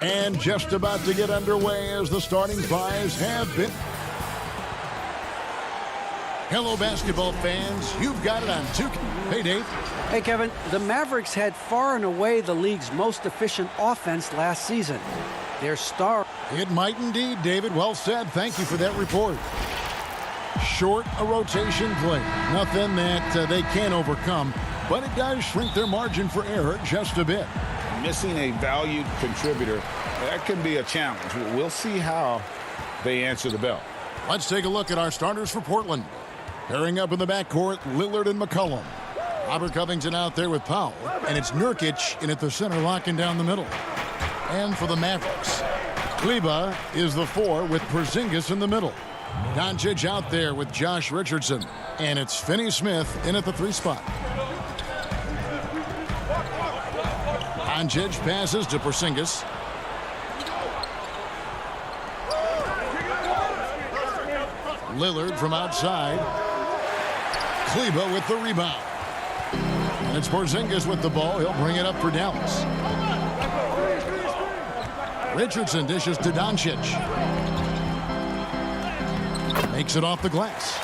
And just about to get underway as the starting fives have been. Hello, basketball fans. You've got it on 2K. Hey, Dave. Hey, Kevin. The Mavericks had far and away the league's most efficient offense last season. Their star. It might indeed, David. Well said. Thank you for that report. Short a rotation play. Nothing that they can't overcome, but it does shrink their margin for error just a bit. Missing a valued contributor, that can be a challenge. We'll see how they answer the bell. Let's take a look at our starters for Portland. Pairing up in the backcourt, Lillard and McCollum. Robert Covington out there with Powell, and it's Nurkic in at the center, locking down the middle. And for the Mavericks, Kleber is the 4 with Porzingis in the middle. Doncic out there with Josh Richardson, and it's Finney-Smith in at the 3 spot. Doncic passes to Porzingis. Lillard from outside. Kleber with the rebound. And it's Porzingis with the ball. He'll bring it up for Dallas. Richardson dishes to Doncic. Makes it off the glass.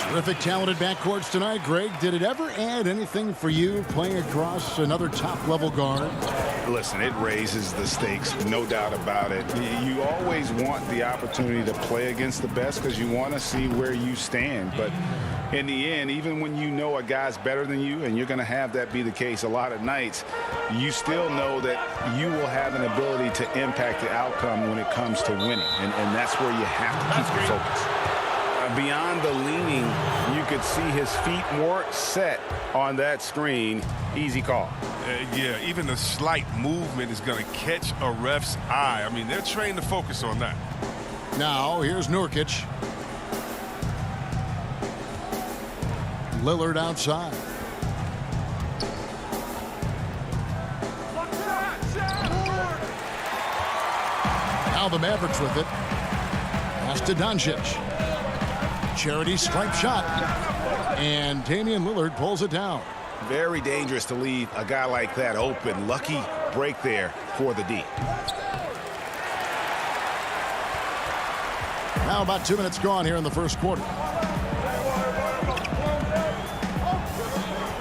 Terrific, talented backcourts tonight. Greg, did it ever add anything for you playing across another top-level guard? Listen, it raises the stakes, no doubt about it. You always want the opportunity to play against the best because you want to see where you stand. But in the end, even when you know a guy's better than you, and you're going to have that be the case a lot of nights, you still know that you will have an ability to impact the outcome when it comes to winning. And that's where you have to keep your focus. Beyond the leaning, you could see his feet more set on that screen. Easy call. Yeah, even a slight movement is going to catch a ref's eye. I mean, they're trained to focus on that. Now, here's Nurkic. Lillard outside. Now the Mavericks with it. Pass to Doncic. Charity stripe shot. And Damian Lillard pulls it down. Very dangerous to leave a guy like that open. Lucky break there for the D. Now about 2 minutes gone here in the first quarter.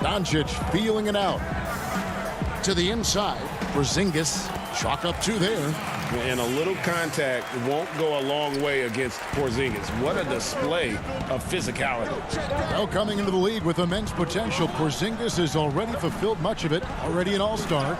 Doncic feeling it out. To the inside. Porzingis. Chalk up 2 there. And a little contact won't go a long way against Porzingis. What a display of physicality. Well, coming into the league with immense potential, Porzingis has already fulfilled much of it, already an all-star.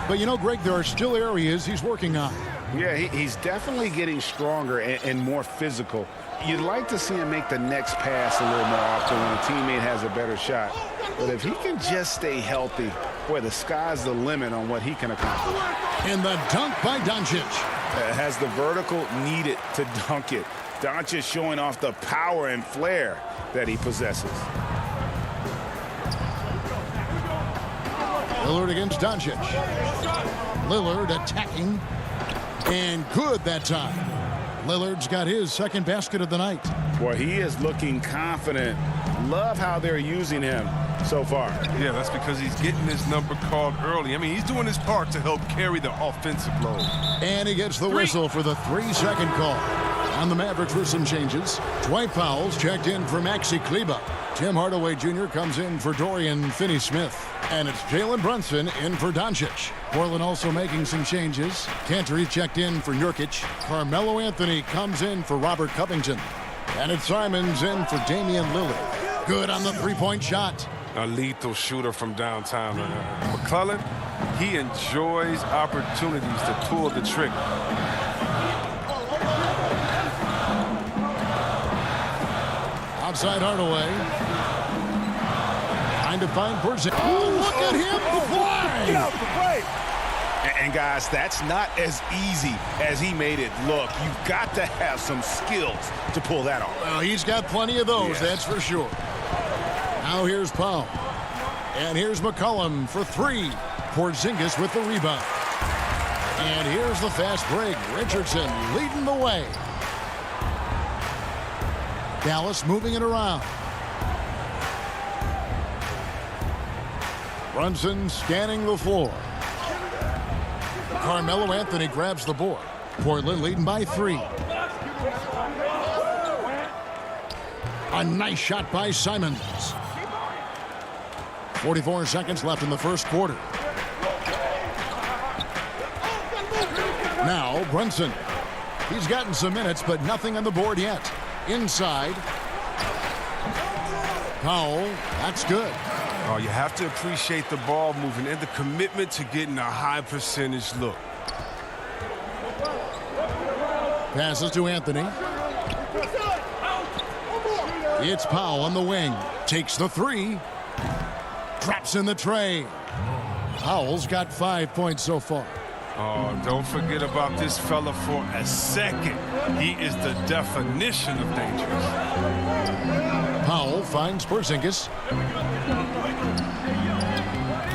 But, you know, Greg, there are still areas he's working on. Yeah, he's definitely getting stronger and more physical. You'd like to see him make the next pass a little more often when a teammate has a better shot. But if he can just stay healthy, boy, the sky's the limit on what he can accomplish. And the dunk by Doncic. Has the vertical needed to dunk it. Doncic showing off the power and flair that he possesses. Lillard against Doncic. Lillard attacking. And good that time. Lillard's got his second basket of the night. Boy, he is looking confident. Love how they're using him so far. Yeah, that's because he's getting his number called early. I mean, he's doing his part to help carry the offensive load. And he gets the whistle for the 3-second call. On the Mavericks with some changes. Dwight Powell's checked in for Maxi Kleber. Tim Hardaway Jr. comes in for Dorian Finney-Smith. And it's Jalen Brunson in for Doncic. Portland also making some changes. Cantor checked in for Nurkic. Carmelo Anthony comes in for Robert Covington. And it's Simons in for Damian Lillard. Good on the 3-point shot. A lethal shooter from downtown. McClellan, he enjoys opportunities to pull the trigger. Outside Hardaway. Trying to find Porzingis. Oh, look at him fly! Get out the break! And guys, that's not as easy as he made it look. You've got to have some skills to pull that off. Well, he's got plenty of those, Yes. that's for sure. Now here's Powell. And here's McCollum for 3. Porzingis with the rebound. And here's the fast break. Richardson leading the way. Dallas moving it around. Brunson scanning the floor. Carmelo Anthony grabs the board. Portland leading by 3. A nice shot by Simons. 44 seconds left in the first quarter. Now Brunson. He's gotten some minutes, but nothing on the board yet. Inside. Powell. That's good. Oh, you have to appreciate the ball moving and the commitment to getting a high percentage look. Passes to Anthony. It's Powell on the wing. Takes the 3. Drops in the tray. Powell's got 5 points so far. Oh, don't forget about this fella for a second. He is the definition of dangerous. Powell finds Porzingis.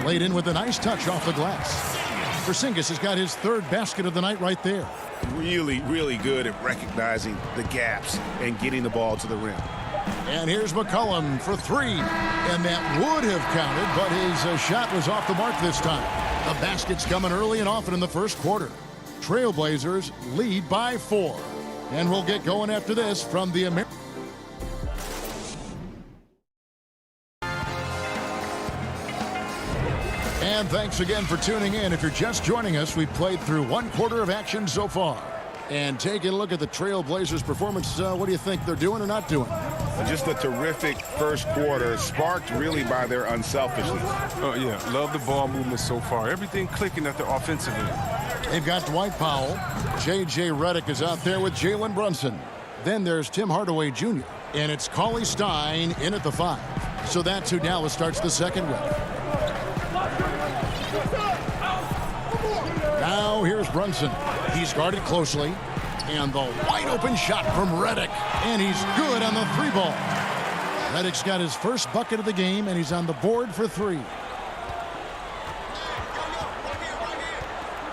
Laid in with a nice touch off the glass. Porzingis has got his 3rd basket of the night right there. Really, really good at recognizing the gaps and getting the ball to the rim. And here's McCollum for 3. And that would have counted, but his shot was off the mark this time. The basket's coming early and often in the first quarter. Trailblazers lead by 4. And we'll get going after this from the American. And thanks again for tuning in. If you're just joining us, we've played through 1 quarter of action so far. And taking a look at the Trailblazers' performance, what do you think they're doing or not doing? Just a terrific first quarter, sparked really by their unselfishness. Oh, yeah. Love the ball movement so far. Everything clicking at the offensive end. They've got Dwight Powell. J.J. Redick is out there with Jalen Brunson. Then there's Tim Hardaway Jr. And it's Cauley Stein in at the 5. So that's who Dallas starts the second with. Now here's Brunson. He's guarded closely. And the wide open shot from Redick. And he's good on the 3-ball. Redick's got his first bucket of the game, and he's on the board for 3.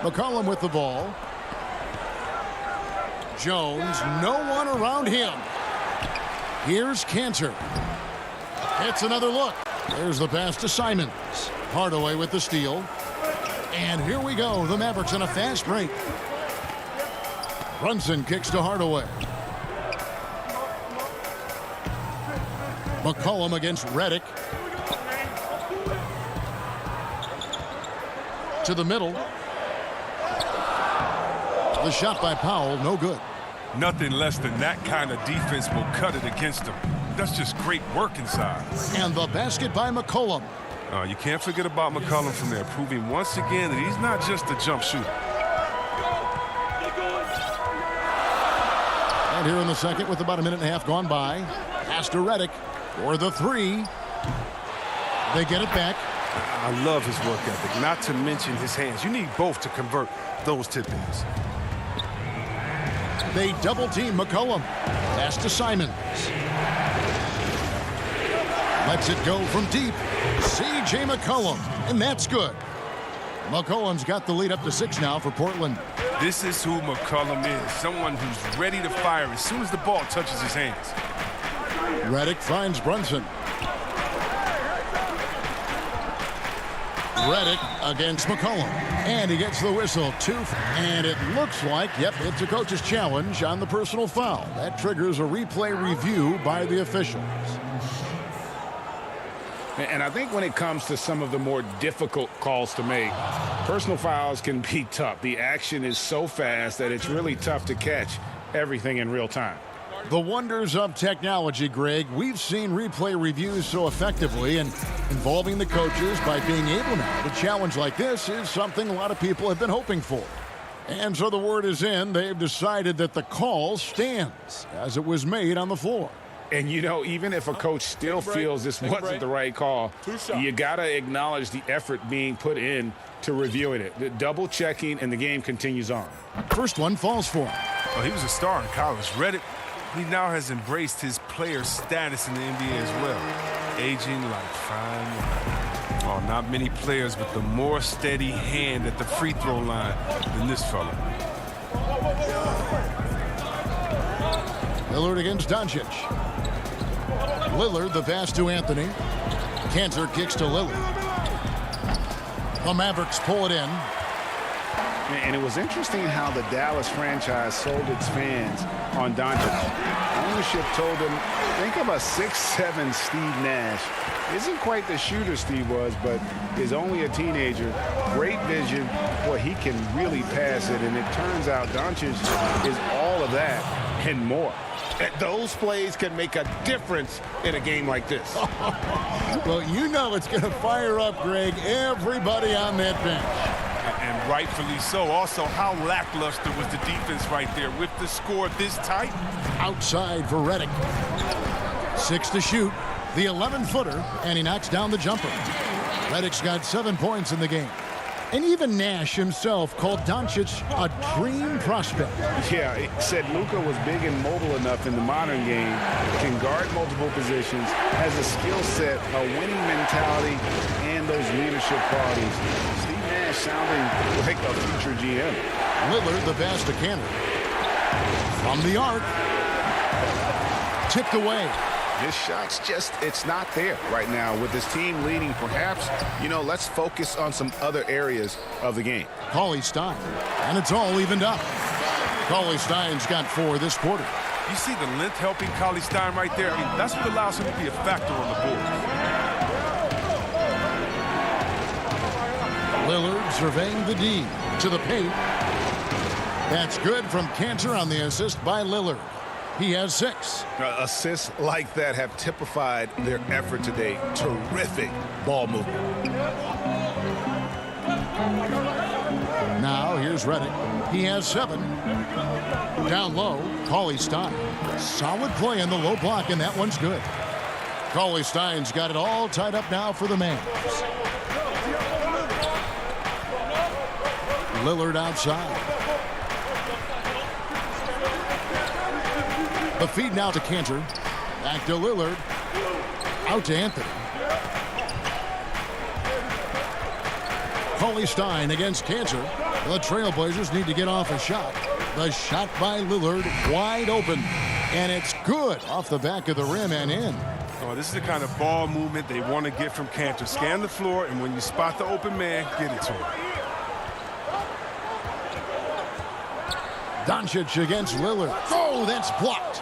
McCollum with the ball. Jones, no one around him. Here's Cantor. It's another look. There's the pass to Simons. Hardaway with the steal. And here we go. The Mavericks on a fast break. Brunson kicks to Hardaway. McCollum against Redick. To the middle. The shot by Powell, no good. Nothing less than that kind of defense will cut it against them. That's just great work inside. And the basket by McCollum. You can't forget about McCollum from there, proving once again that he's not just a jump shooter. And here in the second with about a minute and a half gone by. Pass to Redick for the 3. They get it back. I love his work ethic, not to mention his hands. You need both to convert those tip-ins. They double-team McCollum. Pass to Simons. Lets it go from deep. C.J. McCollum, and that's good. McCollum's got the lead up to 6 now for Portland. This is who McCollum is, someone who's ready to fire as soon as the ball touches his hands. Redick finds Brunson. Redick against McCollum. And he gets the whistle. 2. And it looks like, yep, it's a coach's challenge on the personal foul. That triggers a replay review by the officials. And I think when it comes to some of the more difficult calls to make, personal fouls can be tough. The action is so fast that it's really tough to catch everything in real time. The wonders of technology, Greg. We've seen replay reviews so effectively, and involving the coaches by being able now to challenge like this is something a lot of people have been hoping for. And so the word is in. They've decided that the call stands as it was made on the floor. And, you know, even if a coach still feels this wasn't the right call, you got to acknowledge the effort being put in to reviewing it. The double checking, and the game continues on. First one falls for him. Oh, he was a star in college. Redick, he now has embraced his player status in the NBA as well. Aging like fine wine. Oh, not many players with the more steady hand at the free throw line than this fella. Lillard against Doncic. Lillard, the pass to Anthony. Cantor kicks to Lillard. The Mavericks pull it in. And it was interesting how the Dallas franchise sold its fans on Doncic. Ownership told them, think of a 6'7" Steve Nash. Isn't quite the shooter Steve was, but is only a teenager. Great vision. Boy, he can really pass it. And it turns out Doncic is all of that and more. Those plays can make a difference in a game like this. Well, you know it's going to fire up, Greg, everybody on that bench. And rightfully so. Also, how lackluster was the defense right there with the score this tight? Outside for Redick. 6 to shoot. The 11-footer, and he knocks down the jumper. Redick's got 7 points in the game. And even Nash himself called Doncic a dream prospect. Yeah, it said Luka was big and mobile enough in the modern game, can guard multiple positions, has a skill set, a winning mentality, and those leadership qualities. Steve Nash sounding like a future GM. Lillard, the pass to Cantor. From the arc. Tipped away. His shot's just, it's not there right now. With his team leading, perhaps, let's focus on some other areas of the game. Cauley-Stein, and it's all evened up. Cauley-Stein's got 4 this quarter. You see the length helping Cauley-Stein right there? I mean, that's what allows him to be a factor on the board. Lillard surveying the D to the paint. That's good from Cantor on the assist by Lillard. He has 6. Assists like that have typified their effort today. Terrific ball movement. Now here's Redick. He has 7. Down low, Cauley-Stein. Solid play in the low block, and that one's good. Cauley-Stein's got it all tied up now for the Mavs. Lillard outside. The feed now to Cantor. Back to Lillard. Out to Anthony. Cauley-Stein against Cantor. The Trailblazers need to get off a shot. The shot by Lillard wide open. And it's good off the back of the rim and in. Oh, this is the kind of ball movement they want to get from Cantor. Scan the floor, and when you spot the open man, get it to him. Doncic against Lillard. Oh, that's blocked.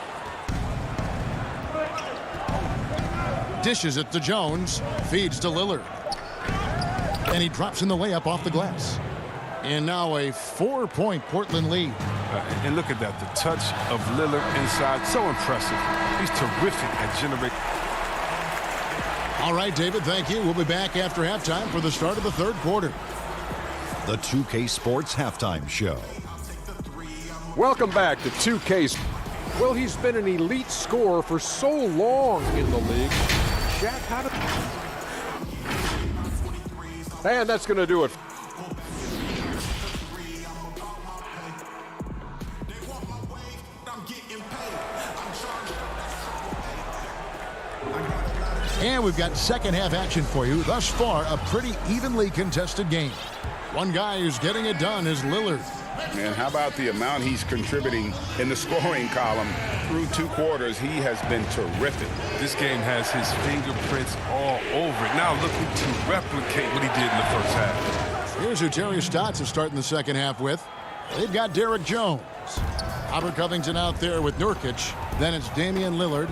Dishes it to Jones. Feeds to Lillard. And he drops in the layup off the glass. And now a 4-point Portland lead. And look at that. The touch of Lillard inside. So impressive. He's terrific at generating. All right, David, thank you. We'll be back after halftime for the start of the 3rd quarter. The 2K Sports Halftime Show. Welcome back to 2K. Well, he's been an elite scorer for so long in the league. Shaq, how to... And that's going to do it. And we've got second half action for you. Thus far, a pretty evenly contested game. One guy who's getting it done is Lillard. And how about the amount he's contributing in the scoring column through 2 quarters? He has been terrific. This game has his fingerprints all over it. Now looking to replicate what he did in the first half. Here's who Terry Stotts is starting the second half with. They've got Derek Jones. Robert Covington out there with Nurkic. Then it's Damian Lillard.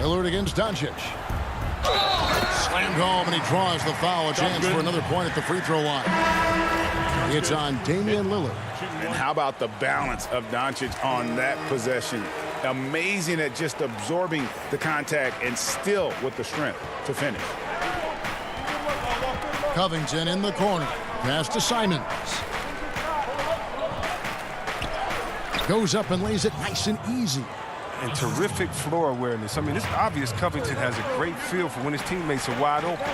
Lillard against Doncic. Slammed home, and he draws the foul. A chance for another point at the free throw line. It's on Damian Lillard. And how about the balance of Doncic on that possession? Amazing at just absorbing the contact and still with the strength to finish. Covington in the corner. Pass to Simons. Goes up and lays it nice and easy. And terrific floor awareness. I mean, it's obvious Covington has a great feel for when his teammates are wide open.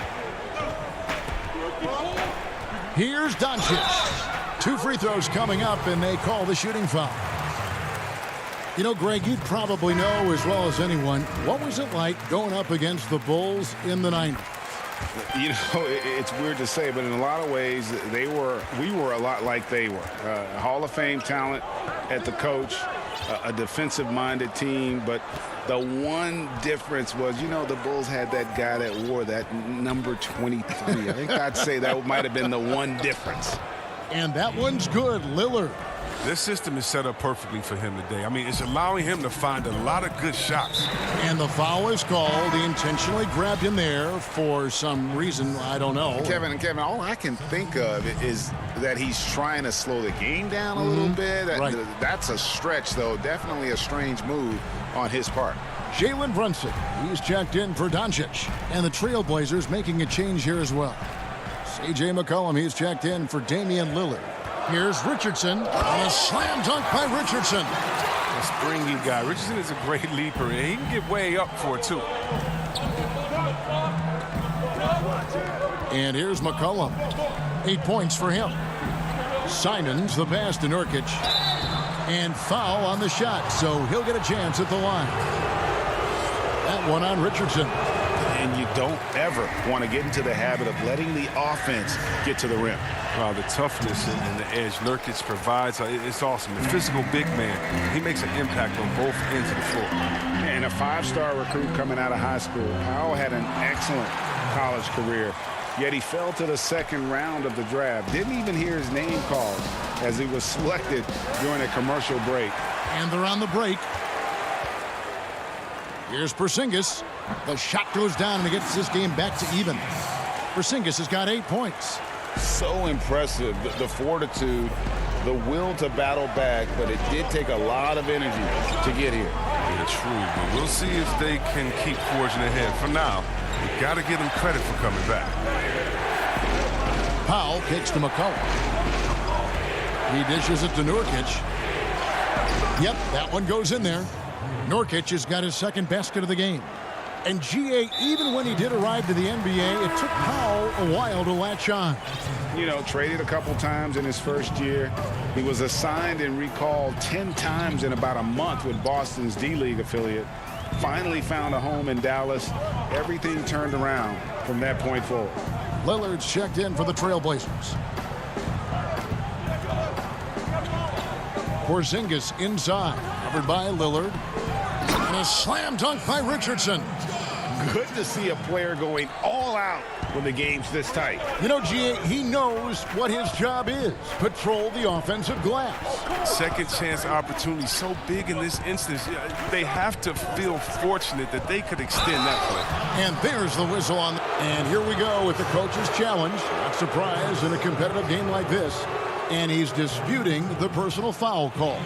Here's Doncic. 2 free throws coming up, and they call the shooting foul. You know, Greg, you'd probably know as well as anyone, what was it like going up against the Bulls in the 90s? You know, it's weird to say, but in a lot of ways, we were a lot like they were. Hall of Fame talent at the coach, a defensive-minded team, but the one difference was, the Bulls had that guy that wore that number 23. I think I'd say that might have been the one difference. And that one's good, Lillard. This system is set up perfectly for him today. I mean, it's allowing him to find a lot of good shots. And the foul is called. He intentionally grabbed him there for some reason, I don't know. Kevin, all I can think of is that he's trying to slow the game down a little bit. Right. That's a stretch, though. Definitely a strange move on his part. Jalen Brunson, he's checked in for Doncic. And the Trailblazers making a change here as well. C.J. McCollum, he's checked in for Damian Lillard. Here's Richardson, and a slam dunk by Richardson. A springy guy. Richardson is a great leaper, and he can get way up for it, too. And here's McCollum. 8 points for him. Simons, the pass to Nurkic. And foul on the shot, so he'll get a chance at the line. That one on Richardson. And you don't ever want to get into the habit of letting the offense get to the rim. The toughness and the edge Nurkic provides, it's awesome. The physical big man, he makes an impact on both ends of the floor. And a 5-star recruit coming out of high school. Powell had an excellent college career, yet he fell to the second round of the draft. Didn't even hear his name called as he was selected during a commercial break. And they're on the break. Here's Porzingis. The shot goes down and he gets this game back to even. Porzingis has got 8 points. So impressive, the fortitude, the will to battle back, but it did take a lot of energy to get here. Yeah, true, but we'll see if they can keep forging ahead. For now, you got to give them credit for coming back. Powell kicks to McCollum. He dishes it to Nurkic. Yep, that one goes in there. Nurkic has got his second basket of the game. And G.A., even when he did arrive to the NBA, it took Powell a while to latch on. Traded a couple times in his first year. He was assigned and recalled 10 times in about a month with Boston's D-League affiliate. Finally found a home in Dallas. Everything turned around from that point forward. Lillard's checked in for the Trailblazers. Porzingis inside, covered by Lillard. And a slam dunk by Richardson. Good to see a player going all out when the game's this tight. G.A., he knows what his job is. Patrol the offensive glass. Second chance opportunity so big in this instance. They have to feel fortunate that they could extend that play. And there's the whistle on. And here we go with the coach's challenge. Not surprised in a competitive game like this. And he's disputing the personal foul call.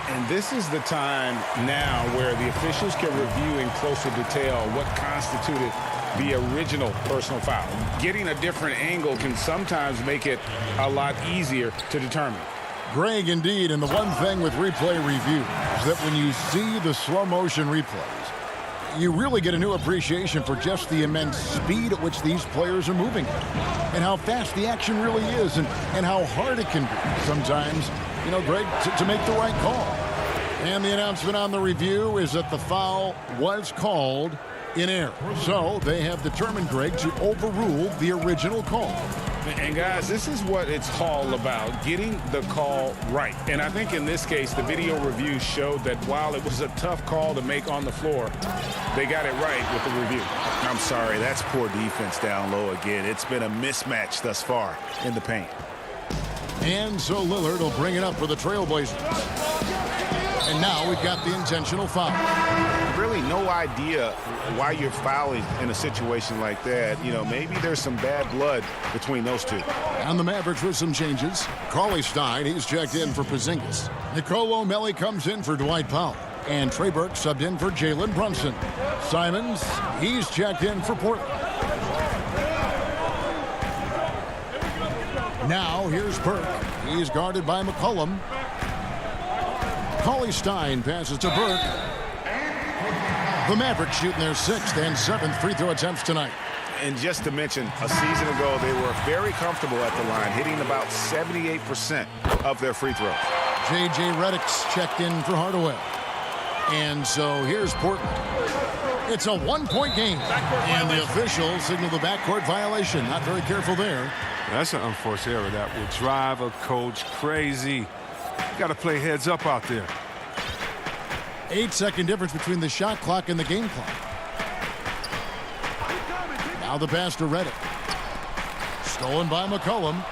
And this is the time now where the officials can review in closer detail what constituted the original personal foul. Getting a different angle can sometimes make it a lot easier to determine. Greg, indeed, and the one thing with replay review is that when you see the slow motion replays, you really get a new appreciation for just the immense speed at which these players are moving and how fast the action really is and how hard it can be sometimes, Greg, to make the right call. And the announcement on the review is that the foul was called in error. So they have determined, Greg, to overrule the original call. And guys, this is what it's all about, getting the call right. And I think in this case, the video review showed that while it was a tough call to make on the floor, they got it right with the review. I'm sorry, that's poor defense down low again. It's been a mismatch thus far in the paint. And so Lillard will bring it up for the Trailblazers. And now we've got the intentional foul. Really no idea why you're fouling in a situation like that. Maybe there's some bad blood between those two. And the Mavericks with some changes. Cauley Stein, he's checked in for Porzingis. Nicolo O'Malley comes in for Dwight Powell. And Trey Burke subbed in for Jalen Brunson. Simons, he's checked in for Portland. Now here's Burke. He's guarded by McCollum. Cauley Stein passes to Burke. The Mavericks shooting their 6th and 7th free throw attempts tonight. And just to mention, a season ago, they were very comfortable at the line, hitting about 78% of their free throws. J.J. Redick's checked in for Hardaway. And so here's Portland. It's a 1-point game. And the officials signal the backcourt violation. Not very careful there. That's an unforced error that will drive a coach crazy. You got to play heads up out there. 8-second difference between the shot clock and the game clock. Now the pass to Reddick. Stolen by McCollum.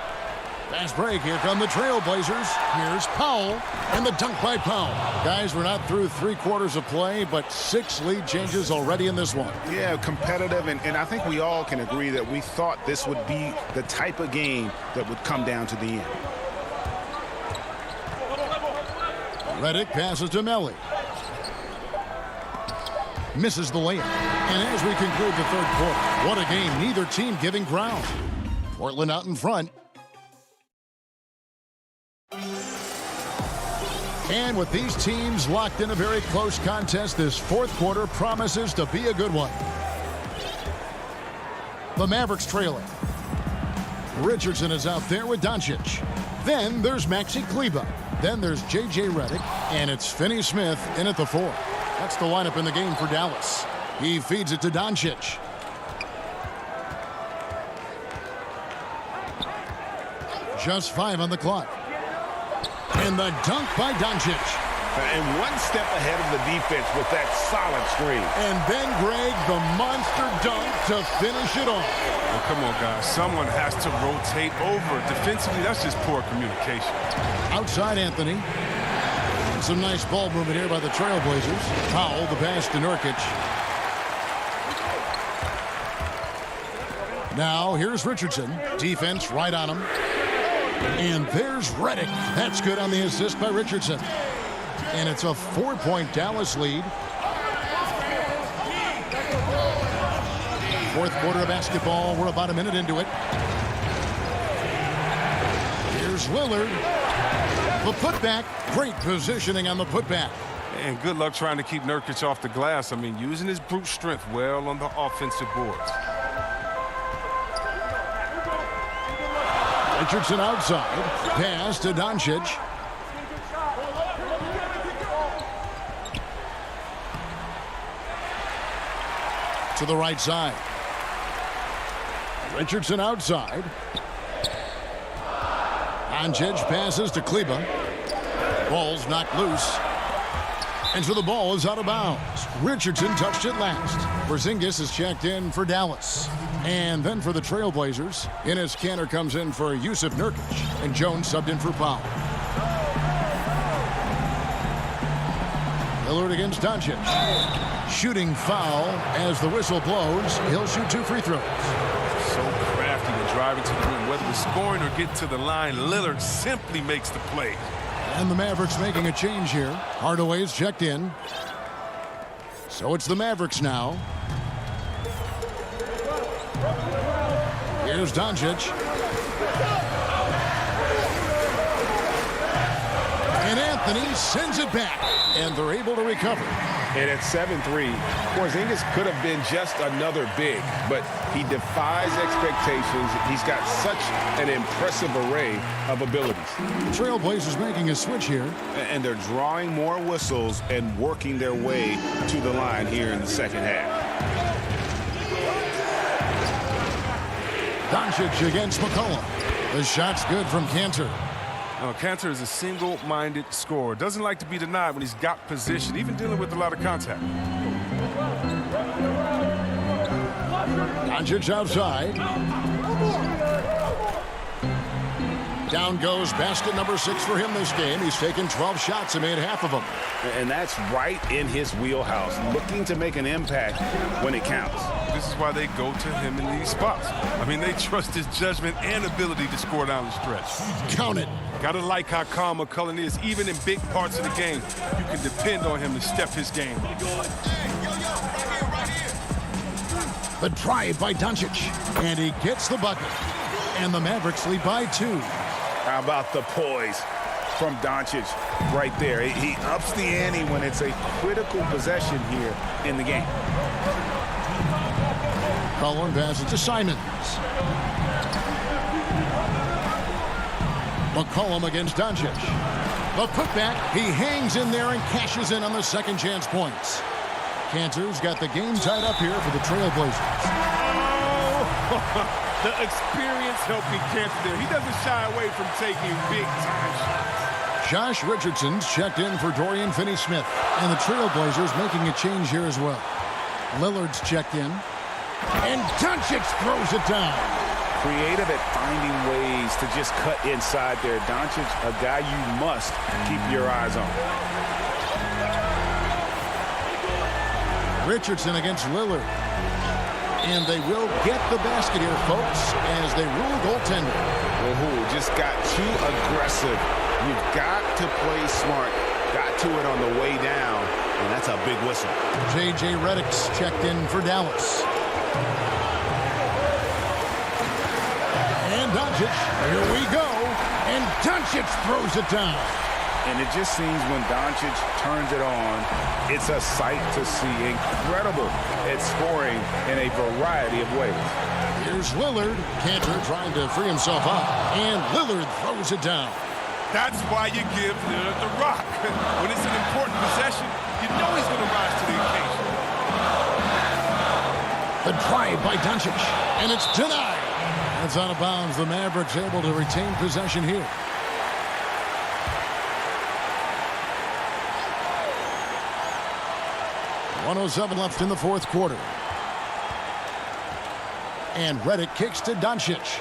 Fast break. Here come the Trailblazers. Here's Powell. And the dunk by Powell. Guys, we're not through 3/4 of play, but 6 lead changes already in this one. Yeah, competitive, and I think we all can agree that we thought this would be the type of game that would come down to the end. Reddick passes to Melly. Misses the layup. And as we conclude the third quarter, what a game. Neither team giving ground. Portland out in front. And with these teams locked in a very close contest, this fourth quarter promises to be a good one. The Mavericks trailing. Richardson is out there with Doncic. Then there's Maxi Kleber. Then there's J.J. Redick. And it's Finney Smith in at the 4. That's the lineup in the game for Dallas. He feeds it to Doncic. Just 5 on the clock. And the dunk by Doncic. And one step ahead of the defense with that solid screen. And then, Greg, the monster dunk to finish it off. Well, come on, guys. Someone has to rotate over. Defensively, that's just poor communication. Outside Anthony. Some nice ball movement here by the Trailblazers. Powell, the pass to Nurkic. Now, here's Richardson. Defense right on him. And there's Redick. That's good on the assist by Richardson. And it's a 4-point Dallas lead. Fourth quarter of basketball. We're about a minute into it. Here's Lillard. The putback. Great positioning on the putback. And good luck trying to keep Nurkic off the glass. I mean, using his brute strength well on the offensive boards. Richardson outside. Pass to Doncic. To the right side. Richardson outside. Doncic passes to Kleber. Ball's knocked loose. And so the ball is out of bounds. Richardson touched it last. Porzingis is checked in for Dallas. And then for the Trailblazers, Enes Kanter comes in for Yusuf Nurkic. And Jones subbed in for Powell. Lillard against Doncic. Shooting foul as the whistle blows. He'll shoot 2 free throws. So crafty when driving to the rim. Whether it's scoring or getting to the line, Lillard simply makes the play. And the Mavericks making a change here. Hardaway's checked in. So it's the Mavericks now. Here's Doncic. And Anthony sends it back. And they're able to recover. And at 7-3, Porzingis could have been just another big, but he defies expectations. He's got such an impressive array of abilities. Trailblazers making a switch here. And they're drawing more whistles and working their way to the line here in the second half. Doncic against McCollum. The shot's good from Kanter. Kanter is a single-minded scorer. Doesn't like to be denied when he's got position, even dealing with a lot of contact. Doncic outside. Down goes basket number 6 for him this game. He's taken 12 shots and made half of them. And that's right in his wheelhouse, looking to make an impact when it counts. This is why they go to him in these spots. I mean, they trust his judgment and ability to score down the stretch. Count it. Gotta like how calm McCollum is. Even in big parts of the game, you can depend on him to step his game up. The drive by Doncic. And he gets the bucket. And the Mavericks lead by 2. How about the poise from Doncic right there? He ups the ante when it's a critical possession here in the game. Cullen passes to Simons. McCollum against Doncic. The putback. He hangs in there and cashes in on the second chance points. Kanter's got the game tied up here for the Trailblazers. Oh, the experience helping Kanter there. He doesn't shy away from taking big-time shots. Josh Richardson's checked in for Dorian Finney-Smith. And the Trailblazers making a change here as well. Lillard's checked in. And Doncic throws it down. Creative at finding ways to just cut inside there. Doncic, a guy you must keep your eyes on. Richardson against Lillard. And they will get the basket here, folks, as they rule goaltender. Oh, just got too aggressive. You've got to play smart. Got to it on the way down, and that's a big whistle. J.J. Redick's checked in for Dallas. And Doncic, here we go. And Doncic throws it down. And it just seems when Doncic turns it on, it's a sight to see. Incredible at scoring in a variety of ways. Here's Lillard. Cantor trying to free himself up. And Lillard throws it down. That's why you give Lillard the rock. When it's an important possession, you know he's going to rise to the occasion. The drive by Doncic. And it's denied. It's out of bounds. The Mavericks able to retain possession here. .107 left in the fourth quarter. And Redick kicks to Doncic.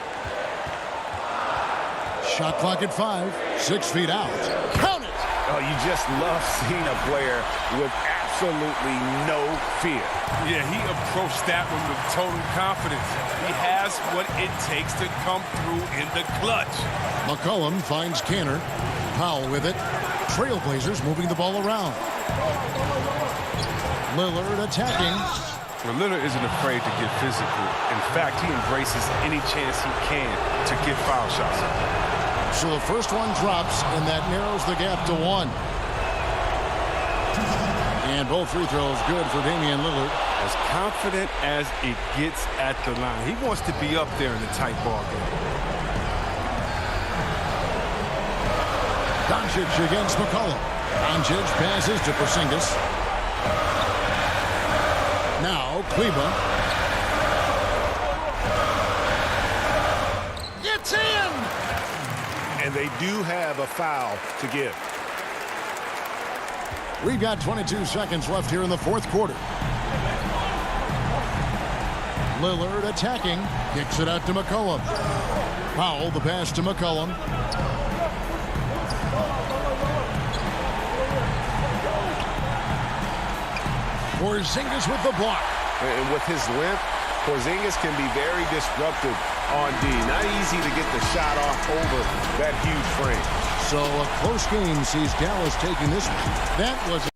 Shot clock at 5. 6 feet out. Count it! Oh, you just love seeing a player with absolutely no fear. Yeah, he approached that one with total confidence. He has what it takes to come through in the clutch. McCollum finds Cantor. Powell with it. Trailblazers moving the ball around. Lillard attacking. Well, Lillard isn't afraid to get physical. In fact, he embraces any chance he can to get foul shots. So the first one drops, and that narrows the gap to 1. And both free throws good for Damian Lillard. As confident as it gets at the line. He wants to be up there in the tight ball game. Doncic against McCollum. Doncic passes to Porzingis. Now, Kleber. It's in! And they do have a foul to give. We've got 22 seconds left here in the fourth quarter. Lillard attacking. Kicks it out to McCollum. Powell, the pass to McCollum. Porzingis with the block. And with his length, Porzingis can be very disruptive on D. Not easy to get the shot off over that huge frame. So a close game sees Dallas taking this one. That was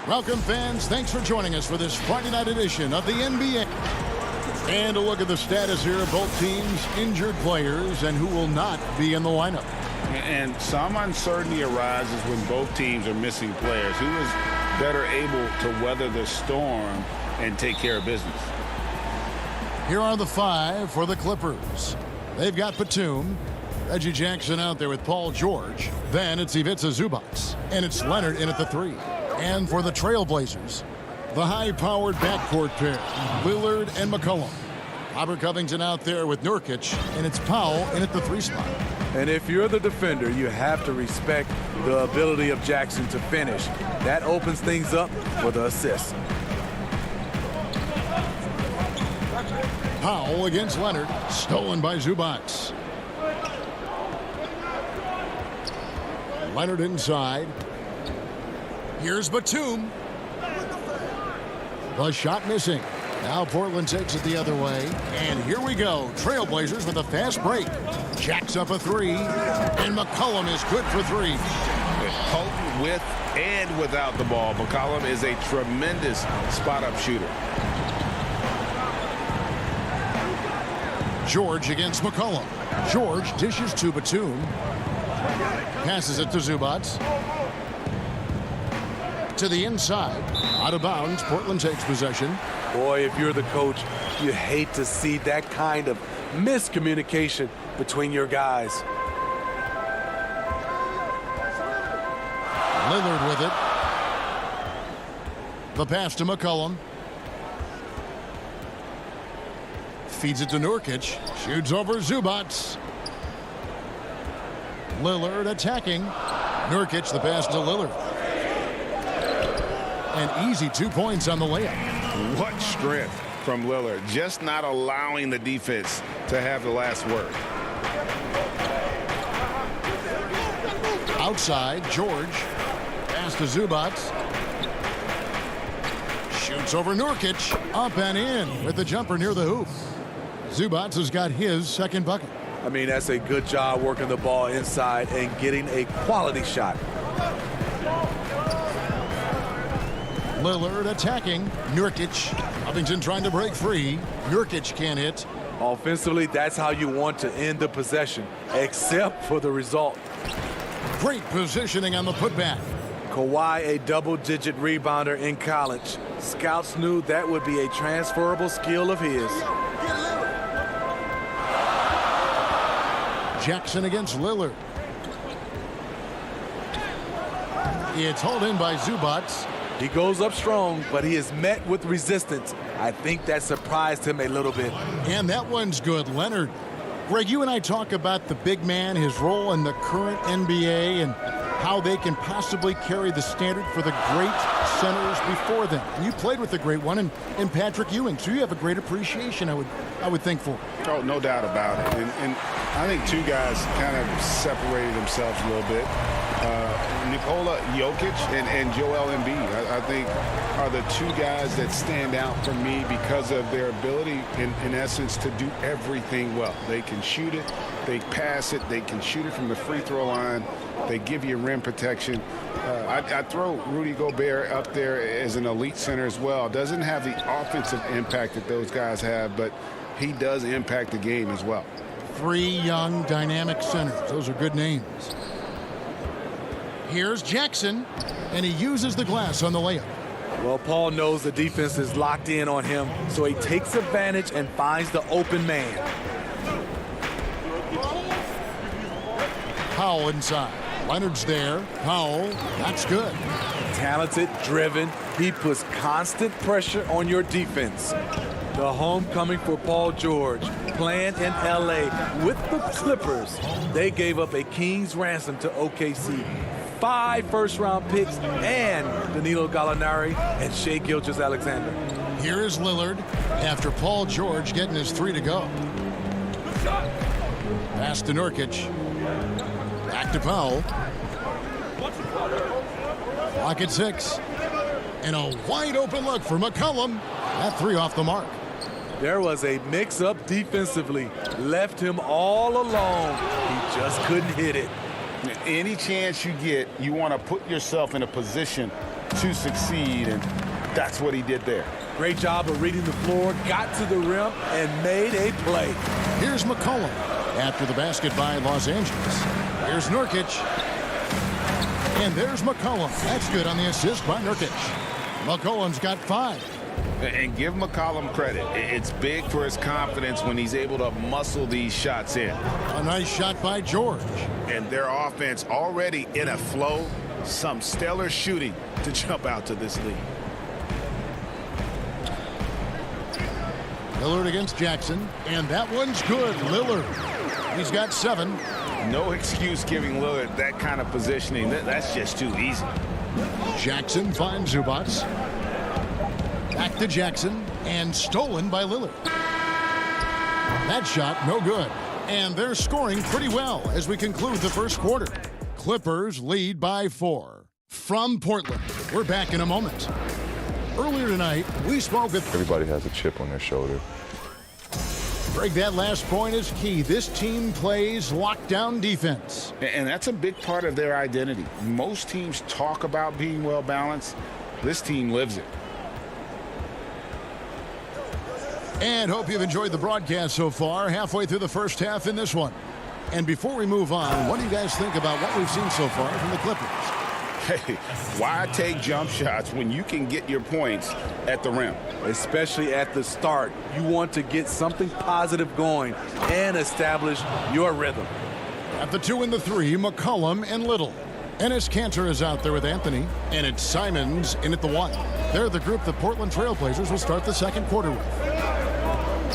Welcome, fans. Thanks for joining us for this Friday night edition of the NBA. And a look at the status here of both teams, injured players, and who will not be in the lineup. And some uncertainty arises when both teams are missing players. Who is better able to weather the storm and take care of business? Here are the five for the Clippers. They've got Batum, Reggie Jackson out there with Paul George. Then it's Ivica Zubac, and it's Leonard in at the three. And for the Trailblazers, the high-powered backcourt pair, Lillard and McCollum. Robert Covington out there with Nurkic, and it's Powell in at the three spot. And if you're the defender, you have to respect the ability of Jackson to finish. That opens things up for the assist. Powell against Leonard, stolen by Zubac. Leonard inside. Here's Batum. The shot missing. Now Portland takes it the other way. And here we go. Trailblazers with a fast break. Jacks up a three. And McCollum is good for three. Potent with and without the ball. McCollum is a tremendous spot-up shooter. George against McCollum. George dishes to Batum. Passes it to Zubac. To the inside. Out of bounds. Portland takes possession. Boy, if you're the coach, you hate to see that kind of miscommunication between your guys. Lillard with it. The pass to McCollum. feeds it to Nurkic. Shoots over Zubats. Lillard attacking. Nurkic, the pass to Lillard. An easy 2 points on the layup. What strength from Lillard. Just not allowing the defense to have the last word. Outside, George. Pass to Zubats. Shoots over Nurkic. Up and in with the jumper near the hoop. Zubats has got his second bucket. I mean, that's a good job working the ball inside and getting a quality shot. Lillard attacking. Nurkic. Covington trying to break free. Nurkic can't hit. Offensively, that's how you want to end the possession, except for the result. Great positioning on the putback. Kawhi, a double-digit rebounder in college. Scouts knew that would be a transferable skill of his. Jackson against Lillard. It's hauled in by Zubats. He goes up strong, but he is met with resistance. I think that surprised him a little bit. And that one's good. Leonard. Greg, you and I talk about the big man, his role in the current NBA, and how they can possibly carry the standard for the great centers before them. And you played with the great one in Patrick Ewing, so you have a great appreciation, I would think, for. Oh, no doubt about it. And I think two guys kind of separated themselves a little bit. Nikola Jokic and Joel Embiid, I think, are the two guys that stand out for me because of their ability, in essence, to do everything well. They can shoot it, they pass it, they can shoot it from the free throw line, they give you rim protection. I throw Rudy Gobert up there as an elite center as well. Doesn't have the offensive impact that those guys have, but he does impact the game as well. Three young, dynamic centers. Those are good names. Here's Jackson, and he uses the glass on the layup. Well, Paul knows the defense is locked in on him, so he takes advantage and finds the open man. Powell inside. Leonard's there. Powell, that's good. Talented, driven, he puts constant pressure on your defense. The homecoming for Paul George, playing in LA with the Clippers. They gave up a king's ransom to OKC. 5 first-round picks and Danilo Gallinari and Shai Gilgeous-Alexander. Here is Lillard after Paul George getting his 3 to go. Pass to Nurkic. Back to Powell. Clock at 6. And a wide open look for McCollum. That 3 off the mark. There was a mix-up defensively. Left him all alone. He just couldn't hit it. Any chance you get, you want to put yourself in a position to succeed, and that's what he did there. Great job of reading the floor, got to the rim, and made a play. Here's McCollum after the basket by Los Angeles. Here's Nurkic. And there's McCollum. That's good on the assist by Nurkic. McCollum's got 5. And give McCollum credit. It's big for his confidence when he's able to muscle these shots in. A nice shot by George. And their offense already in a flow. Some stellar shooting to jump out to this lead. Lillard against Jackson. And that one's good. Lillard. He's got 7. No excuse giving Lillard that kind of positioning. That's just too easy. Jackson finds Zubats. Back to Jackson, and stolen by Lillard. That shot, no good. And they're scoring pretty well as we conclude the first quarter. Clippers lead by 4. From Portland, we're back in a moment. Earlier tonight, we spoke with... Everybody has a chip on their shoulder. Greg, that last point is key. This team plays lockdown defense. And that's a big part of their identity. Most teams talk about being well-balanced. This team lives it. And hope you've enjoyed the broadcast so far, halfway through the first half in this one. And before we move on, what do you guys think about what we've seen so far from the Clippers? Hey, why take jump shots when you can get your points at the rim? Especially at the start. You want to get something positive going and establish your rhythm. At the 2 and the 3, McCollum and Little. Enes Kanter is out there with Anthony, and it's Simons in at the 1. They're the group the Portland Trailblazers will start the second quarter with.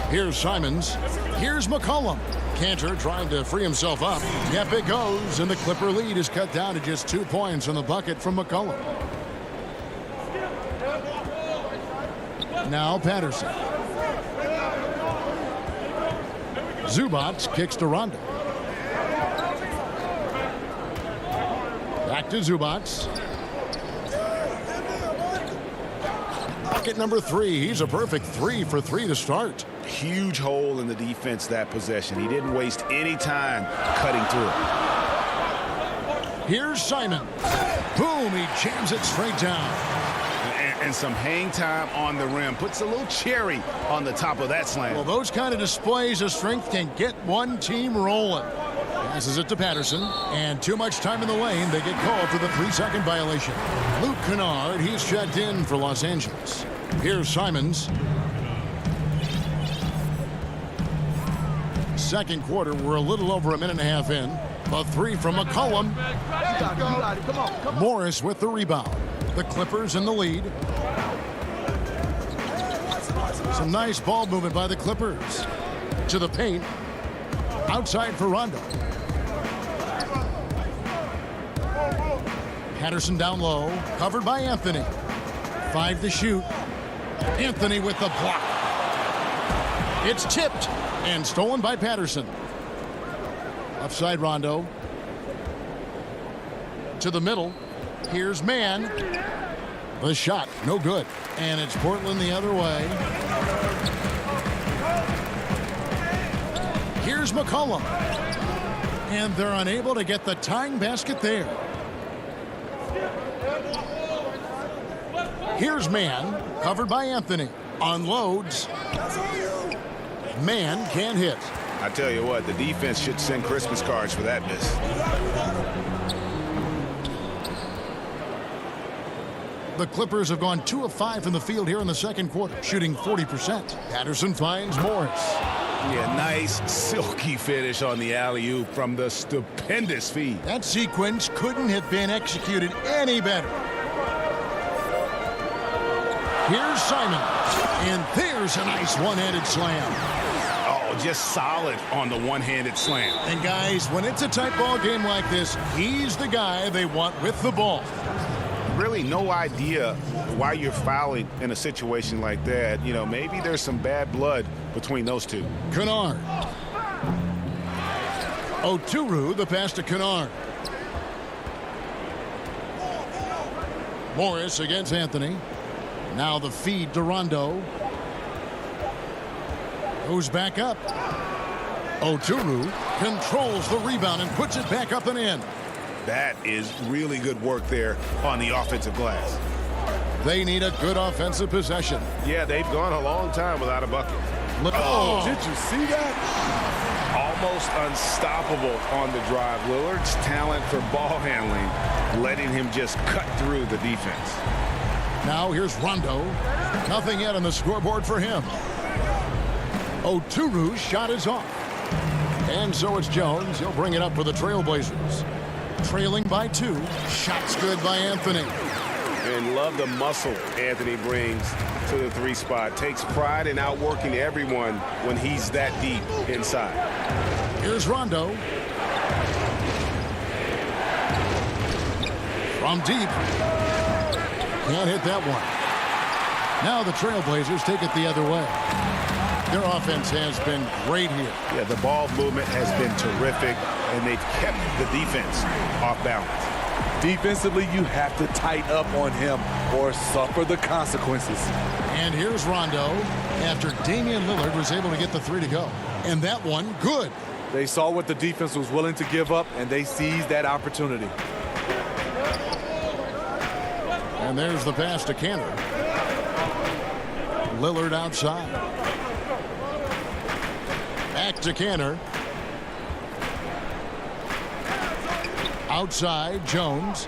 Here's Simons. Here's McCollum. Cantor trying to free himself up. Yep, it goes, and the Clipper lead is cut down to just 2 points on the bucket from McCollum. Now Patterson. Zubats kicks to Rondo. Back to Zubats. Bucket number 3. He's a perfect 3 for 3 to start. Huge hole in the defense that possession. He didn't waste any time cutting through it. Here's Simon. Boom, he jams it straight down. And some hang time on the rim. Puts a little cherry on the top of that slam. Well, those kind of displays of strength can get one team rolling. Passes it to Patterson, and too much time in the lane. They get called for the 3-second violation. Luke Kennard, he's checked in for Los Angeles. Here's Simons. Second quarter, we're a little over a minute and a half in. A 3 from McCollum. Come on. Morris with the rebound. The Clippers in the lead. Some nice ball movement by the Clippers. To the paint. Outside for Rondo. Patterson down low. Covered by Anthony. 5 to shoot. Anthony with the block. It's tipped and stolen by Patterson. Offside Rondo. To the middle. Here's Mann. The shot, no good. And it's Portland the other way. Here's McCollum. And they're unable to get the tying basket there. Here's Mann, covered by Anthony. Unloads. Mann can't hit. I tell you what, the defense should send Christmas cards for that miss. The Clippers have gone 2 of 5 from the field here in the second quarter, shooting 40%. Patterson finds Morris. Yeah, nice silky finish on the alley-oop from the stupendous feed. That sequence couldn't have been executed any better. Here's Simon, and there's a nice one-handed slam. Oh, just solid on the one-handed slam. And guys, when it's a tight ball game like this, he's the guy they want with the ball. Really no idea why you're fouling in a situation like that. You know, maybe there's some bad blood between those two. Kennard. Oturu, the pass to Kennard. Morris against Anthony. Now the feed to Rondo. Goes back up. Oturu controls the rebound and puts it back up and in. That is really good work there on the offensive glass. They need a good offensive possession. Yeah, they've gone a long time without a bucket. Oh, Did you see that? Almost unstoppable on the drive. Lillard's talent for ball handling, letting him just cut through the defense. now here's Rondo. Nothing yet on the scoreboard for him. Oturu's shot is off. And so it's Jones. He'll bring it up for the Trailblazers. Trailing by 2. Shots good by Anthony. And love the muscle Anthony brings to the 3 spot. Takes pride in outworking everyone when he's that deep inside. Here's Rondo. From deep. Can't hit that one. Now the Trailblazers take it the other way. Their offense has been great here. Yeah, the ball movement has been terrific, and they've kept the defense off balance. Defensively, you have to tighten up on him or suffer the consequences. And here's Rondo after Damian Lillard was able to get the 3 to go. And that one, good. They saw what the defense was willing to give up, and they seized that opportunity. And there's the pass to Cantor. Lillard outside. Back to Cantor. Outside, Jones.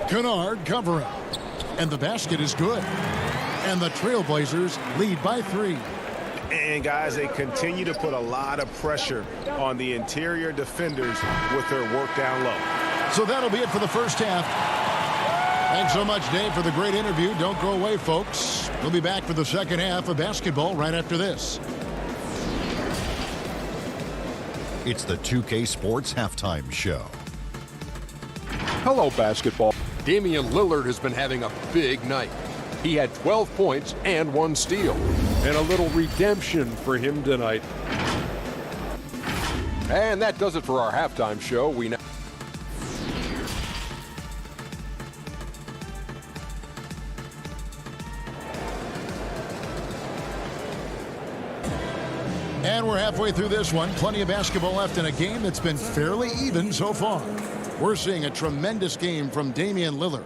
Kennard covering. And the basket is good. And the Trailblazers lead by 3. And guys, they continue to put a lot of pressure on the interior defenders with their work down low. So that'll be it for the first half. Thanks so much, Dave, for the great interview. Don't go away, folks. We'll be back for the second half of basketball right after this. It's the 2K Sports Halftime Show. Hello, basketball. Damian Lillard has been having a big night. He had 12 points and 1 steal. And a little redemption for him tonight. And that does it for our halftime show. We now And we're halfway through this one. Plenty of basketball left in a game that's been fairly even so far. We're seeing a tremendous game from Damian Lillard.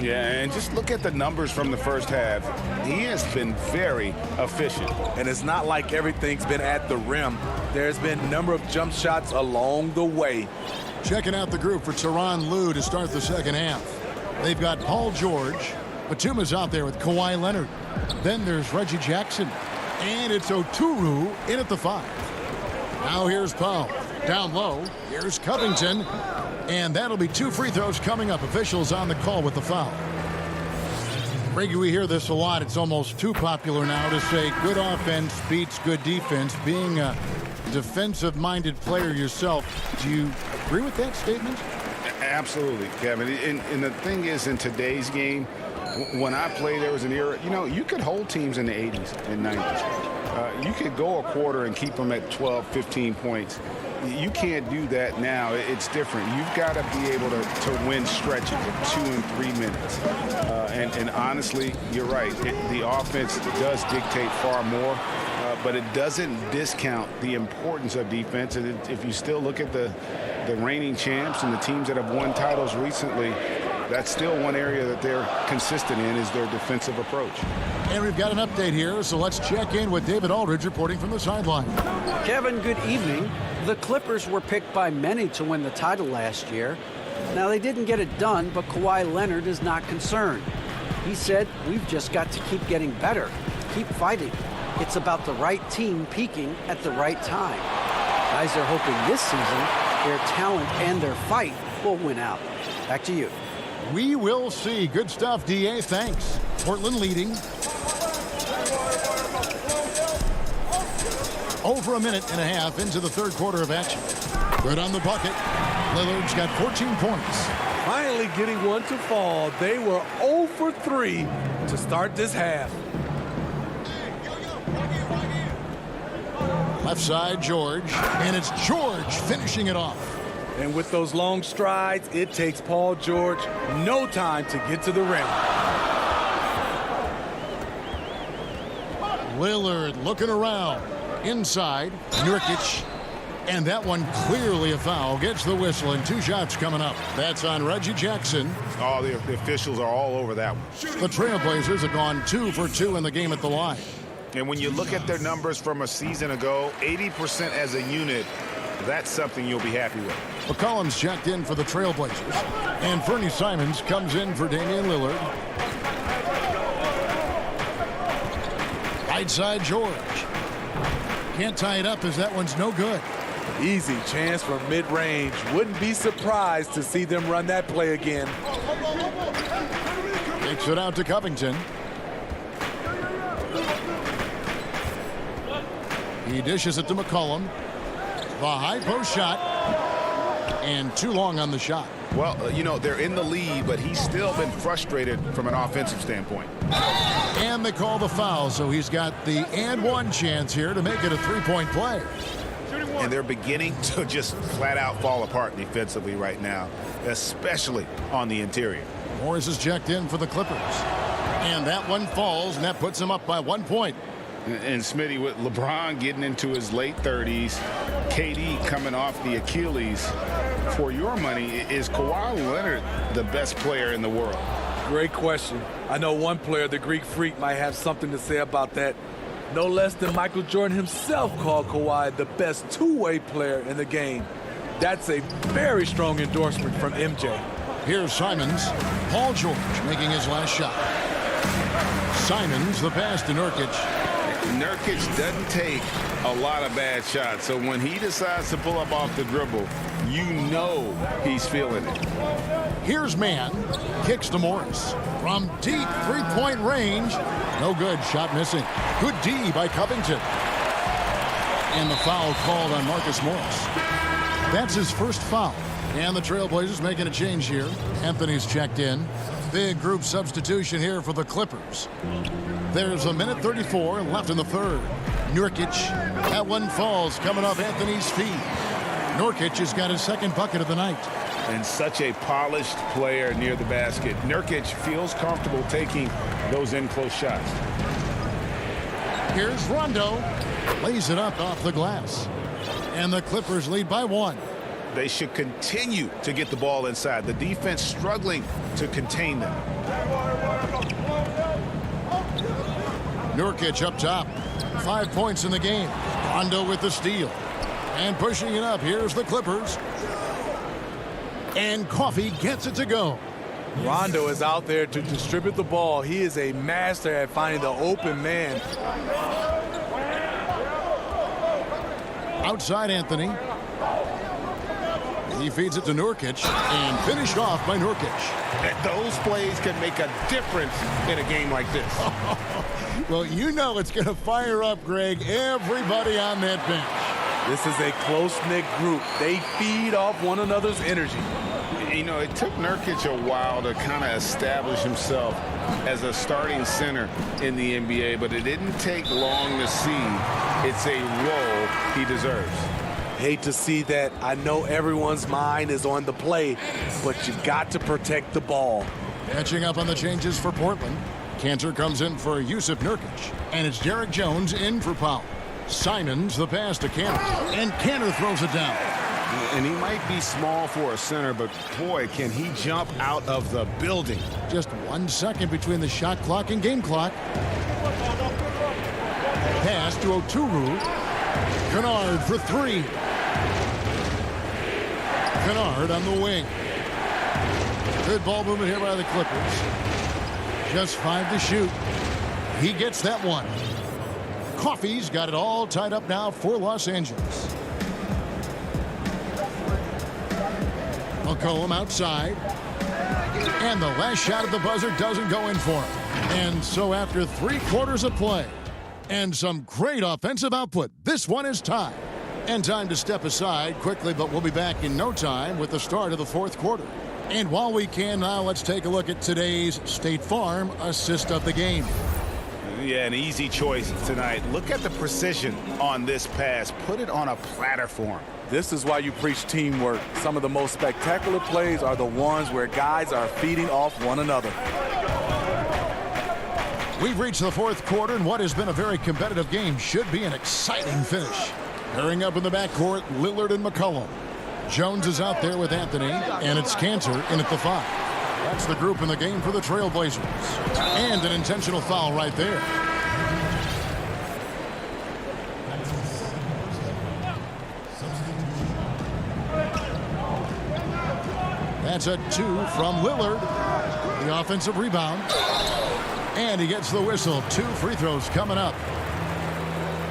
Yeah, and just look at the numbers from the first half. He has been very efficient. And it's not like everything's been at the rim. There's been a number of jump shots along the way. Checking out the group for Tyronn Lue to start the second half. They've got Paul George. Batuma's out there with Kawhi Leonard. Then there's Reggie Jackson. And it's Oturu in at the 5. Now here's Powell. Down low. Here's Covington. And that'll be 2 free throws coming up. Officials on the call with the foul. Reggie, we hear this a lot. It's almost too popular now to say good offense beats good defense. Being a defensive-minded player yourself, do you agree with that statement? Absolutely, Kevin. And the thing is, in today's game, when I played, there was an era, you could hold teams in the 80s and 90s. You could go a quarter and keep them at 12, 15 points. You can't do that now. It's different. You've got to be able to win stretches of 2 and 3 minutes. And honestly, you're right. The offense does dictate far more, but it doesn't discount the importance of defense. And if you still look at the reigning champs and the teams that have won titles recently, that's still one area that they're consistent in is their defensive approach. And we've got an update here, so let's check in with David Aldridge reporting from the sideline. Kevin, good evening. The Clippers were picked by many to win the title last year. Now, they didn't get it done, but Kawhi Leonard is not concerned. He said, "We've just got to keep getting better, keep fighting. It's about the right team peaking at the right time." Guys are hoping this season their talent and their fight will win out. Back to you. We will see. Good stuff, DA. Thanks. Portland leading. Over a minute and a half into the third quarter of action. Good on the bucket. Lillard's got 14 points. Finally getting one to fall. They were 0 for 3 to start this half. Left side, George. And it's George finishing it off. And with those long strides, it takes Paul George no time to get to the rim. Lillard looking around. Inside, Nurkic. And that one clearly a foul. Gets the whistle and 2 shots coming up. That's on Reggie Jackson. Oh, the officials are all over that one. The Trailblazers have gone 2 for 2 in the game at the line. And when you look at their numbers from a season ago, 80% as a unit, that's something you'll be happy with. McCollum's checked in for the Trailblazers. And Fernie Simons comes in for Damian Lillard. Right side, George. Can't tie it up as that one's no good. Easy chance for mid-range. Wouldn't be surprised to see them run that play again. Takes it out to Covington. He dishes it to McCollum. The high post shot. And too long on the shot. Well, they're in the lead, but he's still been frustrated from an offensive standpoint. And they call the foul, so he's got the and one chance here to make it a 3-point play. And they're beginning to just flat out fall apart defensively right now, especially on the interior. Morris is checked in for the Clippers. And that one falls, and that puts him up by 1 point. And Smitty, with LeBron getting into his late 30s, KD coming off the Achilles, for your money, is Kawhi Leonard the best player in the world? Great question. I know one player, the Greek Freak, might have something to say about that. No less than Michael Jordan himself called Kawhi the best two-way player in the game. That's a very strong endorsement from MJ. Here's Simons. Paul George making his last shot. Simons, the pass to Nurkic. Nurkic doesn't take a lot of bad shots, so when he decides to pull up off the dribble, you know he's feeling it. Here's Mann. Kicks to Morris. From deep three-point range. No good. Shot missing. Good D by Covington. And the foul called on Marcus Morris. That's his first foul. And the Trailblazers making a change here. Anthony's checked in. Big group substitution here for the Clippers. There's a minute 34 left in the third. Nurkic. That one falls coming off Anthony's feet. Nurkic has got his second bucket of the night. And such a polished player near the basket. Nurkic feels comfortable taking those in-close shots. Here's Rondo. Lays it up off the glass. And the Clippers lead by 1. They should continue to get the ball inside. The defense struggling to contain them. Nurkic up top. 5 points in the game. Rondo with the steal. And pushing it up. Here's the Clippers. And Coffey gets it to go. Rondo is out there to distribute the ball. He is a master at finding the open man. Outside Anthony. He feeds it to Nurkic and finished off by Nurkic. Those plays can make a difference in a game like this. Well, you know it's going to fire up, Greg, everybody on that bench. This is a close-knit group. They feed off one another's energy. You know, it took Nurkic a while to kind of establish himself as a starting center in the NBA, but it didn't take long to see it's a role he deserves. Hate to see that. I know everyone's mind is on the play, but you've got to protect the ball. Catching up on the changes for Portland. Cantor comes in for Yusuf Nurkic, and it's Derek Jones in for Powell. Simons the pass to Cantor, and Cantor throws it down. And he might be small for a center, but boy, can he jump out of the building. Just 1 second between the shot clock and game clock. Pass to Oturu. Kennard for 3. Kennard on the wing. Good ball movement here by the Clippers. Just 5 to shoot. He gets that one. Coffey's got it all tied up now for Los Angeles. McCollum outside. And the last shot at the buzzer doesn't go in for him. And so after 3 quarters of play and some great offensive output, this one is tied. And time to step aside quickly, but we'll be back in no time with the start of the 4th quarter. And while we can now, let's take a look at today's State Farm assist of the game. Yeah, an easy choice tonight. Look at the precision on this pass. Put it on a platter for him. This is why you preach teamwork. Some of the most spectacular plays are the ones where guys are feeding off one another. We've reached the 4th quarter, and what has been a very competitive game should be an exciting finish. Pairing up in the backcourt, Lillard and McCollum. Jones is out there with Anthony, and it's Cantor in at the 5. That's the group in the game for the Trailblazers. And an intentional foul right there. That's a 2 from Lillard. The offensive rebound. And he gets the whistle. 2 free throws coming up.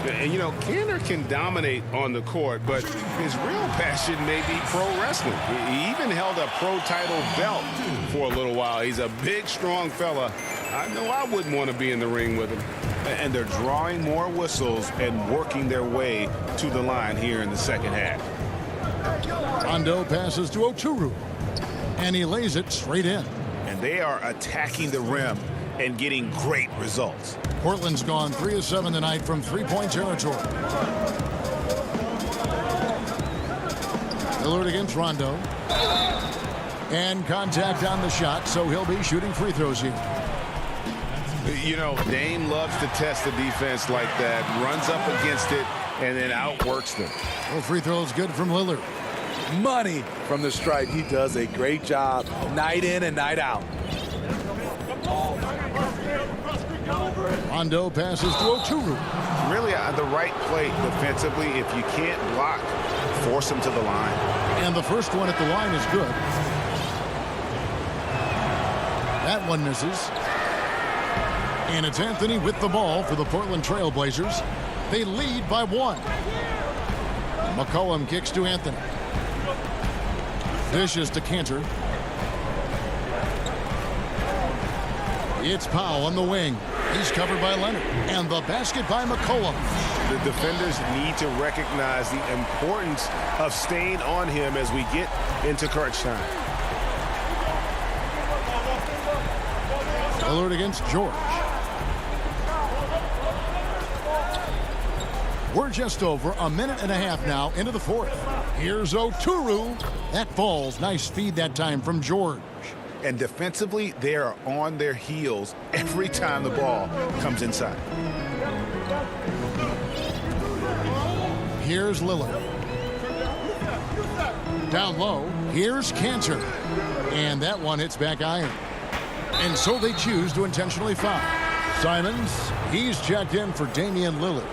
And, you know, Cantor can dominate on the court, but his real passion may be pro wrestling. He even held a pro title belt for a little while. He's a big, strong fella. I know I wouldn't want to be in the ring with him. And they're drawing more whistles and working their way to the line here in the second half. Rondo passes to Oturu, and he lays it straight in. And they are attacking the rim and getting great results. Portland's gone 3 of 7 tonight from 3-point territory. Lillard against Rondo. And contact on the shot, so he'll be shooting free throws here. You know, Dame loves to test the defense like that, runs up against it, and then outworks them. Well, free throws good from Lillard. Money from the stripe. He does a great job night in and night out. Rondo passes to Oturu. Really the right play defensively. If you can't block, force him to the line. And the first one at the line is good. That one misses. And it's Anthony with the ball for the Portland Trailblazers. They lead by 1. McCollum kicks to Anthony. Dishes to Cantor. It's Powell on the wing. He's covered by Leonard. And the basket by McCollum. The defenders need to recognize the importance of staying on him as we get into crunch time. Lillard against George. We're just over a minute and a half now into the fourth. Here's Oturu. That falls. Nice feed that time from George. And defensively, they are on their heels every time the ball comes inside. Here's Lillard. Down low, here's Cantor. And that one hits back iron. And so they choose to intentionally foul. Simons, he's checked in for Damian Lillard.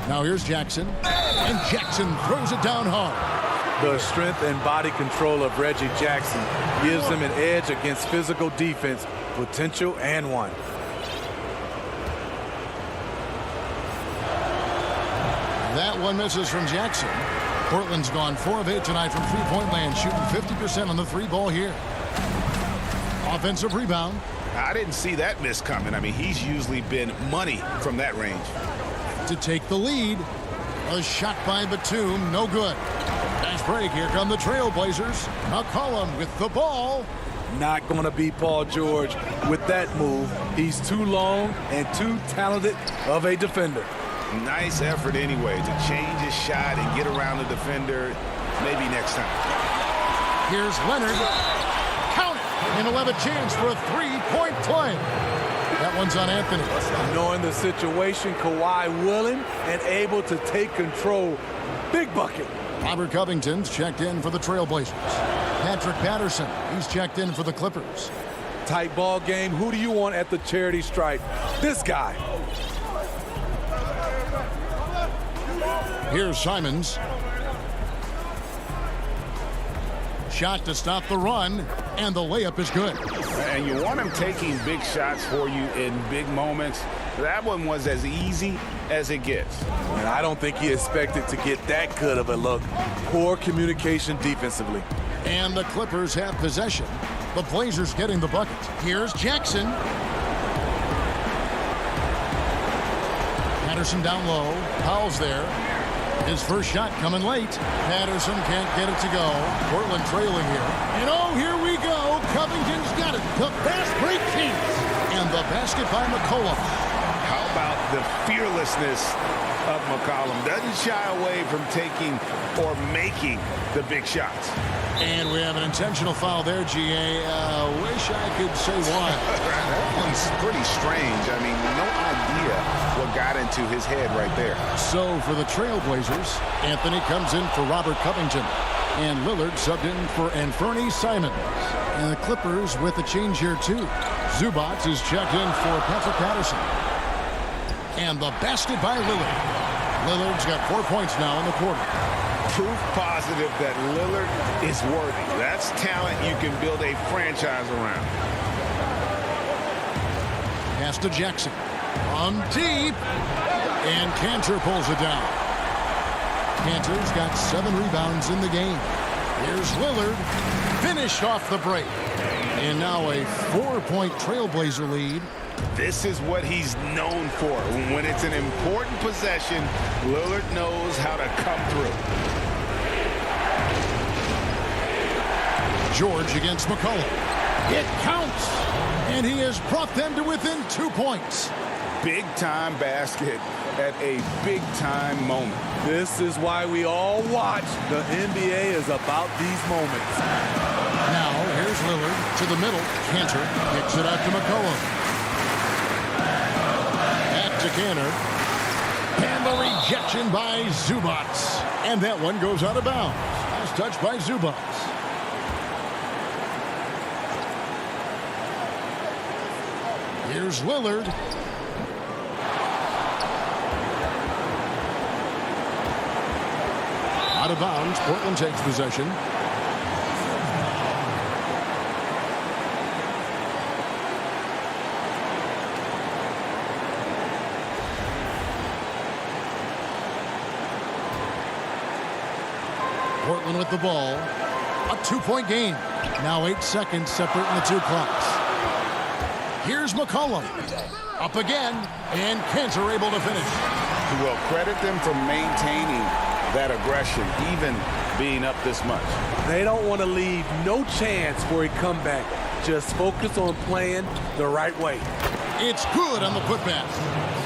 Now here's Jackson. And Jackson throws it down hard. The strength and body control of Reggie Jackson gives him an edge against physical defense, potential and one. That one misses from Jackson. Portland's gone 4 of 8 tonight from three-point land, shooting 50% on the three ball here. Offensive rebound. I didn't see that miss coming. I mean, he's usually been money from that range. To take the lead. A shot by Batum, no good. Fast break, here come the Trailblazers. McCollum with the ball. Not going to be Paul George with that move. He's too long and too talented of a defender. Nice effort anyway to change his shot and get around the defender. Maybe next time. Here's Leonard. Count it. And he'll have a chance for a three-point play. That one's on Anthony. Knowing the situation, Kawhi willing and able to take control. Big bucket. Robert Covington's checked in for the Trailblazers. Patrick Patterson, he's checked in for the Clippers. Tight ball game. Who do you want at the charity stripe? This guy. Here's Simons. Shot to stop the run, and the layup is good. And you want him taking big shots for you in big moments. That one was as easy as it gets. And I don't think he expected to get that good of a look. Poor communication defensively. And the Clippers have possession. The Blazers getting the bucket. Here's Jackson. Patterson down low. Powell's there. His first shot coming late. Patterson can't get it to go. Portland trailing here. And oh, here we go. Covington's got it. The fast break chance. And the basket by McCollum. How about the fearlessness of McCollum? Doesn't shy away from taking or making the big shots. And we have an intentional foul there, GA. Wish I could say why. That one's pretty strange. I mean, no idea what got into his head right there. So for the Trailblazers, Anthony comes in for Robert Covington. And Lillard subbed in for Anthony Simons. And the Clippers with a change here, too. Zubac is checked in for Patrick Patterson. And the basket by Lillard. Lillard's got 4 points now in the quarter. Proof positive that Lillard is worthy. That's talent you can build a franchise around. Pass to Jackson. On deep. And Cantor pulls it down. Cantor's got 7 rebounds in the game. Here's Lillard. Finished off the break. And now a 4-point Trailblazer lead. This is what he's known for. When it's an important possession, Lillard knows how to come through. George against McCollum. It counts. And he has brought them to within 2 points. Big-time basket at a big-time moment. This is why we all watch. The NBA is about these moments. Now, here's Lillard to the middle. Cantor kicks it out to McCollum. Back to Cantor. And the rejection by Zubac. And that one goes out of bounds. Last touch by Zubac. Here's Lillard. Out of bounds. Portland takes possession. Portland with the ball. A 2-point game. Now 8 seconds separating the two clocks. Here's McCollum. Up again, and Kansas are able to finish. Well, credit them for maintaining that aggression, even being up this much. They don't want to leave no chance for a comeback. Just focus on playing the right way. It's good on the putback.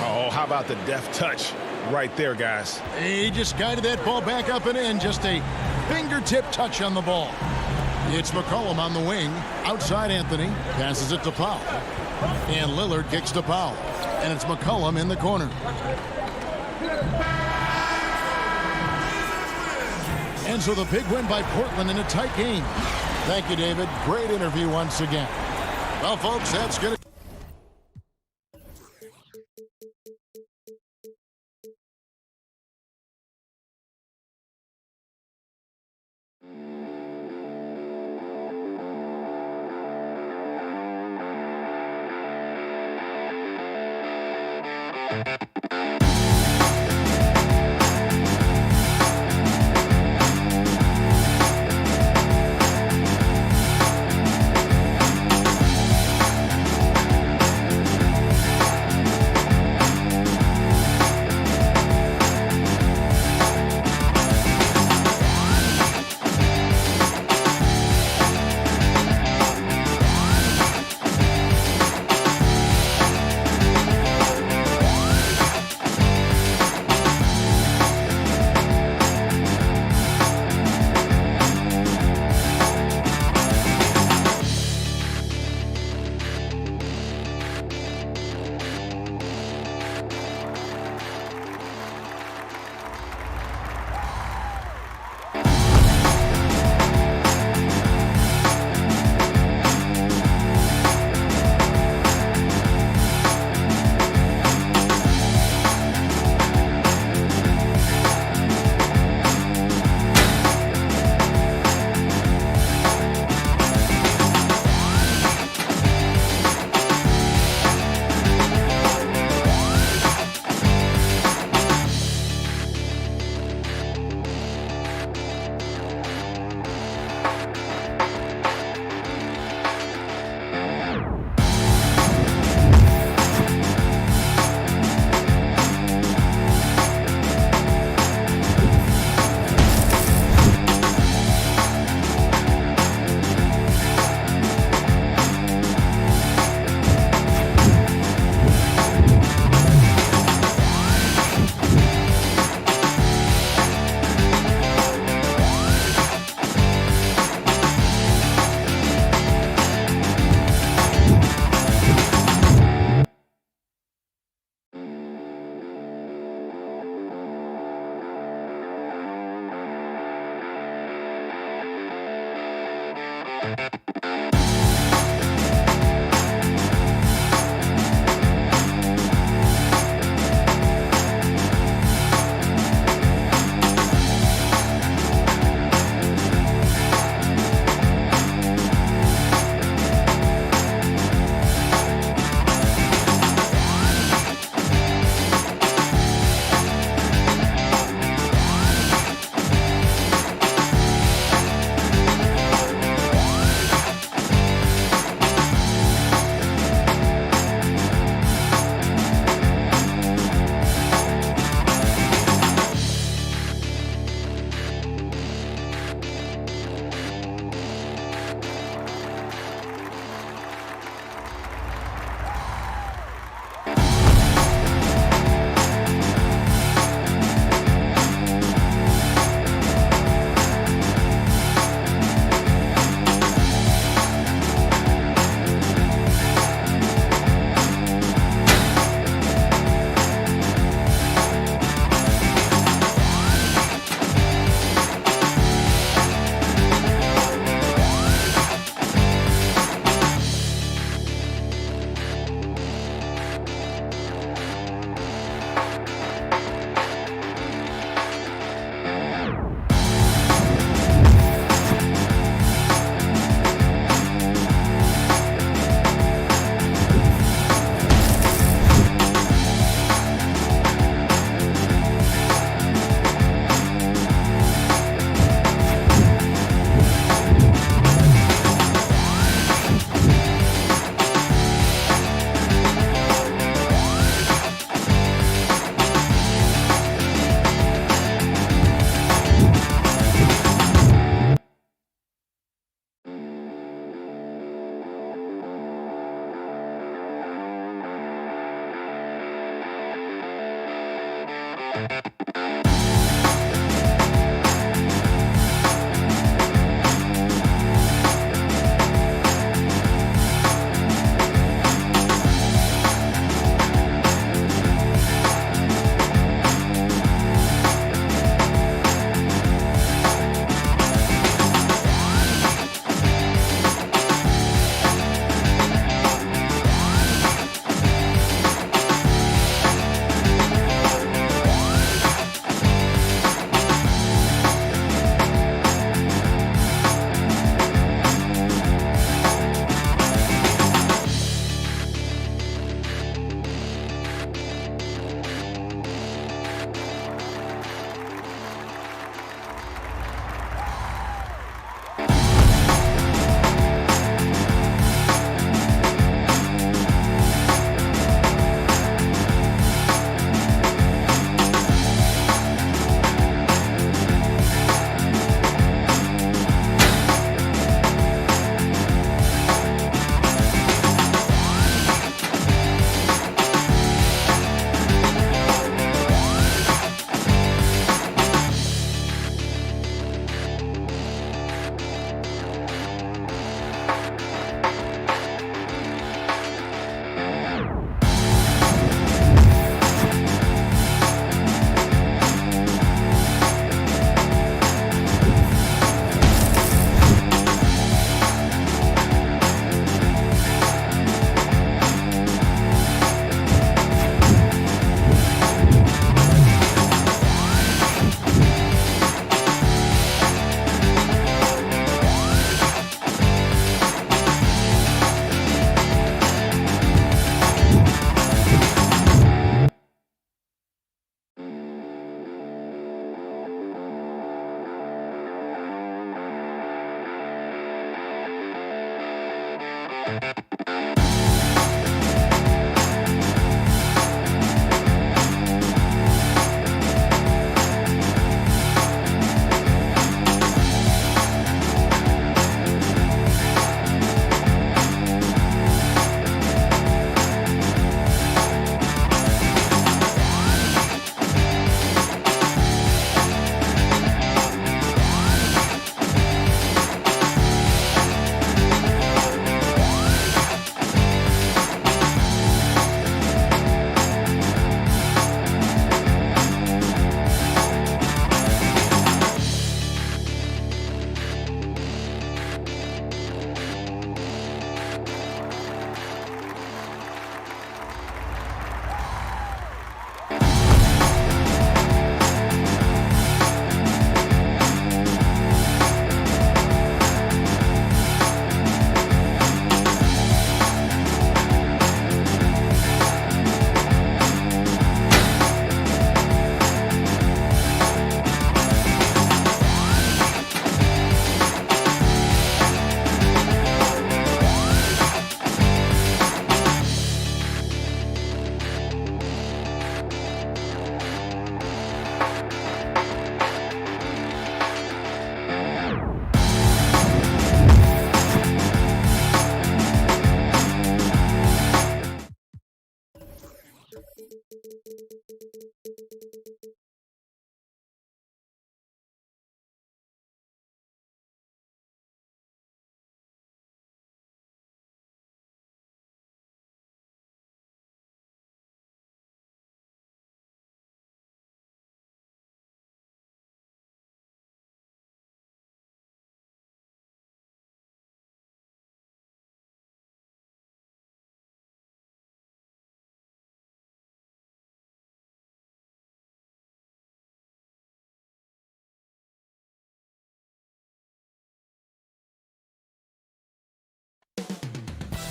Oh, how about the deft touch right there, guys? He just guided that ball back up and in. Just a fingertip touch on the ball. It's McCollum on the wing. Outside Anthony. Passes it to Powell. And Lillard kicks to Powell. And it's McCollum in the corner. And so the big win by Portland in a tight game. Thank you, David. Great interview once again. Well, folks, that's going to...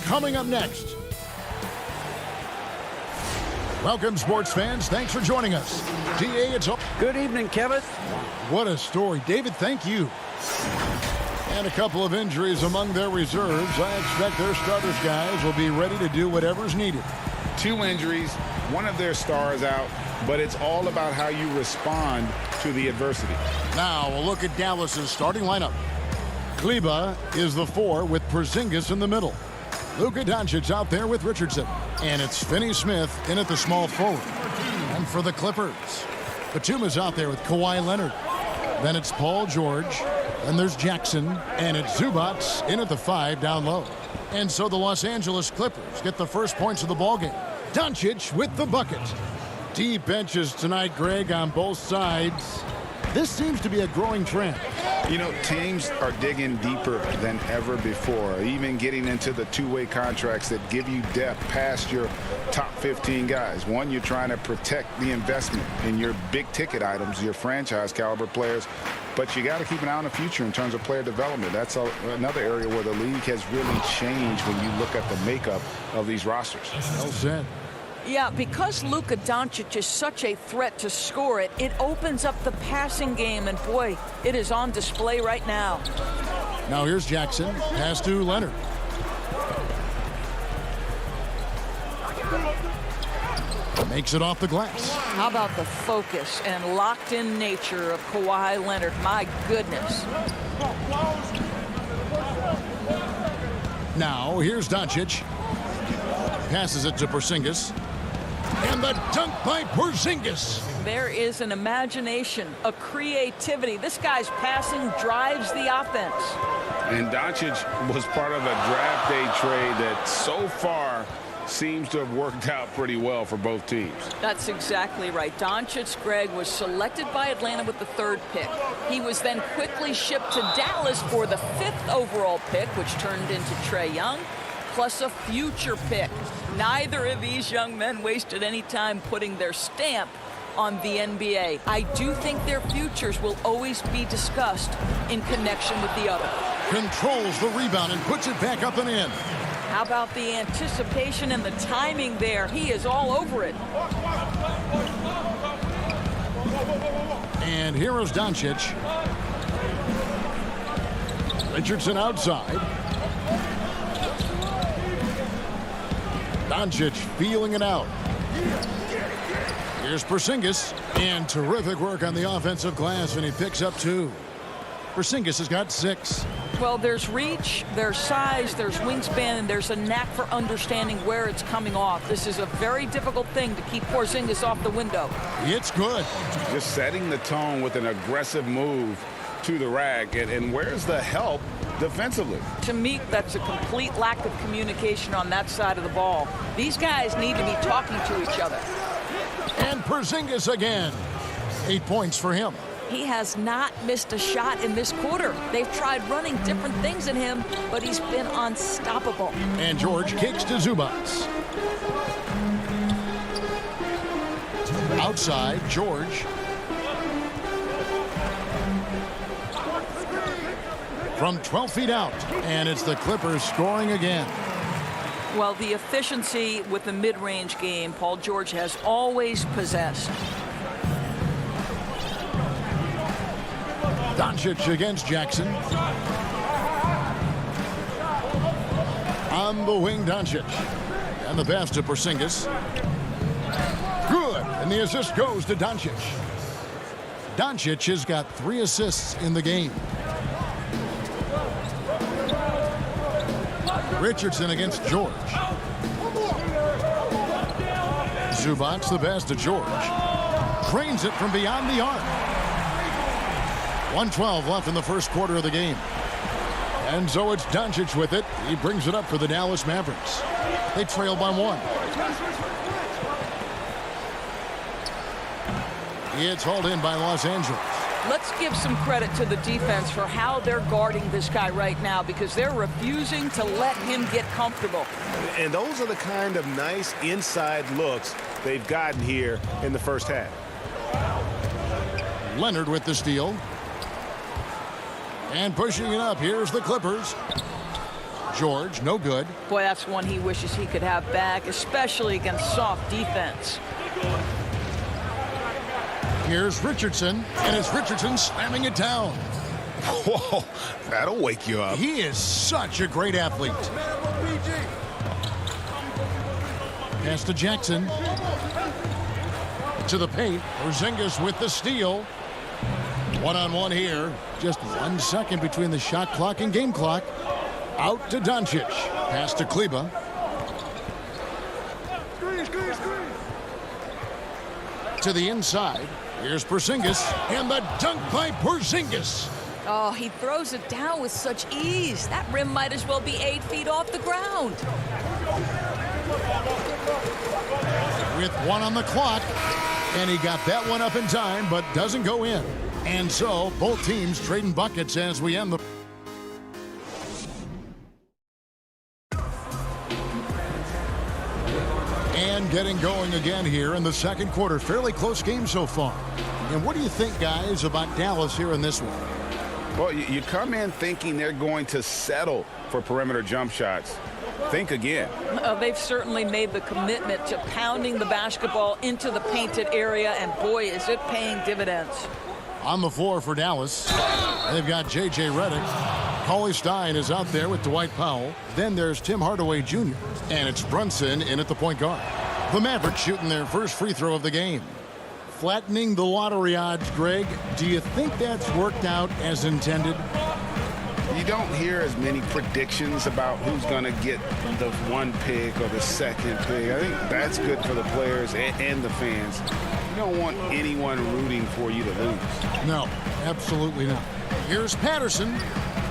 Coming up next. Welcome, sports fans. Thanks for joining us. DA, it's all. Good evening, Kevin. What a story. David, thank you. And a couple of injuries among their reserves. I expect their starters guys will be ready to do whatever's needed. 2 injuries, one of their stars out, but it's all about how you respond to the adversity. Now we'll look at Dallas's starting lineup. Kleba is the 4 with Porzingis in the middle. Luka Doncic out there with Richardson. And it's Finney Smith in at the small forward. And for the Clippers, Batuma's out there with Kawhi Leonard. Then it's Paul George. Then there's Jackson. And it's Zubats in at the 5 down low. And so the Los Angeles Clippers get the first points of the ballgame. Doncic with the bucket. Deep benches tonight, Greg, on both sides. This seems to be a growing trend. You know, teams are digging deeper than ever before, even getting into the two-way contracts that give you depth past your top 15 guys. One, you're trying to protect the investment in your big-ticket items, your franchise-caliber players, but you got to keep an eye on the future in terms of player development. That's another area where the league has really changed when you look at the makeup of these rosters. Well said. Yeah, because Luka Doncic is such a threat to score it, it opens up the passing game, and boy, it is on display right now. Now here's Jackson. Pass to Leonard. Makes it off the glass. How about the focus and locked-in nature of Kawhi Leonard? My goodness. Now here's Doncic. Passes it to Porzingis. And the dunk by Porzingis. There is an imagination, a creativity. This guy's passing drives the offense. And Doncic was part of a draft day trade that so far seems to have worked out pretty well for both teams. That's exactly right. Doncic, Greg, was selected by Atlanta with the 3rd pick. He was then quickly shipped to Dallas for the 5th overall pick, which turned into Trae Young, plus a future pick. Neither of these young men wasted any time putting their stamp on the NBA. I do think their futures will always be discussed in connection with the other. Controls the rebound and puts it back up and in. How about the anticipation and the timing there? He is all over it. And here is Doncic. Richardson outside. Doncic feeling it out. Here's Porzingis. And terrific work on the offensive glass, and he picks up 2. Porzingis has got 6. Well, there's reach, there's size, there's wingspan, and there's a knack for understanding where it's coming off. This is a very difficult thing to keep Porzingis off the window. It's good. Just setting the tone with an aggressive move to the rack. And where's the help defensively? To me, that's a complete lack of communication on that side of the ball. These guys need to be talking to each other. And Porzingis again. 8 points for him. He has not missed a shot in this quarter. They've tried running different things at him, but he's been unstoppable. And George kicks to Zubats. Outside, George. From 12 feet out, and it's the Clippers scoring again. Well, the efficiency with the mid-range game, Paul George has always possessed. Doncic against Jackson. On the wing, Doncic. And the pass to Porzingis. Good, and the assist goes to Doncic. Doncic has got 3 assists in the game. Richardson against George. Zubats the pass to George. Drains it from beyond the arc. 1:12 left in the first quarter of the game. And so it's Doncic with it. He brings it up for the Dallas Mavericks. They trail by 1. It's hauled in by Los Angeles. Let's give some credit to the defense for how they're guarding this guy right now, because they're refusing to let him get comfortable. And those are the kind of nice inside looks they've gotten here in the first half. Leonard with the steal. And pushing it up, here's the Clippers. George, no good. Boy, that's one he wishes he could have back, especially against soft defense. Here's Richardson, and it's Richardson slamming it down. Whoa, that'll wake you up. He is such a great athlete. Pass to Jackson. To the paint, Porzingis with the steal. One-on-one here. Just 1 second between the shot clock and game clock. Out to Doncic. Pass to Kleber. To the inside. Here's Porzingis, and the dunk by Porzingis. Oh, he throws it down with such ease. That rim might as well be 8 feet off the ground. With 1 on the clock, and he got that one up in time, but doesn't go in. And so, both teams trading buckets as we end the... And getting going again here in the second quarter. Fairly close game so far. And what do you think, guys, about Dallas here in this one? Well, you come in thinking they're going to settle for perimeter jump shots. Think again. They've certainly made the commitment to pounding the basketball into the painted area, and boy, is it paying dividends. On the floor for Dallas, they've got J.J. Redick. Cauley Stein is out there with Dwight Powell. Then there's Tim Hardaway Jr. And it's Brunson in at the point guard. The Mavericks shooting their first free throw of the game. Flattening the lottery odds, Greg. Do you think that's worked out as intended? You don't hear as many predictions about who's going to get the 1 pick or the 2nd pick. I think that's good for the players and the fans. You don't want anyone rooting for you to lose. No, absolutely not. Here's Patterson.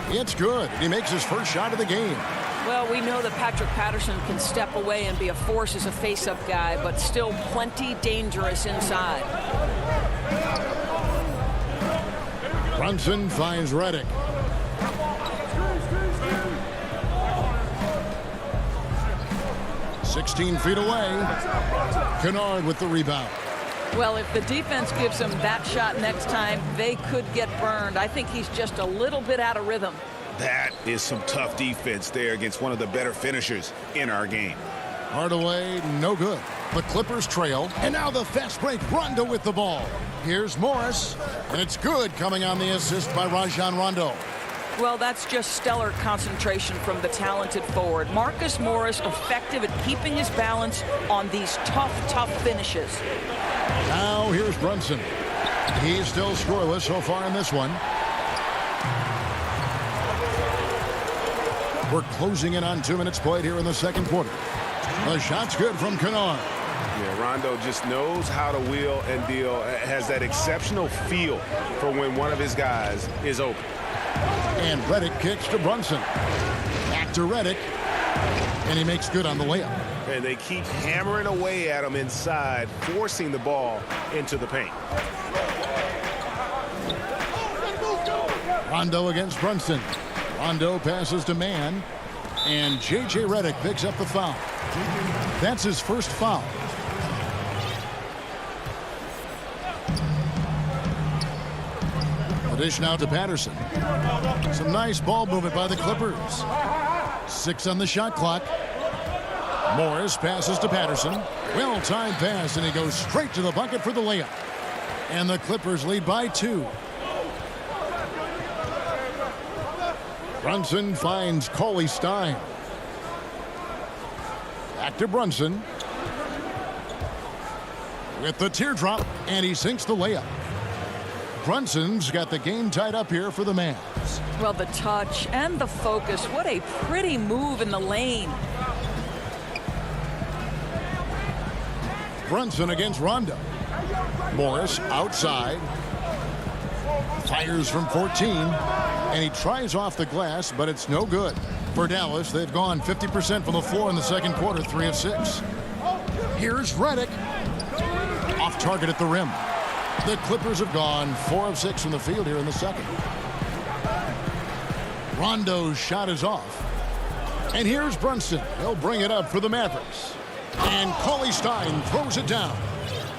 It's good. He makes his first shot of the game. Well, we know that Patrick Patterson can step away and be a force as a face-up guy, but still plenty dangerous inside. Brunson finds Redick. "16 feet away." Kennard with the rebound. Well, if the defense gives him that shot next time, they could get burned. I think he's just a little bit out of rhythm. That is some tough defense there against one of the better finishers in our game. Hardaway, no good. The Clippers trail, and now the fast break. Rondo with the ball. Here's Morris, and it's good, coming on the assist by Rajon Rondo. Well, that's just stellar concentration from the talented forward. Marcus Morris effective at keeping his balance on these tough finishes. Now here's Brunson. He's still scoreless so far in this one. We're closing in on 2 minutes played here in the second quarter. The shot's good from Kennard. Yeah, Rondo just knows how to wheel and deal. Has that exceptional feel for when one of his guys is open. And Redick kicks to Brunson. Back to Redick. And he makes good on the layup. And they keep hammering away at him inside, forcing the ball into the paint. Rondo against Brunson. Rondo passes to Mann. And J.J. Redick picks up the foul. That's his first foul. The dish now to Patterson. Some nice ball movement by the Clippers. 6 on the shot clock. Morris passes to Patterson. Well-timed pass, and he goes straight to the bucket for the layup. And the Clippers lead by 2. Brunson finds Cauley Stein. Back to Brunson. With the teardrop, and he sinks the layup. Brunson's got the game tied up here for the Mavs. Well, the touch and the focus. What a pretty move in the lane. Brunson against Rondo. Morris outside. Fires from 14. And he tries off the glass, but it's no good. For Dallas, they've gone 50% from the floor in the second quarter, 3 of 6. Here's Redick. Off target at the rim. The Clippers have gone 4 of 6 from the field here in the second. Rondo's shot is off. And here's Brunson. He'll bring it up for the Mavericks. And Cauley Stein throws it down.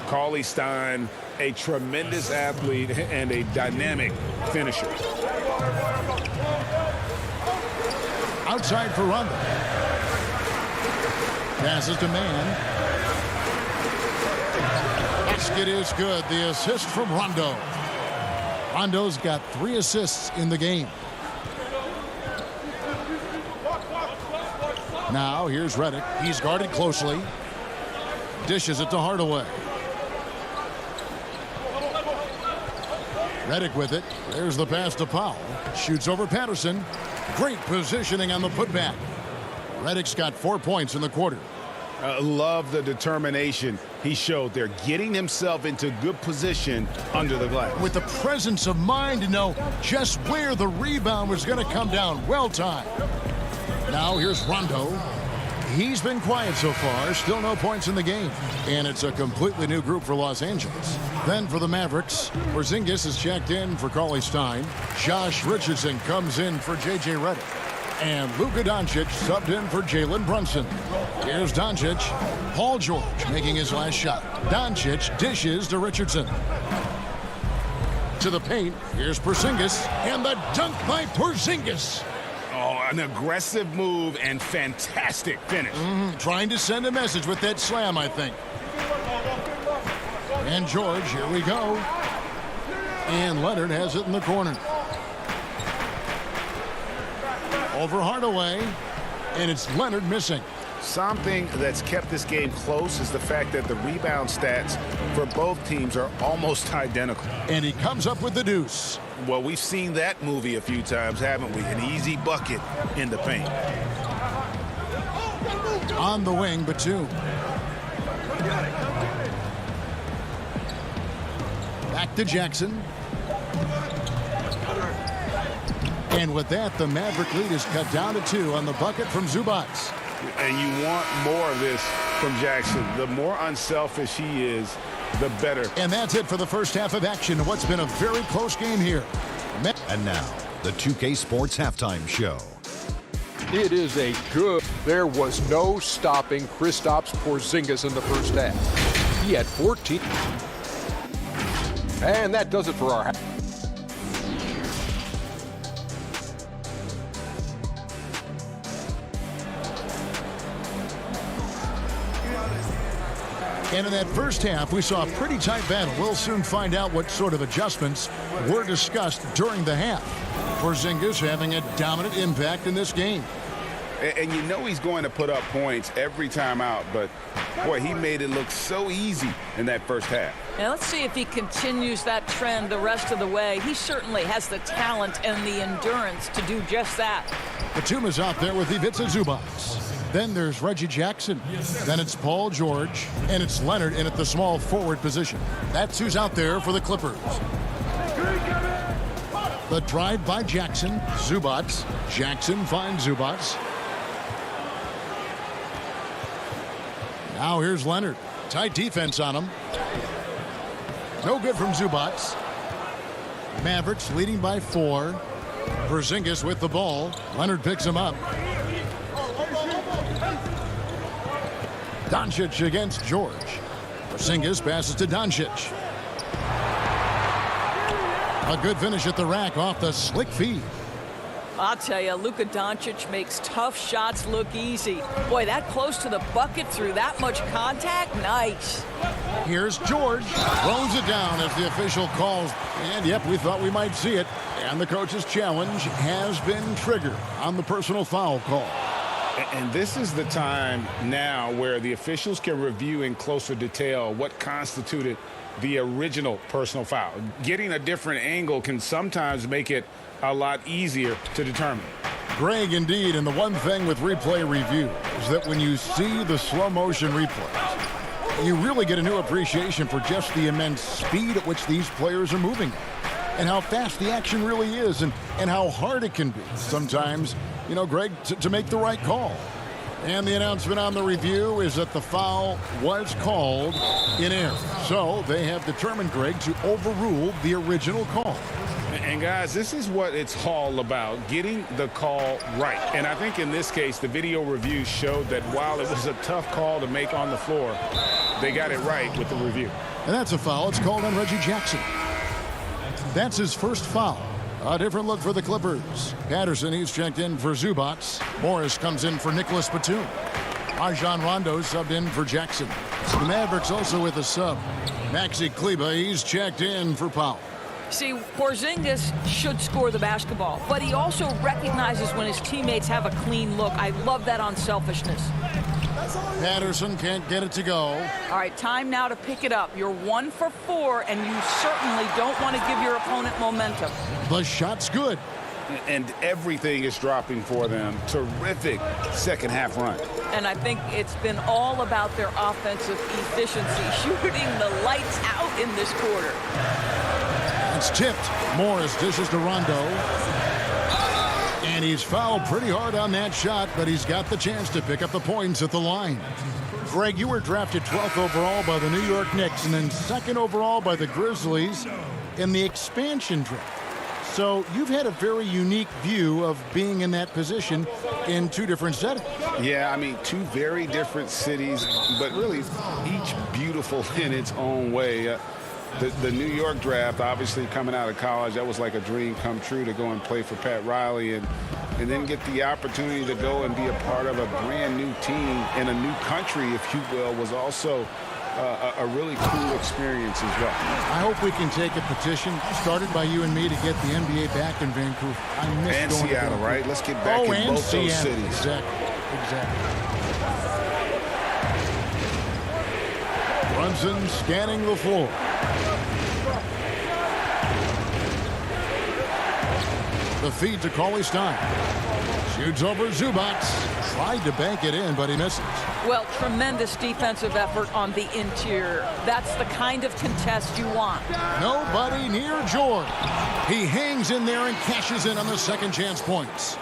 Cauley Stein, a tremendous athlete and a dynamic finisher. Outside for Rondo. Passes to Mann. Basket is good. The assist from Rondo. Rondo's got 3 assists in the game. Now here's Redick. He's guarded closely. Dishes it to Hardaway. Redick with it. There's the pass to Powell. Shoots over Patterson. Great positioning on the putback. Redick's got 4 points in the quarter. Love the determination he showed there, getting himself into good position under the glass. With the presence of mind to know just where the rebound was going to come down. Well timed. Now here's Rondo. He's been quiet so far. Still no points in the game. And it's a completely new group for Los Angeles. Then for the Mavericks, Porzingis is checked in for Cauley-Stein. Josh Richardson comes in for J.J. Redick. And Luka Doncic subbed in for Jalen Brunson. Here's Doncic. Paul George making his last shot. Doncic dishes to Richardson. To the paint. Here's Porzingis. And the dunk by Porzingis. Oh, an aggressive move and fantastic finish. Trying to send a message with that slam, I think. And George, here we go. And Leonard has it in the corner. Over Hardaway, and it's Leonard missing. Something that's kept this game close is the fact that the rebound stats for both teams are almost identical. And he comes up with the deuce. Well, we've seen that movie a few times, haven't we? An easy bucket in the paint. On the wing, Batum. Back to Jackson. And with that, the Maverick lead is cut down to 2 on the bucket from Zubac. And you want more of this from Jackson. The more unselfish he is, the better. And that's it for the first half of action. What's been a very close game here. And now, the 2K Sports Halftime Show. It is a good. There was no stopping Kristaps Porzingis in the first half. He had 14. And that does it for our half. And in that first half, we saw a pretty tight battle. We'll soon find out what sort of adjustments were discussed during the half. Porzingis having a dominant impact in this game. And you know he's going to put up points every time out, but boy, he made it look so easy in that first half. Now let's see if he continues that trend the rest of the way. He certainly has the talent and the endurance to do just that. Batum is out there with Ivica Zubac. Then there's Reggie Jackson. Then it's Paul George. And it's Leonard in at the small forward position. That's who's out there for the Clippers. The drive by Jackson. Zubac. Jackson finds Zubac. Now here's Leonard. Tight defense on him. No good from Zubac. Mavericks leading by 4. Porzingis with the ball. Leonard picks him up. Doncic against George. Porzingis passes to Doncic. A good finish at the rack off the slick feed. I'll tell you, Luka Doncic makes tough shots look easy. Boy, that close to the bucket through that much contact, nice. Here's George. Throws it down as the official calls. And yep, we thought we might see it. And the coach's challenge has been triggered on the personal foul call. And this is the time now where the officials can review in closer detail what constituted the original personal foul. Getting a different angle can sometimes make it a lot easier to determine. Greg, indeed, and the one thing with replay review is that when you see the slow motion replays, you really get a new appreciation for just the immense speed at which these players are moving and how fast the action really is and how hard it can be sometimes, you know, Greg, to make the right call. And the announcement on the review is that the foul was called in error. So they have determined, Greg, to overrule the original call. And guys, this is what it's all about, getting the call right. And I think in this case, the video review showed that while it was a tough call to make on the floor, they got it right with the review. And that's a foul. It's called on Reggie Jackson. That's his first foul. A different look for the Clippers. Patterson, he's checked in for Zubac. Morris comes in for Nicholas Batum. Rajon Rondo subbed in for Jackson. The Mavericks also with a sub. Maxi Kleber, he's checked in for Powell. See, Porzingis should score the basketball, but he also recognizes when his teammates have a clean look. I love that unselfishness. Patterson can't get it to go. All right, time now to pick it up. You're 1 for 4, and you certainly don't want to give your opponent momentum. The shot's good. and everything is dropping for them. Terrific second half run. And I think it's been all about their offensive efficiency, shooting the lights out in this quarter. It's tipped. Morris dishes to Rondo. And he's fouled pretty hard on that shot, but he's got the chance to pick up the points at the line. Greg, you were drafted 12th overall by the New York Knicks and then 2nd overall by the Grizzlies in the expansion draft. So you've had a very unique view of being in that position in 2 different settings. Yeah, I mean, 2 very different cities, but really each beautiful in its own way. The New York draft, obviously coming out of college, that was like a dream come true to go and play for Pat Riley and then get the opportunity to go and be a part of a brand new team in a new country, if you will, was also a really cool experience as well. I hope we can take a petition started by you and me to get the NBA back in Vancouver. I miss and going Seattle, to right? Let's get back in and both Seattle. those cities. Exactly. Brunson scanning the floor. The feed to Cauley Stein. Shoots over Zubac. Tried to bank it in, but he misses. Well, tremendous defensive effort on the interior. That's the kind of contest you want. Nobody near George. He hangs in there and cashes in on the second chance points.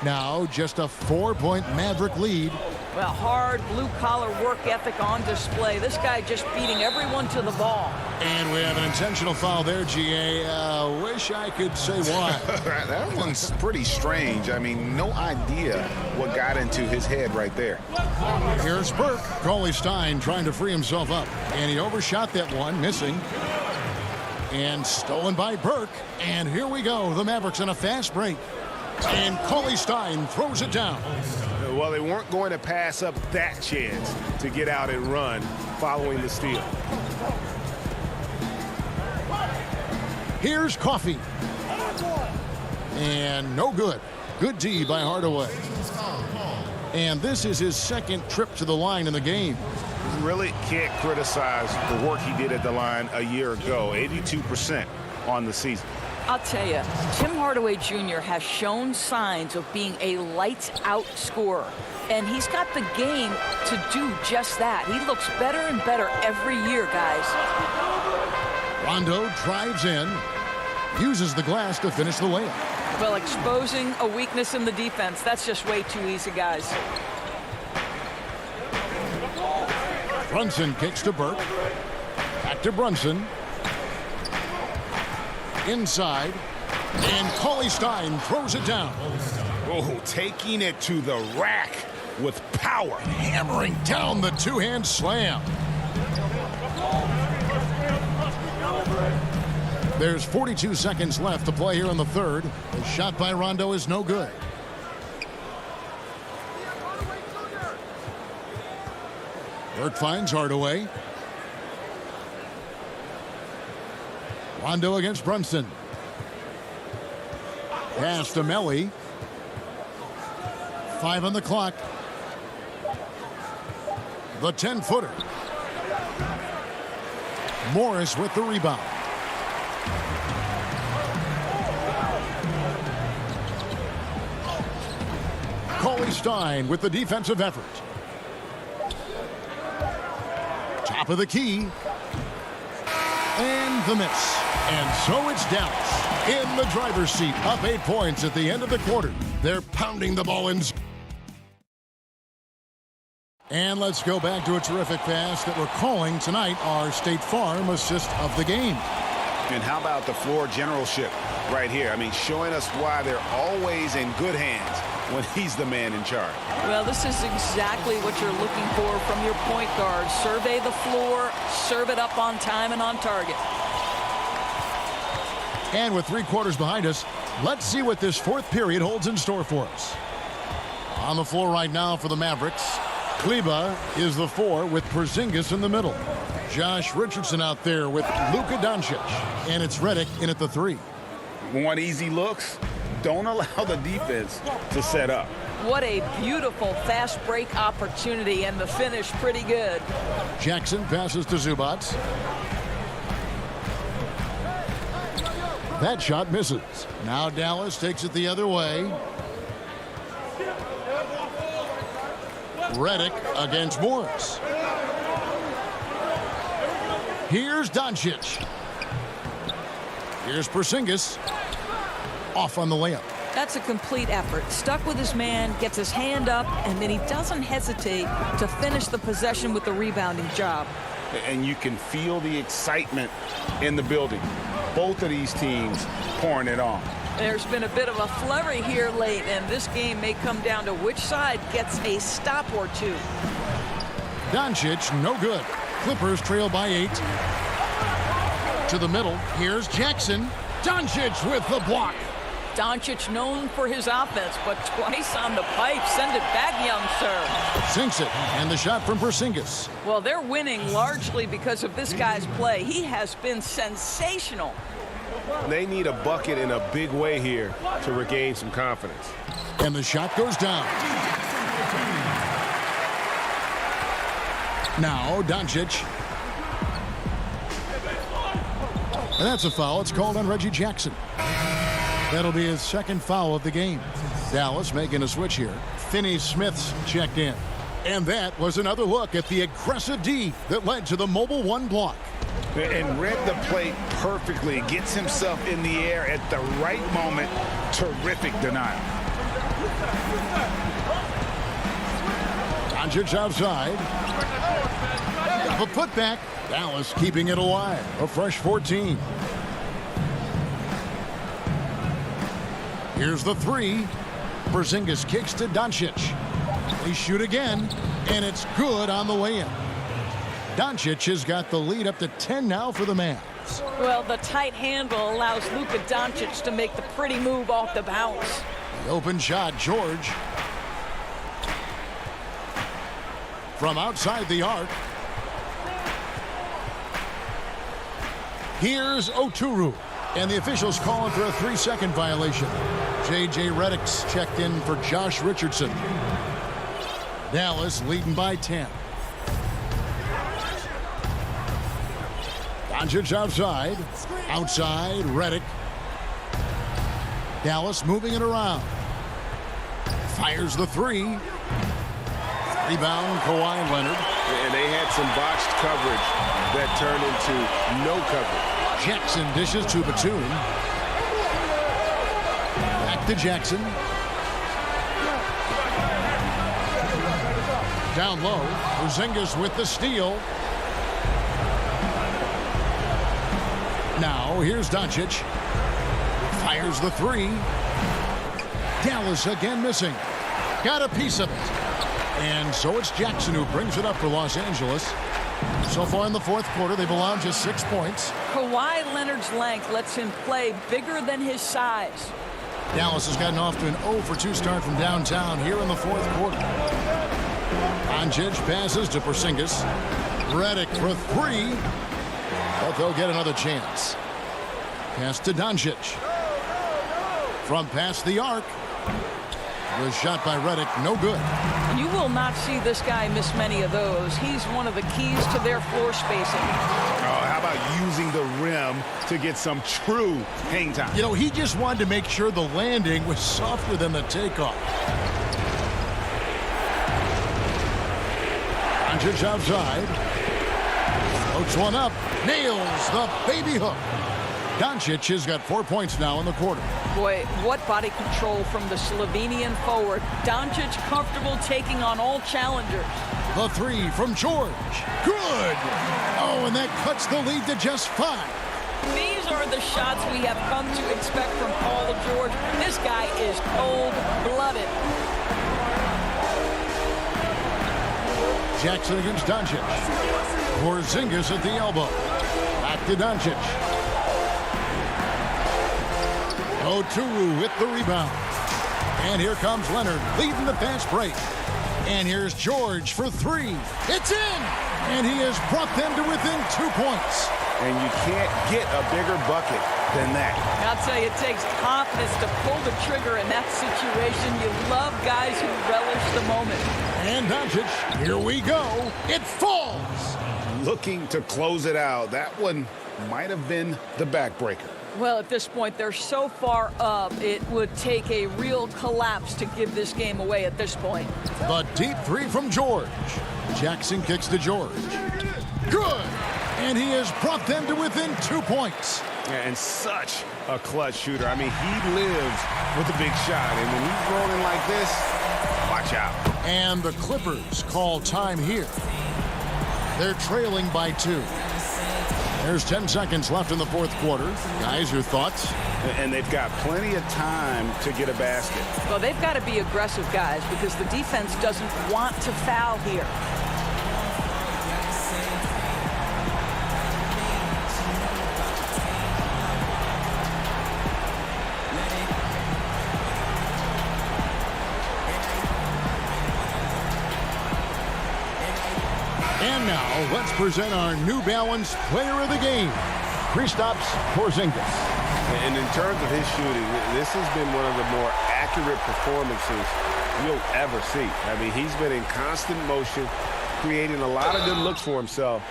Now just a 4-point Maverick lead. Well, hard blue-collar work ethic on display. This guy just beating everyone to the ball. And we have an intentional foul there, GA. Wish I could say why. That one's pretty strange. I mean, no idea what got into his head right there. Here's Burke. Cauley Stein trying to free himself up. And he overshot that one, missing. And stolen by Burke. And here we go. The Mavericks in a fast break. And Cauley Stein throws it down. Well, they weren't going to pass up that chance to get out and run following the steal. Here's Coffey. And no good. Good D by Hardaway. And this is his 2nd trip to the line in the game. Really can't criticize the work he did at the line a year ago. 82% on the season. I'll tell you, Tim Hardaway Jr. has shown signs of being a lights-out scorer. And he's got the game to do just that. He looks better and better every year, guys. Rondo drives in, uses the glass to finish the layup. Well, exposing a weakness in the defense, that's just way too easy, guys. Brunson kicks to Burke. Back to Brunson. Inside. And Cauley Stein throws it down. Oh, taking it to the rack with power. Hammering down the 2-hand slam. There's 42 seconds left to play here in the 3rd. The shot by Rondo is no good. Burke finds Hardaway. Rondo against Brunson. Pass to Melly. 5 on the clock. The 10-footer. Morris with the rebound. Cauley Stein with the defensive effort. Top of the key. And the miss. And so it's Dallas in the driver's seat, up 8 points at the end of the quarter. They're pounding the ball in. And let's go back to a terrific pass that we're calling tonight our State Farm assist of the game. And how about the floor generalship right here? I mean, showing us why they're always in good hands when he's the man in charge. Well, this is exactly what you're looking for from your point guard. Survey the floor, serve it up on time and on target. And with 3 quarters behind us, let's see what this 4th period holds in store for us. On the floor right now for the Mavericks, Kleber is the 4 with Porzingis in the middle. Josh Richardson out there with Luka Doncic. And it's Redick in at the 3. Want easy looks? Don't allow the defense to set up. What a beautiful fast break opportunity, and the finish pretty good. Jackson passes to Zubac. That shot misses. Now Dallas takes it the other way. Redick against Morris. Here's Doncic. Here's Porzingis. Off on the layup. That's a complete effort. Stuck with his man, gets his hand up, and then he doesn't hesitate to finish the possession with the rebounding job. And you can feel the excitement in the building. Both of these teams pouring it on. There's been a bit of a flurry here late, and this game may come down to which side gets a stop or two. Doncic, no good. Clippers trail by 8. To the middle, here's Jackson. Doncic with the block. Doncic known for his offense, but twice on the pipe. Send it back, young sir. Sinks it, and the shot from Porzingis. Well, they're winning largely because of this guy's play. He has been sensational. They need a bucket in a big way here to regain some confidence. And the shot goes down. Now Doncic. And that's a foul. It's called on Reggie Jackson. That'll be his second foul of the game. Dallas making a switch here. Finney-Smith's checked in. And that was another look at the aggressive D that led to the mobile 1 block. And read the play perfectly. Gets himself in the air at the right moment. Terrific denial. Doncic outside. A putback. Dallas keeping it alive. A fresh 14. Here's the 3. Porzingis kicks to Doncic. They shoot again, and it's good on the way in. Doncic has got the lead up to 10 now for the Mavs. Well, the tight handle allows Luka Doncic to make the pretty move off the bounce. The open shot, George. From outside the arc. Here's Oturu. And the officials calling for a 3-second violation. J.J. Redick's checked in for Josh Richardson. Dallas leading by 10. Doncic outside. Outside, Redick. Dallas moving it around. Fires the 3. Rebound, Kawhi Leonard. And they had some botched coverage that turned into no coverage. Jackson dishes to Batum. Back to Jackson. Down low. Porzingis with the steal. Now here's Doncic. Fires the 3. Dallas again missing. Got a piece of it. And so it's Jackson who brings it up for Los Angeles. So far in the fourth quarter, they've allowed just 6 points. Kawhi Leonard's length lets him play bigger than his size. Dallas has gotten off to an 0-for-2 start from downtown here in the fourth quarter. Doncic passes to Porzingis. Redick for 3. But they'll get another chance. Pass to Doncic. From past the arc. The shot by Redick, no good. You will not see this guy miss many of those. He's one of the keys to their floor spacing. Oh, how about using the rim to get some true hang time? You know, he just wanted to make sure the landing was softer than the takeoff. Doncic outside. Floats one up. Nails the baby hook. Doncic has got 4 points now in the quarter. Boy, what body control from the Slovenian forward. Doncic comfortable taking on all challengers. The 3 from George. Good. Oh, and that cuts the lead to just 5. These are the shots we have come to expect from Paul George. This guy is cold-blooded. Jackson against Doncic. Porzingis at the elbow. Back to Doncic. Oturu with the rebound. And here comes Leonard leading the fast break. And here's George for 3. It's in! And he has brought them to within 2 points. And you can't get a bigger bucket than that. I'll tell you, it takes confidence to pull the trigger in that situation. You love guys who relish the moment. And Doncic, here we go. It falls! Looking to close it out. That one might have been the backbreaker. Well, at this point, they're so far up, it would take a real collapse to give this game away at this point. The deep three from George. Jackson kicks to George. Good! And he has brought them to within 2 points. And such a clutch shooter. I mean, he lives with a big shot. And when he's rolling like this, watch out. And the Clippers call time here. They're trailing by 2. There's 10 seconds left in the fourth quarter. Guys, your thoughts? And they've got plenty of time to get a basket. Well, they've got to be aggressive, guys, because the defense doesn't want to foul here. And now, let's present our New Balance Player of the Game, Kristaps Porzingis. And in terms of his shooting, this has been one of the more accurate performances you'll ever see. I mean, he's been in constant motion, creating a lot of good looks for himself.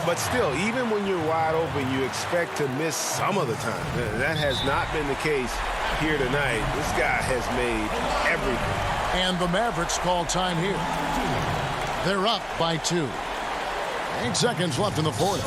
But still, even when you're wide open, you expect to miss some of the time. That has not been the case here tonight. This guy has made everything. And the Mavericks call time here. They're up by 2. 8 seconds left in the fourth.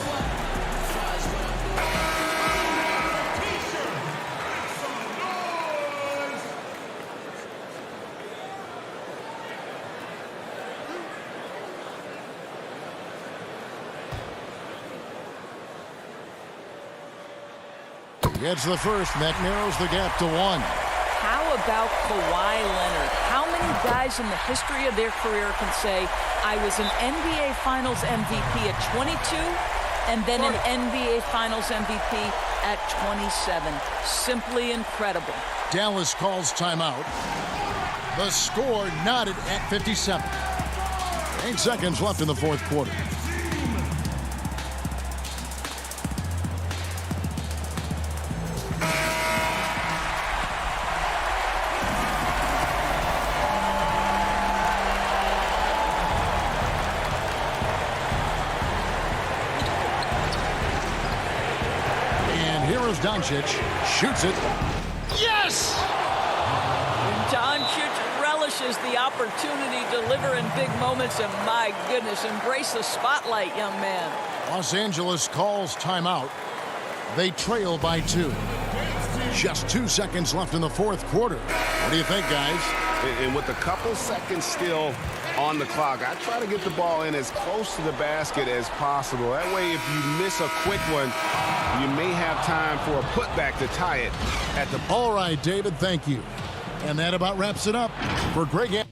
Gets the first, and that narrows the gap to 1. How about Kawhi Leonard? How many guys in the history of their career can say, I was an NBA Finals MVP at 22 and then an NBA Finals MVP at 27? Simply incredible. Dallas calls timeout. The score knotted at 57. 8 seconds left in the fourth quarter. Doncic shoots it. Yes! Doncic relishes the opportunity to deliver in big moments, and my goodness, embrace the spotlight, young man. Los Angeles calls timeout. They trail by 2. Just 2 seconds left in the fourth quarter. What do you think, guys? And with a couple seconds still on the clock, I try to get the ball in as close to the basket as possible. That way, if you miss a quick one, you may have time for a putback to tie it at the... All right, David, thank you. And that about wraps it up for Greg.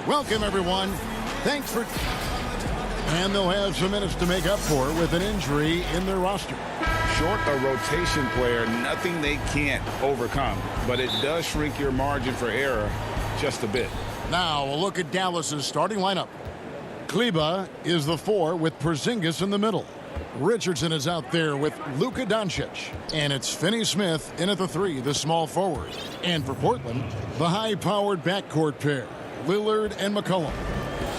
Welcome, everyone. Thanks for... And they'll have some minutes to make up for with an injury in their roster. Short a rotation player, nothing they can't overcome, but it does shrink your margin for error just a bit. Now, a look at Dallas's starting lineup. Kleba is the 4 with Porzingis in the middle. Richardson is out there with Luka Doncic. And it's Finney Smith in at the 3, the small forward. And for Portland, the high-powered backcourt pair, Lillard and McCollum.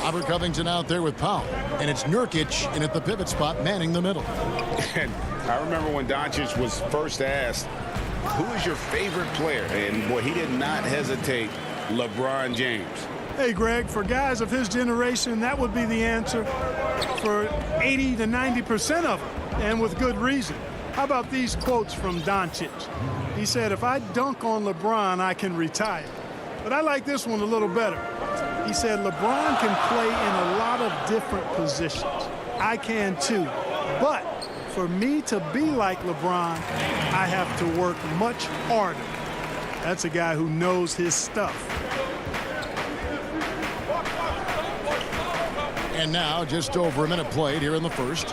Robert Covington out there with Powell. And it's Nurkic in at the pivot spot, manning the middle. And I remember when Doncic was first asked, who is your favorite player? And, boy, he did not hesitate. LeBron James. Hey, Greg, for guys of his generation, that would be the answer for 80 to 90% of them, and with good reason. How about these quotes from Doncic? He said, if I dunk on LeBron, I can retire. But I like this one a little better. He said, LeBron can play in a lot of different positions. I can too. But for me to be like LeBron, I have to work much harder. That's a guy who knows his stuff. And now, just over a minute played here in the first.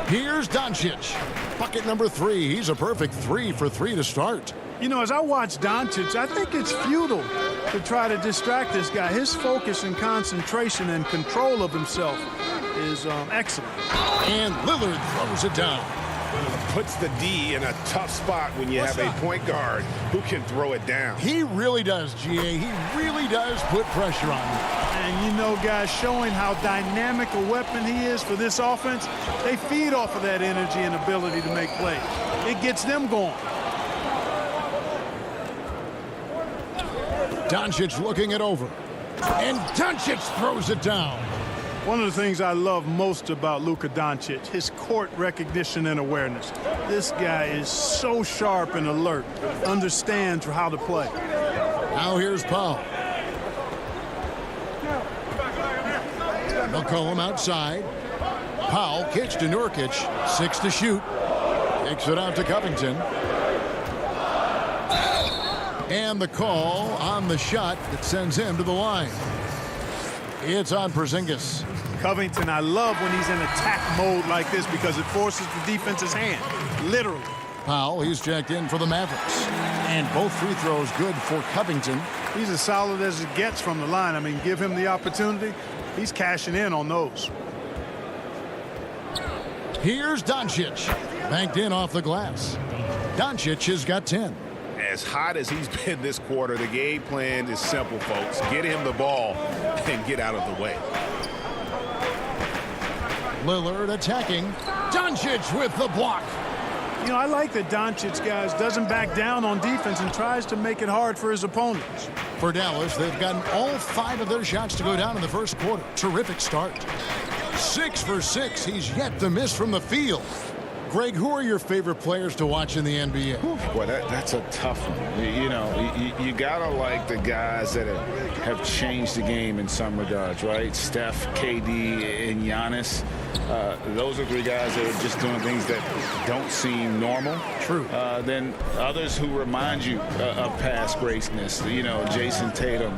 Here's Doncic. Bucket number 3. He's a perfect 3 for 3 to start. You know, as I watch Doncic, I think it's futile to try to distract this guy. His focus and concentration and control of himself is excellent. And Lillard throws it down. Puts the D in a tough spot when you have a point guard who can throw it down. He really does, GA. He really does put pressure on him. And you know, guys, showing how dynamic a weapon he is for this offense, they feed off of that energy and ability to make plays. It gets them going. Doncic looking it over. And Doncic throws it down. One of the things I love most about Luka Doncic, his court recognition and awareness. This guy is so sharp and alert, understands how to play. Now here's Powell. McCollum outside. Powell kicks to Nurkic. 6 to shoot. Kicks it out to Covington. And the call on the shot that sends him to the line. It's on Porzingis. Covington, I love when he's in attack mode like this because it forces the defense's hand, literally. Powell, he's checked in for the Mavericks. And both free throws good for Covington. He's as solid as it gets from the line. I mean, give him the opportunity. He's cashing in on those. Here's Doncic. Banked in off the glass. Doncic has got 10. As hot as he's been this quarter, the game plan is simple, folks. Get him the ball and get out of the way. Lillard attacking. Doncic with the block. You know, I like that Doncic, guys, doesn't back down on defense and tries to make it hard for his opponents. For Dallas, they've gotten all 5 of their shots to go down in the first quarter. Terrific start. 6 for 6. He's yet to miss from the field. Greg, who are your favorite players to watch in the NBA? Well, that's a tough one. You know, you gotta like the guys that have changed the game in some regards, right? Steph, KD, and Giannis. Those are 3 guys that are just doing things that don't seem normal. True. Then others who remind you of past greatness. You know, Jason Tatum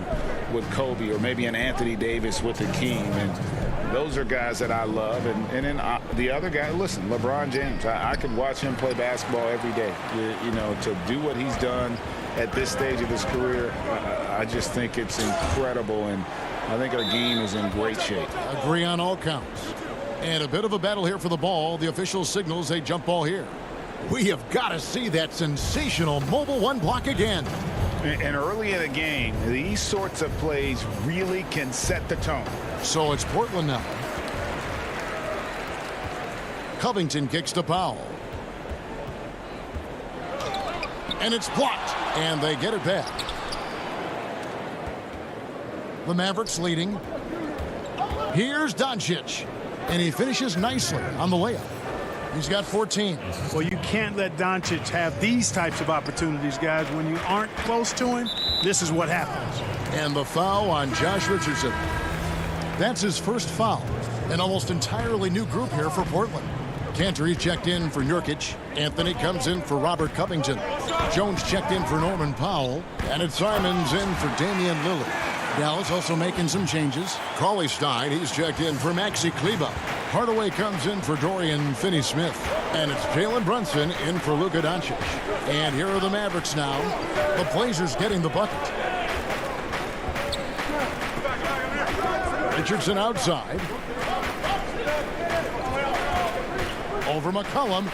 with Kobe, or maybe an Anthony Davis with Hakeem. And those are guys that I love. And then the other guy, listen, LeBron James. I could watch him play basketball every day. You know, to do what he's done at this stage of his career, I just think it's incredible. And I think our game is in great shape. Agree on all counts. And a bit of a battle here for the ball. The official signals a jump ball here. We have got to see that sensational mobile 1 block again. And early in a game, these sorts of plays really can set the tone. So it's Portland now. Covington kicks to Powell. And it's blocked. And they get it back. The Mavericks leading. Here's Doncic. And he finishes nicely on the layup. He's got 14. Well, you can't let Doncic have these types of opportunities, guys. When you aren't close to him, this is what happens. And the foul on Josh Richardson. That's his first foul. An almost entirely new group here for Portland. Cantor checked in for Nurkic. Anthony comes in for Robert Covington. Jones checked in for Norman Powell. And it's Simons in for Damian Lillard. Dallas also making some changes. Cauley-Stein, he's checked in for Maxi Kleber. Hardaway comes in for Dorian Finney-Smith. And it's Jalen Brunson in for Luka Doncic. And here are the Mavericks now. The Blazers getting the bucket. Richardson outside. Over McCollum.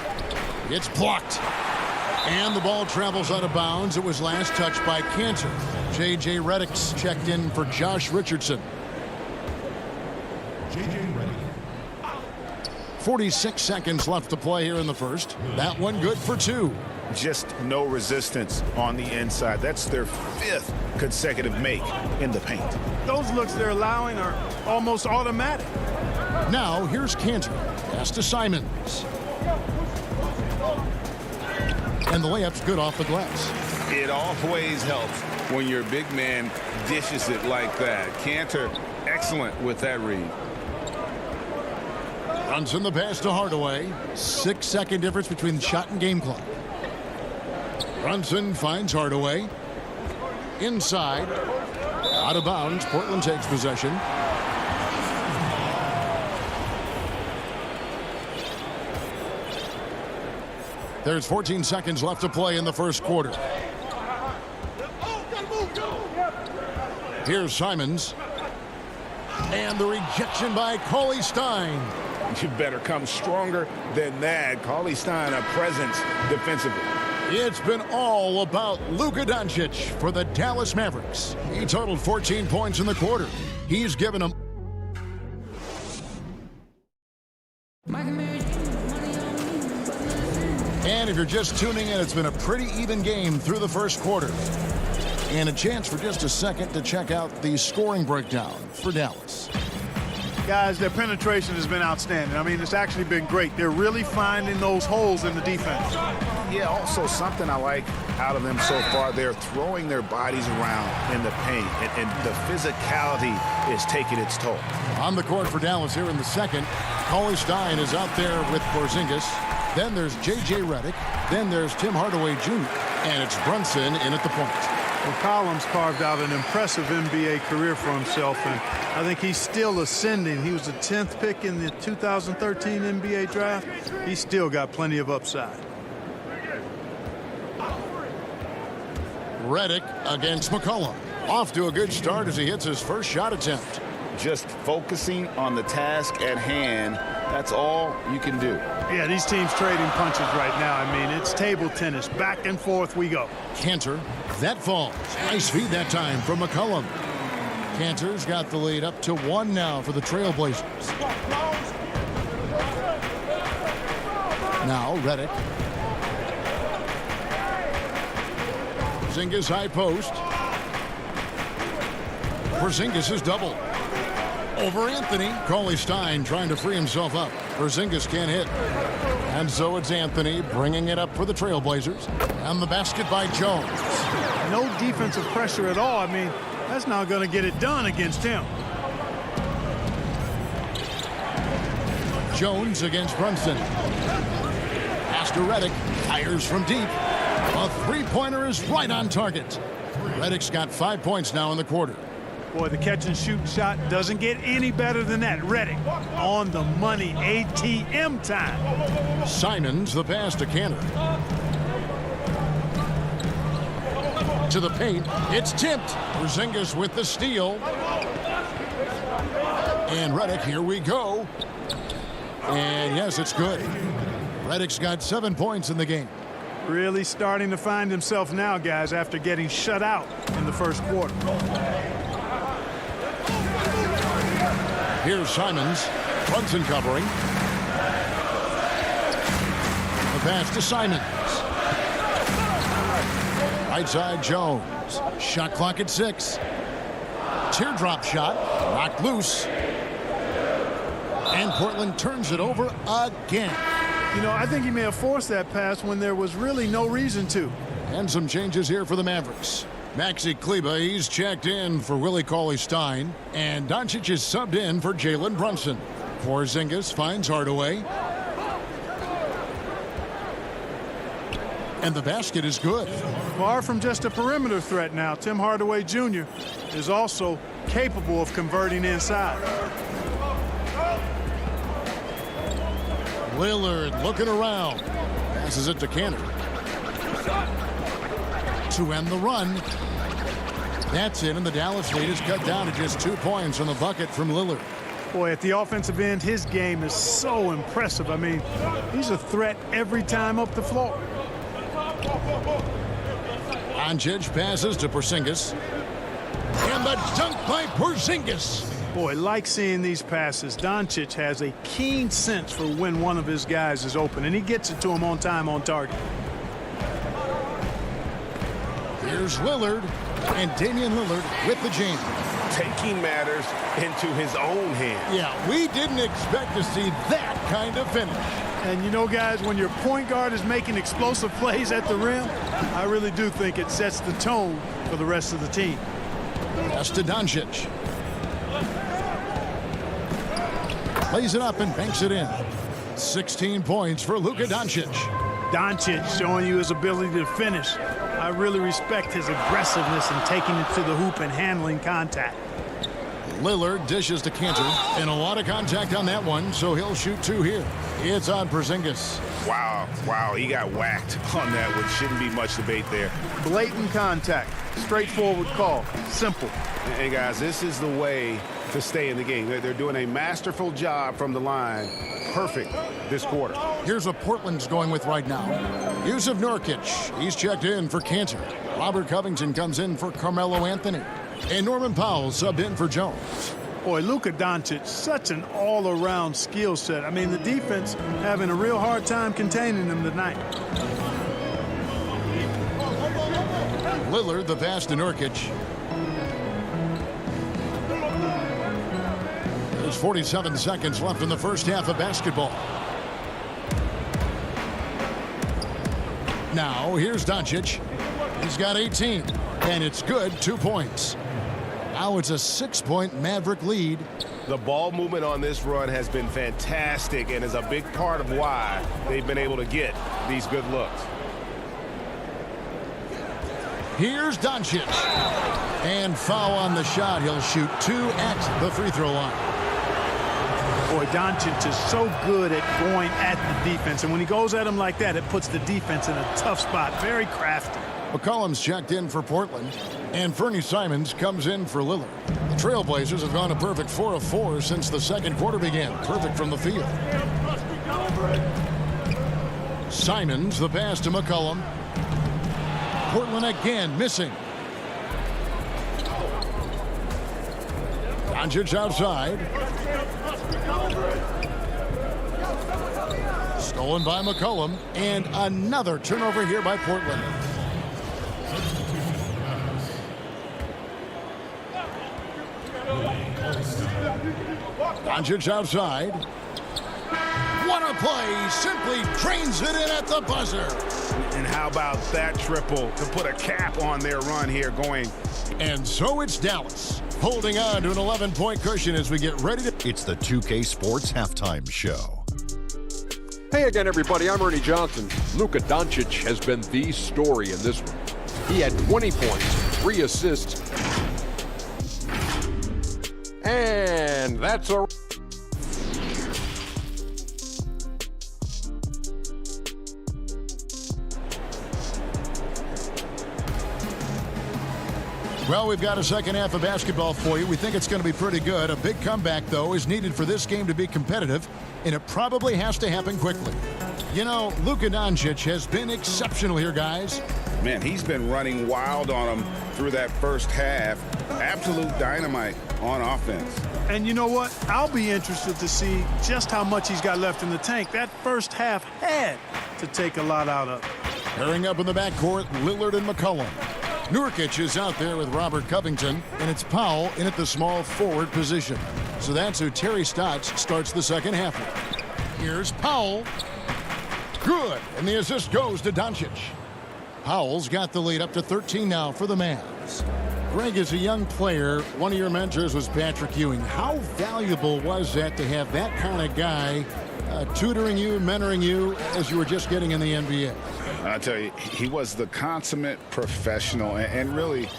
It's blocked. And the ball travels out of bounds. It was last touched by Cantor. J.J. Redick's checked in for Josh Richardson. 46 seconds left to play here in the first. That one good for 2. Just no resistance on the inside. That's their 5th consecutive make in the paint. Those looks they're allowing are almost automatic. Now here's Cantor. Pass to Simons. And the layup's good off the glass. It always helps when your big man dishes it like that. Cantor, excellent with that read. Brunson the pass to Hardaway. 6-second difference between the shot and game clock. Brunson finds Hardaway. Inside. Out of bounds. Portland takes possession. There's 14 seconds left to play in the first quarter. Here's Simons. And the rejection by Cauley-Stein. You better come stronger than that. Cauley-Stein, a presence defensively. It's been all about Luka Doncic for the Dallas Mavericks. He totaled 14 points in the quarter. He's given them. And if you're just tuning in, it's been a pretty even game through the first quarter. And a chance for just a second to check out the scoring breakdown for Dallas. Guys, their penetration has been outstanding. I mean, it's actually been great. They're really finding those holes in the defense. Yeah, also something I like out of them so far, they're throwing their bodies around in the paint, and the physicality is taking its toll. On the court for Dallas here in the second, Cauley Stein is out there with Porzingis. Then there's J.J. Redick. Then there's Tim Hardaway Jr. And it's Brunson in at the point. McCollum's carved out an impressive NBA career for himself, and I think he's still ascending. He was the 10th pick in the 2013 NBA draft. He's still got plenty of upside. Redick against McCollum. Off to a good start as he hits his first shot attempt. Just focusing on the task at hand, that's all you can do. Yeah, these teams trading punches right now. I mean, it's table tennis. Back and forth we go. Cantor, that falls. Nice feed that time from McCollum. Cantor's got the lead up to 1 now for the Trailblazers. Now Redick. Porzingis high post. Porzingis is double. Over Anthony. Cauley Stein trying to free himself up. Porzingis can't hit. And so it's Anthony bringing it up for the Trailblazers. And the basket by Jones. No defensive pressure at all. I mean, that's not going to get it done against him. Jones against Brunson. Pass to Redick. Fires from deep. A three-pointer is right on target. Redick's got 5 points now in the quarter. Boy, the catch-and-shoot shot doesn't get any better than that. Redick on the money. ATM time. Simons the pass to Cantor. To the paint. It's tipped. Porzingis with the steal. And Redick, here we go. And yes, it's good. Redick's got 7 points in the game. Really starting to find himself now, guys, after getting shut out in the first quarter. Here's Simons. Brunson covering. The pass to Simons. Right side Jones. Shot clock at 6. Teardrop shot. Knocked loose. And Portland turns it over again. You know, I think he may have forced that pass when there was really no reason to. And some changes here for the Mavericks. Maxi Kleber, he's checked in for Willie Cauley-Stein. And Doncic is subbed in for Jalen Brunson. Porzingis finds Hardaway. And the basket is good. Far from just a perimeter threat now, Tim Hardaway Jr. is also capable of converting inside. Lillard looking around. Passes it to Cantor. To end the run. That's it, and the Dallas lead is cut down to just 2 points on the bucket from Lillard. Boy, at the offensive end, his game is so impressive. I mean, he's a threat every time up the floor. Doncic passes to Porzingis. And the dunk by Porzingis. Boy, like seeing these passes. Doncic has a keen sense for when one of his guys is open, and he gets it to him on time, on target. Here's Lillard, and Damian Lillard with the jam. Taking matters into his own hands. Yeah, we didn't expect to see that kind of finish. And you know, guys, when your point guard is making explosive plays at the rim, I really do think it sets the tone for the rest of the team. Pass to Doncic. Plays it up and banks it in. 16 points for Luka Doncic. Doncic showing you his ability to finish. I really respect his aggressiveness in taking it to the hoop and handling contact. Lillard dishes to Cantor, and a lot of contact on that one, so he'll shoot 2 here. It's on Porzingis. Wow, he got whacked on that one. Shouldn't be much debate there. Blatant contact. Straightforward call. Simple. Hey, guys, this is the way to stay in the game. They're doing a masterful job from the line. Perfect this quarter. Here's what Portland's going with right now. Yusuf Nurkic, he's checked in for Cantor. Robert Covington comes in for Carmelo Anthony. And Norman Powell subbed in for Jones. Boy, Luka Doncic, such an all-around skill set. I mean, the defense having a real hard time containing him tonight. Lillard, the pass to Nurkic. There's 47 seconds left in the first half of basketball. Now, here's Doncic. He's got 18, and it's good, 2 points. Now it's a 6-point Maverick lead. The ball movement on this run has been fantastic and is a big part of why they've been able to get these good looks. Here's Doncic. And foul on the shot. He'll shoot 2 at the free throw line. Boy, Doncic is so good at going at the defense. And when he goes at him like that, it puts the defense in a tough spot. Very crafty. McCollum's checked in for Portland. And Fernie Simons comes in for Lillard. The Trailblazers have gone a perfect 4 of 4 since the second quarter began. Perfect from the field. Simons, the pass to McCollum. Portland again missing. Doncic outside. Stolen by McCollum. And another turnover here by Portland. Doncic outside. What a play. Simply drains it in at the buzzer. And how about that triple to put a cap on their run here going. And so it's Dallas holding on to an 11-point cushion as we get ready to... It's the 2K Sports Halftime Show. Hey again, everybody. I'm Ernie Johnson. Luka Doncic has been the story in this one. He had 20 points, 3 assists. And that's a... Well, we've got a second half of basketball for you. We think it's going to be pretty good. A big comeback, though, is needed for this game to be competitive, and it probably has to happen quickly. You know, Luka Doncic has been exceptional here, guys. Man, he's been running wild on them through that first half. Absolute dynamite on offense. And you know what? I'll be interested to see just how much he's got left in the tank. That first half had to take a lot out of it. Pairing up in the backcourt, Lillard and McCollum. Nurkic is out there with Robert Covington, and it's Powell in at the small forward position. So that's who Terry Stotts starts the second half with. Here's Powell. Good, and the assist goes to Doncic. Powell's got the lead up to 13 now for the Mavs. Greg, as a young player, one of your mentors was Patrick Ewing. How valuable was that to have that kind of guy tutoring you, mentoring you as you were just getting in the NBA? I tell you, he was the consummate professional and really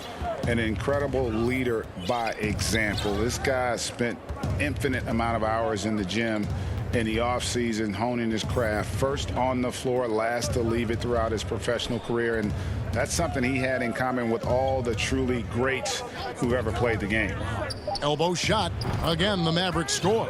an incredible leader by example. This guy spent infinite amount of hours in the gym in the offseason honing his craft. First on the floor, last to leave it throughout his professional career. And that's something he had in common with all the truly greats who've ever played the game. Elbow shot. Again, the Mavericks score.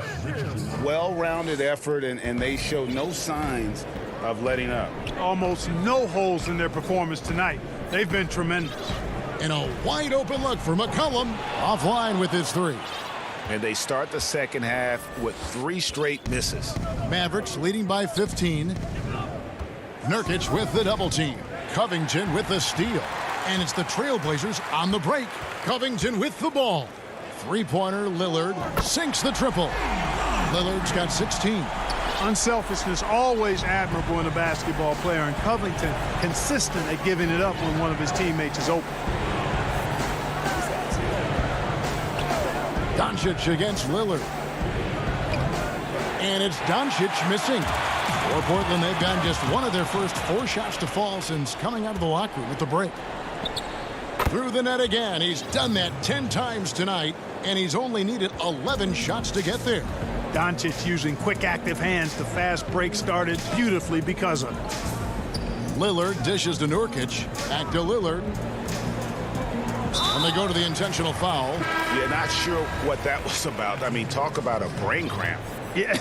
Well-rounded effort, and they show no signs of letting up. Almost no holes in their performance tonight. They've been tremendous. And a wide open look for McCollum. Offline with his 3. And they start the second half with 3 straight misses. Mavericks leading by 15. Nurkic with the double team. Covington with the steal. And it's the Trailblazers on the break. Covington with the ball. Three-pointer, Lillard sinks the triple. Lillard's got 16. Unselfishness always admirable in a basketball player, and Covington consistent at giving it up when one of his teammates is open. Doncic against Lillard. And it's Doncic missing. For Portland, they've gotten just one of their first 4 shots to fall since coming out of the locker room with the break. Through the net again. He's done that 10 times tonight, and he's only needed 11 shots to get there. Doncic using quick, active hands. The fast break started beautifully because of it. Lillard dishes to Nurkic. Back to Lillard. And they go to the intentional foul. Yeah, not sure what that was about. I mean, talk about a brain cramp. Yeah,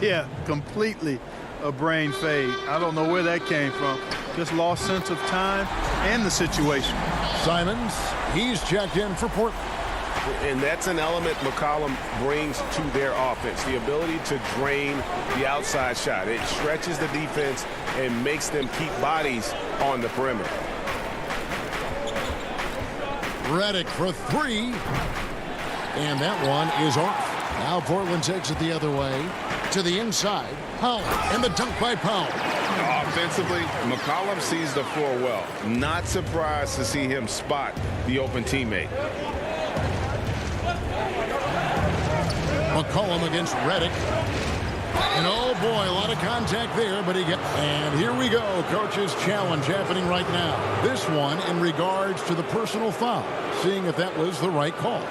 yeah, completely a brain fade. I don't know where that came from. Just lost sense of time and the situation. Simons, he's checked in for Portland. And that's an element McCollum brings to their offense, the ability to drain the outside shot. It stretches the defense and makes them keep bodies on the perimeter. Redick for 3. And that one is off. Now Portland takes it the other way to the inside. Powell, and the dunk by Powell. Offensively, McCollum sees the floor well. Not surprised to see him spot the open teammate. McCollum against Reddick. And oh boy, a lot of contact there, but and here we go, coach's challenge happening right now. This one in regards to the personal foul, seeing if that was the right call.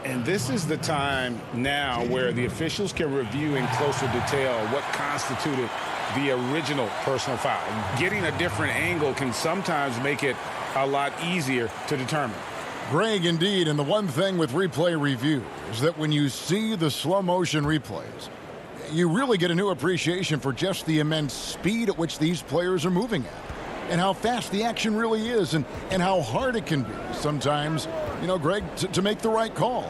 And this is the time now where the officials can review in closer detail what constituted the original personal foul. Getting a different angle can sometimes make it a lot easier to determine. Greg, indeed, and the one thing with replay review is that when you see the slow motion replays, you really get a new appreciation for just the immense speed at which these players are moving at, and how fast the action really is, and how hard it can be sometimes, you know, Greg, to make the right call.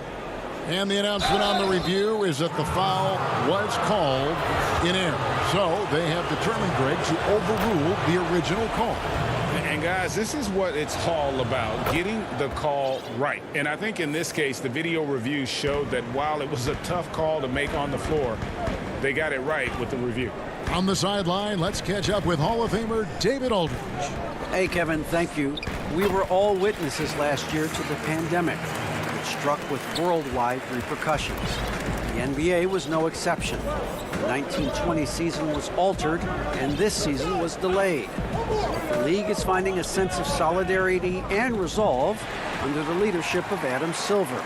And the announcement on the review is that the foul was called in error. So they have determined, Greg, to overrule the original call. And guys, this is what it's all about, getting the call right. And I think in this case, the video review showed that while it was a tough call to make on the floor, they got it right with the review. On the sideline, let's catch up with Hall of Famer David Aldridge. Hey, Kevin, thank you. We were all witnesses last year to the pandemic, which struck with worldwide repercussions. The NBA was no exception. The 1920 season was altered, and this season was delayed. The league is finding a sense of solidarity and resolve under the leadership of Adam Silver.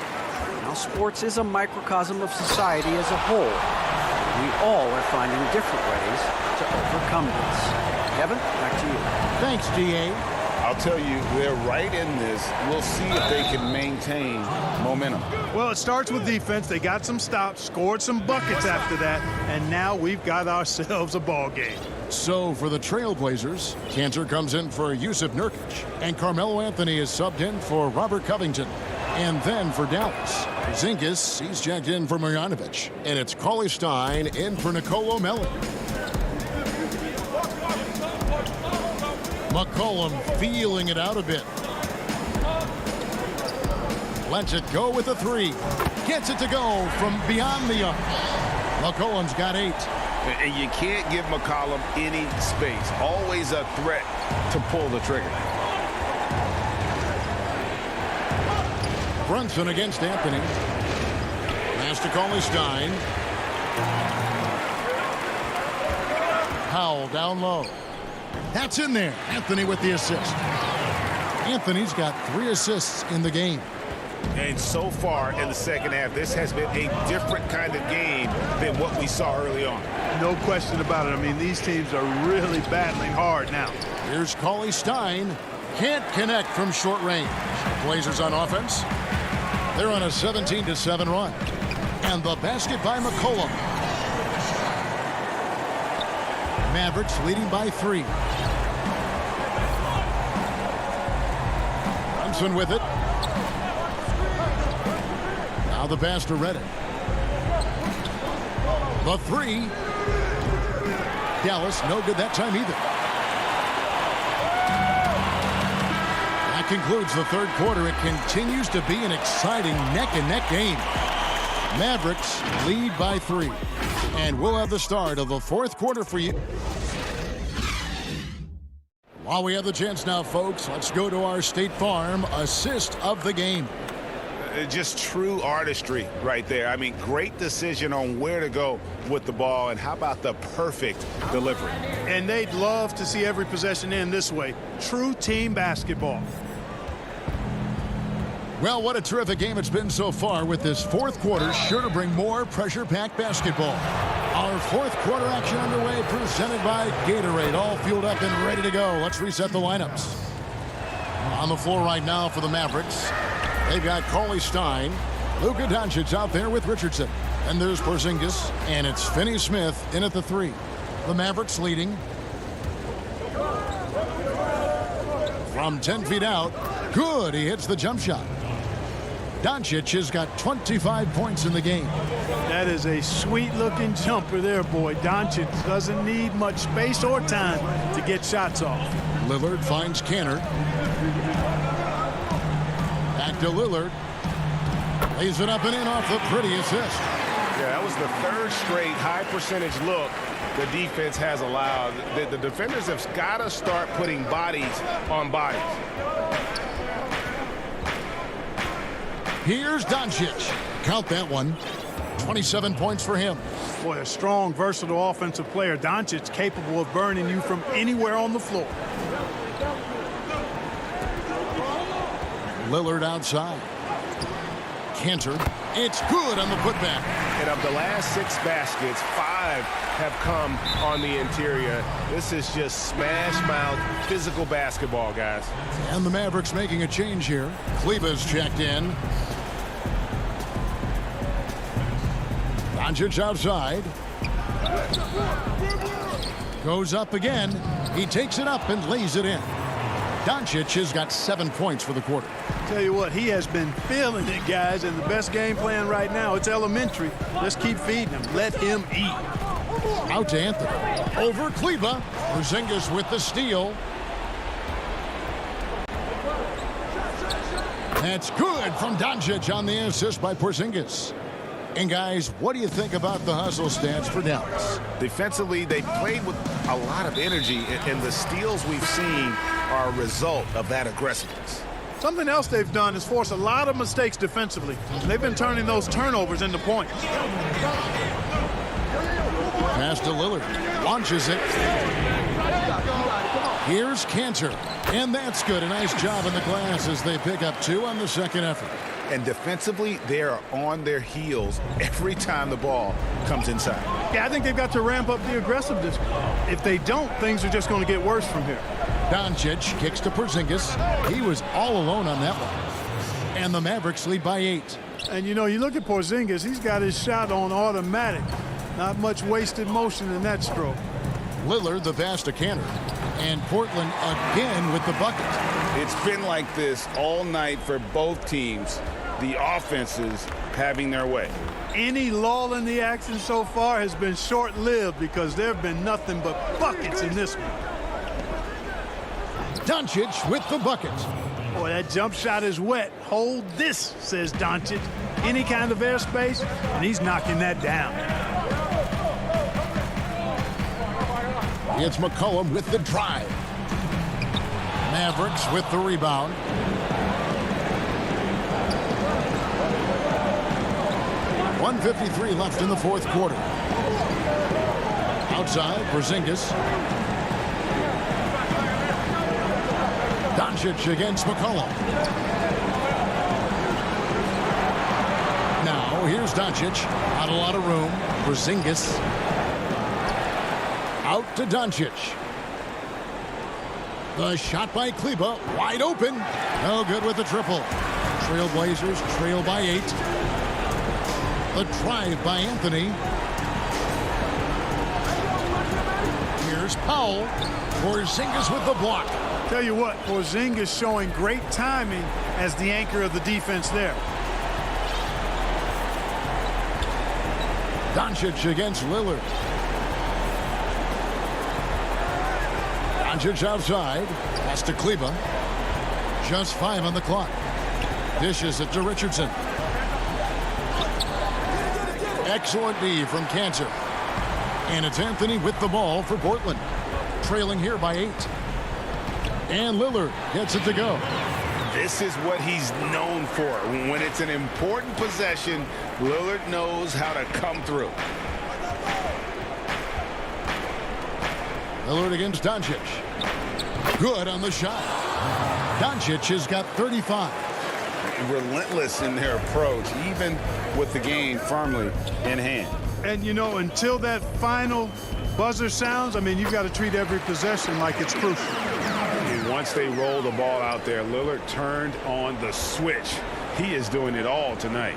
Now, sports is a microcosm of society as a whole. We all are finding different ways to overcome this. Kevin, back to you. Thanks, DA. I'll tell you, they're right in this. We'll see if they can maintain momentum. Well, it starts with defense. They got some stops, scored some buckets after that, and now we've got ourselves a ball game. So for the Trailblazers, Cantor comes in for Yusuf Nurkic, and Carmelo Anthony is subbed in for Robert Covington. And then for Dallas, Zinkis, he's checked in for Marjanovic, and it's Cauley Stein in for Nicolo Melli. McCollum feeling it out a bit. Lets it go with a three. Gets it to go from beyond the arc. McCollum's got 8. And you can't give McCollum any space. Always a threat to pull the trigger. Brunson against Anthony. Pass to Cauley Stein. Powell down low. That's in there. Anthony with the assist. Anthony's got 3 assists in the game. And so far in the second half, this has been a different kind of game than what we saw early on. No question about it. I mean, these teams are really battling hard now. Here's Cauley Stein. Can't connect from short range. Blazers on offense. They're on a 17-7 run. And the basket by McCollum. Mavericks leading by 3. Brunson with it. Now the pass to Reddick. The 3. Dallas no good that time either. That concludes the third quarter. It continues to be an exciting neck-and-neck game. Mavericks lead by 3. And we'll have the start of the fourth quarter for you. While we have the chance now, folks, let's go to our State Farm assist of the game. Just true artistry right there. I mean, great decision on where to go with the ball, and how about the perfect delivery? And they'd love to see every possession end this way. True team basketball. Well, what a terrific game it's been so far, with this fourth quarter sure to bring more pressure-packed basketball. Our fourth quarter action underway, presented by Gatorade, all fueled up and ready to go. Let's reset the lineups. On the floor right now for the Mavericks, they've got Cauley Stein, Luka Doncic out there with Richardson, and there's Porzingis, and it's Finney-Smith in at the 3. The Mavericks leading from 10 feet out. Good, he hits the jump shot. Doncic has got 25 points in the game. That is a sweet-looking jumper there, boy. Doncic doesn't need much space or time to get shots off. Lillard finds Cantor. Back to Lillard. Lays it up and in off the pretty assist. Yeah, that was the third straight high percentage look the defense has allowed. The defenders have got to start putting bodies on bodies. Here's Doncic. Count that one. 27 points for him. Boy, a strong, versatile offensive player. Doncic capable of burning you from anywhere on the floor. Lillard outside. Cantor. It's good on the putback. And of the last 6 baskets, 5 have come on the interior. This is just smash mouth physical basketball, guys. And the Mavericks making a change here. Kleba's checked in. Doncic outside. Goes up again. He takes it up and lays it in. Doncic has got 7 points for the quarter. Tell you what, he has been feeling it, guys, and the best game plan right now, it's elementary. Let's keep feeding him. Let him eat. Out to Anthony. Over Kleba. Porzingis with the steal. That's good from Doncic on the assist by Porzingis. And guys, what do you think about the hustle stats for Dallas? Defensively, they played with a lot of energy, and the steals we've seen are a result of that aggressiveness. Something else they've done is force a lot of mistakes defensively. They've been turning those turnovers into points. Pass to Lillard. Launches it. Here's Cantor. And that's good. A nice job in the glass as they pick up 2 on the second effort. And defensively, they are on their heels every time the ball comes inside. Yeah, I think they've got to ramp up the aggressiveness. If they don't, things are just going to get worse from here. Doncic kicks to Porzingis. He was all alone on that one. And the Mavericks lead by 8. And, you know, you look at Porzingis, he's got his shot on automatic. Not much wasted motion in that stroke. Lillard the pass to Cantor. And Portland again with the bucket. It's been like this all night for both teams. The offenses having their way. Any lull in the action so far has been short-lived because there have been nothing but buckets in this one. Doncic with the bucket. Boy, that jump shot is wet. Hold this, says Doncic. Any kind of airspace, and he's knocking that down. It's McCollum with the drive. Mavericks with the rebound. .153 left in the fourth quarter. Outside, Porzingis. Doncic against McCollum. Now, here's Doncic. Not a lot of room. Porzingis. Out to Doncic. The shot by Kleba, wide open. No good with the triple. Trailblazers trail by 8. The drive by Anthony. Here's Powell. Porzingis with the block. Tell you what, Porzingis showing great timing as the anchor of the defense there. Doncic against Lillard. Doncic outside. Pass to Kleba. Just 5 on the clock. Dishes it to Richardson. Excellent D from Cantor. And it's Anthony with the ball for Portland. Trailing here by 8. And Lillard gets it to go. This is what he's known for. When it's an important possession, Lillard knows how to come through. Lillard against Doncic. Good on the shot. Doncic has got 35. Relentless in their approach, even with the game firmly in hand. And, you know, until that final buzzer sounds, I mean, you've got to treat every possession like it's crucial. And once they roll the ball out there, Lillard turned on the switch. He is doing it all tonight.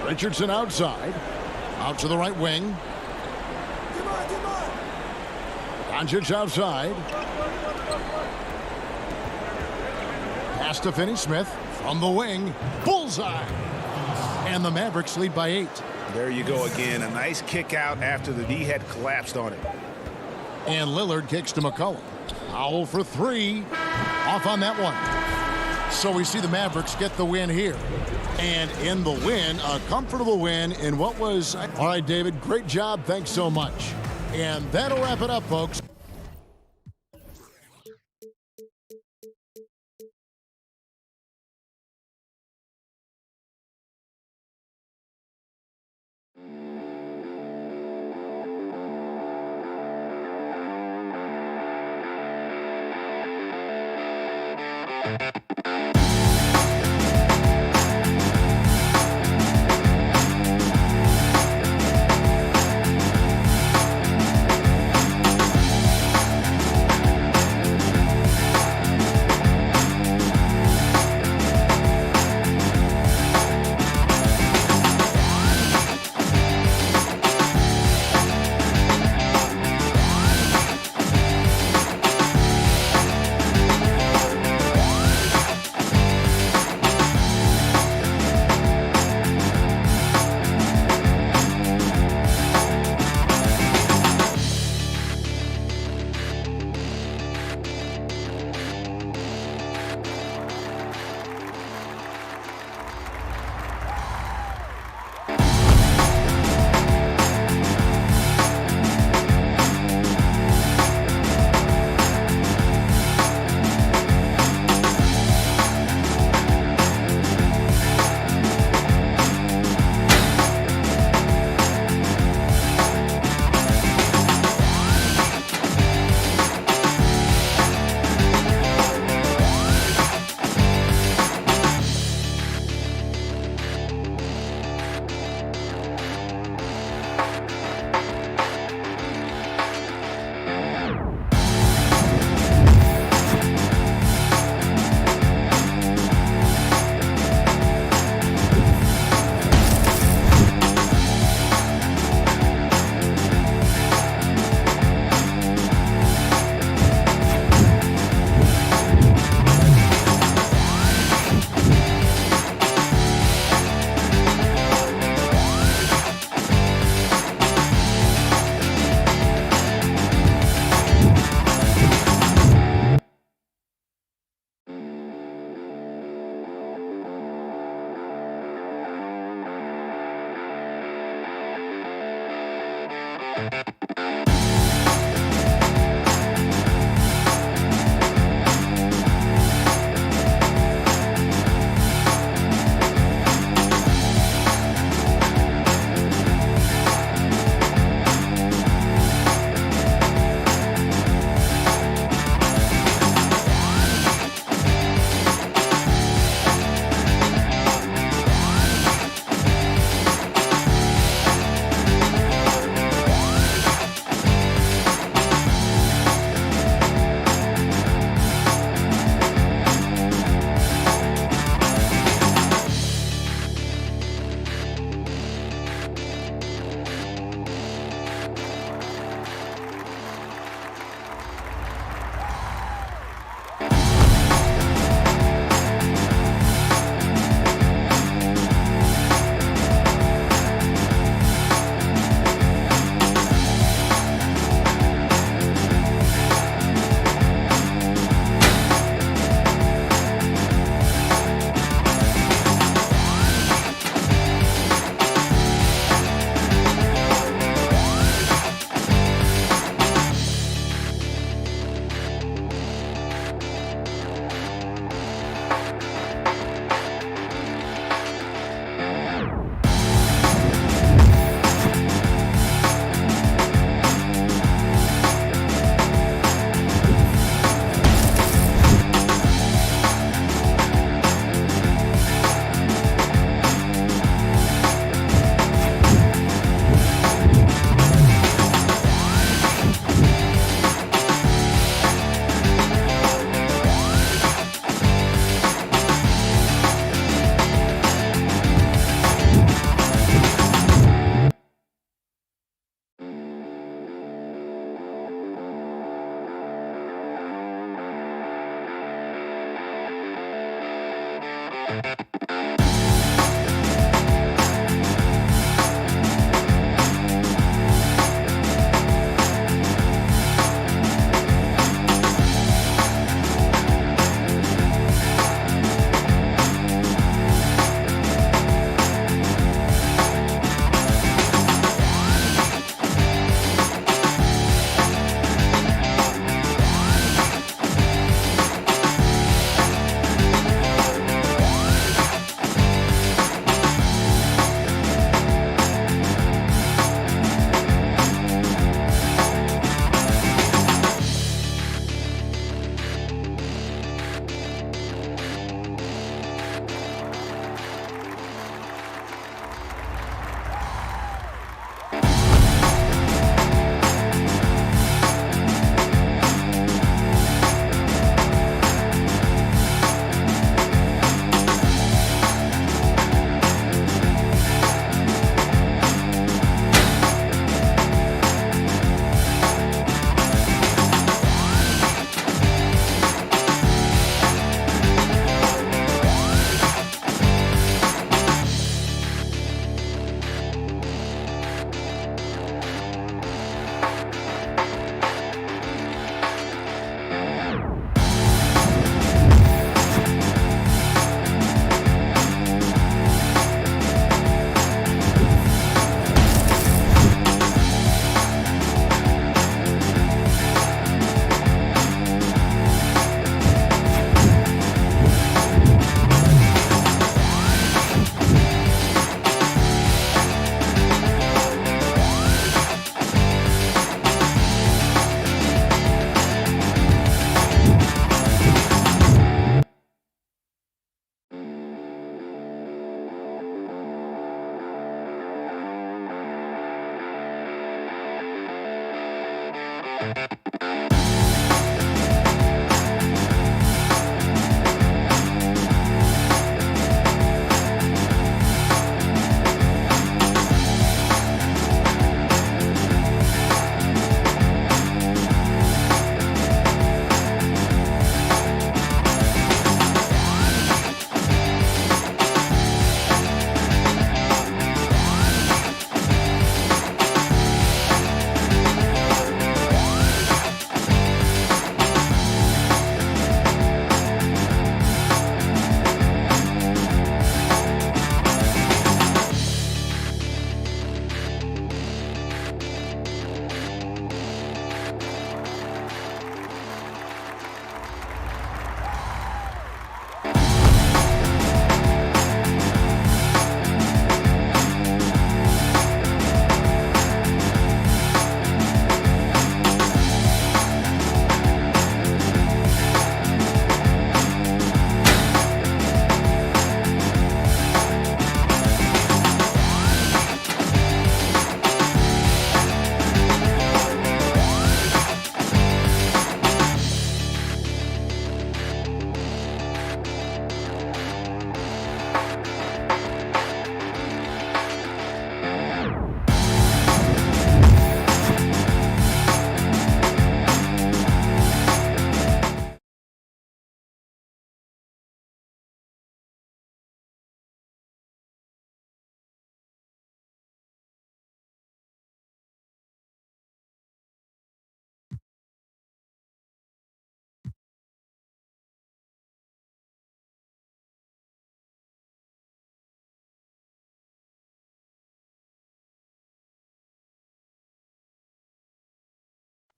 Richardson outside. Out to the right wing. Doncic outside. Pass to Finney-Smith from the wing. Bullseye. And the Mavericks lead by 8. There you go again. A nice kick out after the D had collapsed on it. And Lillard kicks to McCollum. Powell for 3. Off on that one. So we see the Mavericks get the win here. And in the win, a comfortable win in what was... All right, David, great job. Thanks so much. And that'll wrap it up, folks.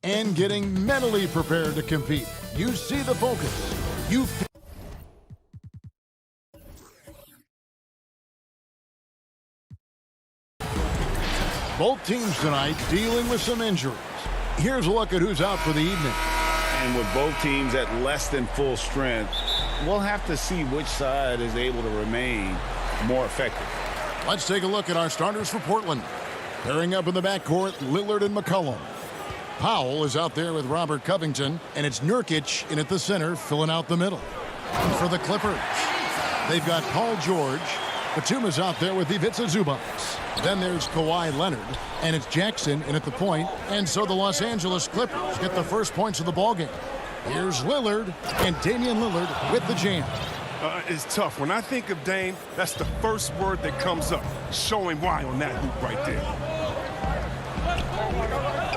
and getting mentally prepared to compete. You see the focus. You both teams tonight dealing with some injuries. Here's a look at who's out for the evening. And with both teams at less than full strength, we'll have to see which side is able to remain more effective. Let's take a look at our starters for Portland. Pairing up in the backcourt, Lillard and McCollum. Powell is out there with Robert Covington, and it's Nurkic in at the center, filling out the middle. For the Clippers, they've got Paul George. Batuma's out there with Ivica Zubac. Then there's Kawhi Leonard, and it's Jackson in at the point, and so the Los Angeles Clippers get the first points of the ballgame. Here's Lillard, and Damian Lillard with the jam. It's tough. When I think of Dame, that's the first word that comes up. Show him why on that hoop right there.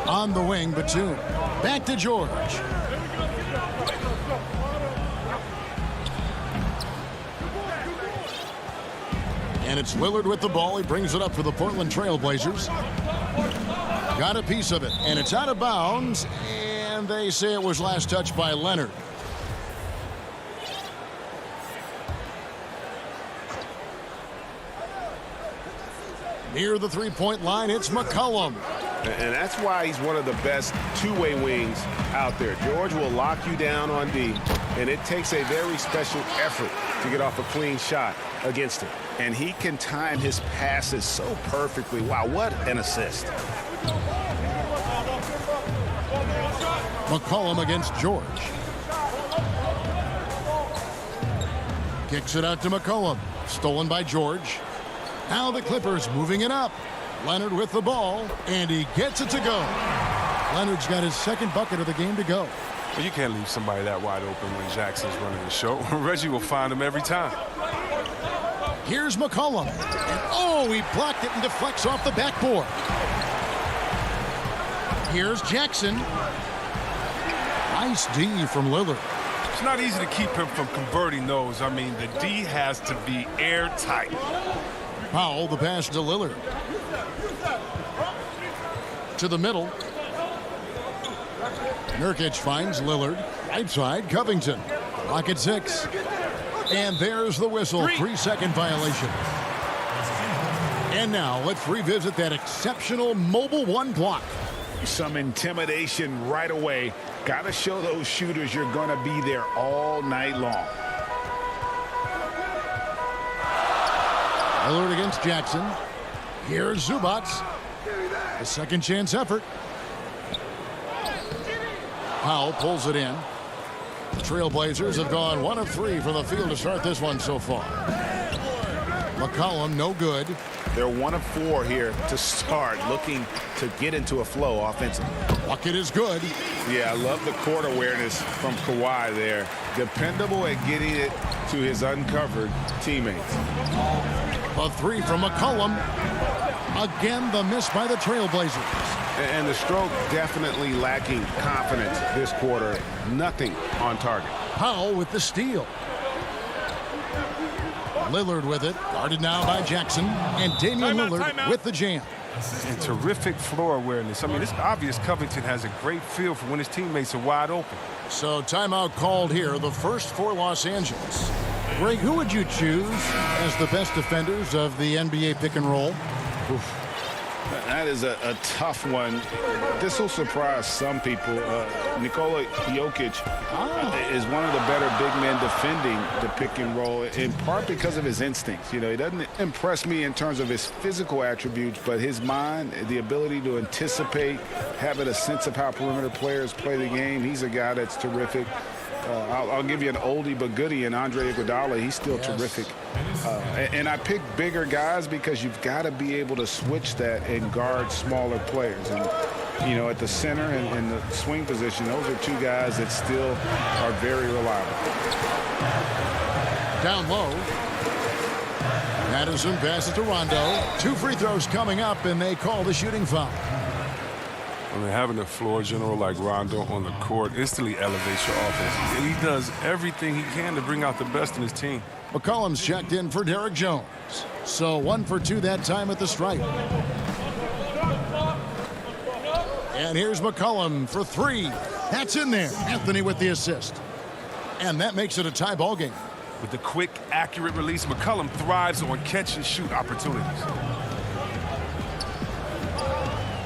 On the wing, Batum. Back to George. And it's Lillard with the ball. He brings it up for the Portland Trail Blazers. Got a piece of it, and it's out of bounds, and they say it was last touched by Leonard. Near the three-point line, it's McCollum. And that's why he's one of the best two-way wings out there. George will lock you down on D, and it takes a very special effort to get off a clean shot against him. And he can time his passes so perfectly. Wow, what an assist. McCollum against George. Kicks it out to McCollum. Stolen by George. Now the Clippers moving it up. Leonard with the ball, and he gets it to go. Leonard's got his second bucket of the game to go. Well, you can't leave somebody that wide open when Jackson's running the show. Reggie will find him every time. Here's McCollum. And oh, he blocked it and deflects off the backboard. Here's Jackson. Nice D from Lillard. It's not easy to keep him from converting those. I mean, the D has to be airtight. Powell, the pass to Lillard. To the middle. Nurkic finds Lillard. Right side, Covington. Clock at 6. And there's the whistle. 3-second violation. And now let's revisit that exceptional mobile one block. Some intimidation right away. Got to show those shooters you're going to be there all night long. Lillard against Jackson. Here's Zubac. A second chance effort. Powell pulls it in. The Trailblazers have gone 1 of 3 from the field to start this one so far. McCollum, no good. They're 1 of 4 here to start, looking to get into a flow offensively. Bucket is good. Yeah, I love the court awareness from Kawhi there. Dependable at getting it to his uncovered teammates. A 3 from McCollum. Again, the miss by the Trailblazers. And the stroke definitely lacking confidence this quarter. Nothing on target. Powell with the steal. Lillard with it. Guarded now by Jackson. And Damian Lillard with the jam. And terrific floor awareness. I mean, it's obvious Covington has a great feel for when his teammates are wide open. So timeout called here, the first for Los Angeles. Greg, who would you choose as the best defenders of the NBA pick and roll? Oof. That is a tough one. This will surprise some people. Nikola Jokic is one of the better big men defending the pick and roll, in part because of his instincts. You know, he doesn't impress me in terms of his physical attributes, but his mind, the ability to anticipate, having a sense of how perimeter players play the game. He's a guy that's terrific. I'll give you an oldie but goodie in Andre Iguodala. He's still terrific. And I pick bigger guys because you've got to be able to switch that and guard smaller players. And, you know, at the center and the swing position, those are 2 guys that still are very reliable. Down low. Madison passes to Rondo. 2 free throws coming up, and they call the shooting foul. I mean, having a floor general like Rondo on the court instantly elevates your offense. He does everything he can to bring out the best in his team. McCollum's checked in for Derek Jones. So 1 for 2 that time at the stripe. And here's McCollum for three. That's in there. Anthony with the assist. And that makes it a tie ball game. With the quick, accurate release, McCollum thrives on catch-and-shoot opportunities.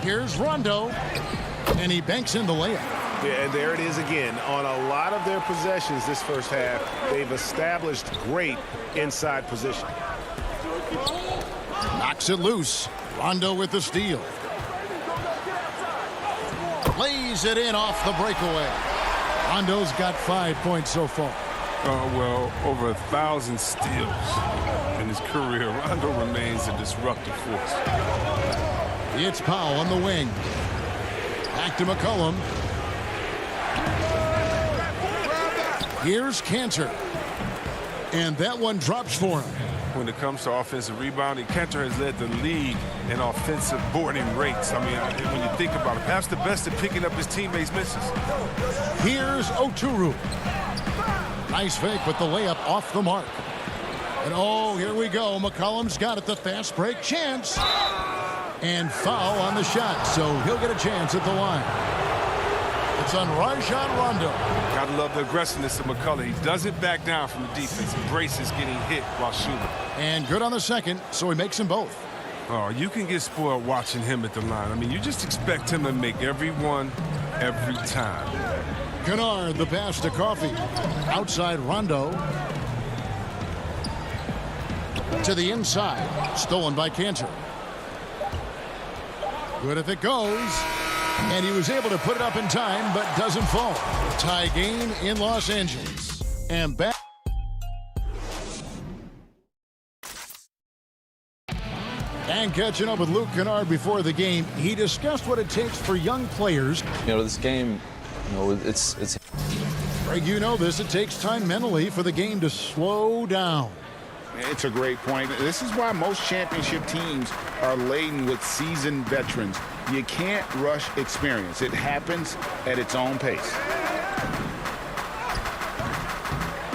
Here's Rondo, and he banks in the layup. Yeah, and there it is again. On a lot of their possessions this first half, they've established great inside position. Knocks it loose. Rondo with the steal. Lays it in off the breakaway. Rondo's got 5 points so far. Well, over 1,000 steals in his career. Rondo remains a disruptive force. It's Powell on the wing. Back to McCollum. Here's Cantor. And that one drops for him. When it comes to offensive rebounding, Cantor has led the league in offensive boarding rates. I mean, when you think about it, perhaps the best at picking up his teammates' misses. Here's Oturu. Nice fake with the layup off the mark. And oh, here we go. McCollum's got it, the fast break chance. And foul on the shot, so he'll get a chance at the line. It's on Rajon Rondo. Gotta love the aggressiveness of McCollum. He doesn't back down from the defense. Embraces getting hit while shooting. And good on the second, so he makes them both. Oh, you can get spoiled watching him at the line. I mean, you just expect him to make every one, every time. Kennard, the pass to Coffey. Outside Rondo. To the inside. Stolen by Cantor. Good if it goes. And he was able to put it up in time, but doesn't fall. Tie game in Los Angeles. And back. And catching up with Luke Kennard before the game, he discussed what it takes for young players. You know, this game, you know, it's. Greg, you know this. It takes time mentally for the game to slow down. It's a great point. This is why most championship teams are laden with seasoned veterans. You can't rush experience. It happens at its own pace.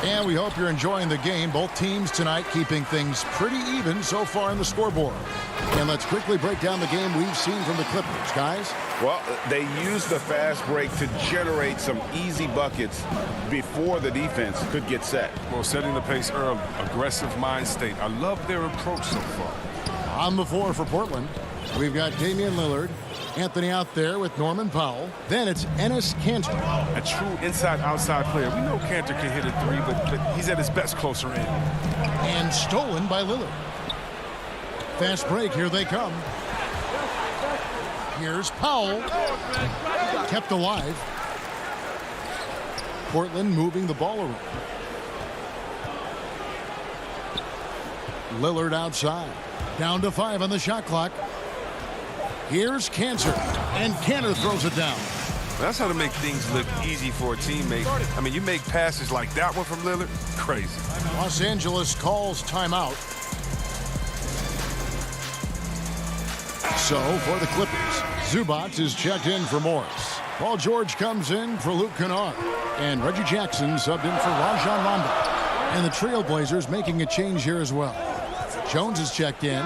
And we hope you're enjoying the game. Both teams tonight keeping things pretty even so far in the scoreboard. And let's quickly break down the game we've seen from the Clippers, guys. Well, they used the fast break to generate some easy buckets before the defense could get set. Well, setting the pace early, aggressive mind state. I love their approach so far. On the floor for Portland, we've got Damian Lillard. Anthony out there with Norman Powell. Then it's Enes Kanter. A true inside-outside player. We know Kanter can hit a three, but he's at his best closer in. And stolen by Lillard. Fast break, here they come. Here's Powell. Kept alive. Portland moving the ball around. Lillard outside. Down to 5 on the shot clock. Here's Kanter. And Kanter throws it down. That's how to make things look easy for a teammate. I mean, you make passes like that one from Lillard, crazy. Los Angeles calls timeout. So, for the Clippers, Zubac is checked in for Morris. Paul George comes in for Luke Kennard. And Reggie Jackson subbed in for Rajon Rondo. And the Trailblazers making a change here as well. Jones is checked in.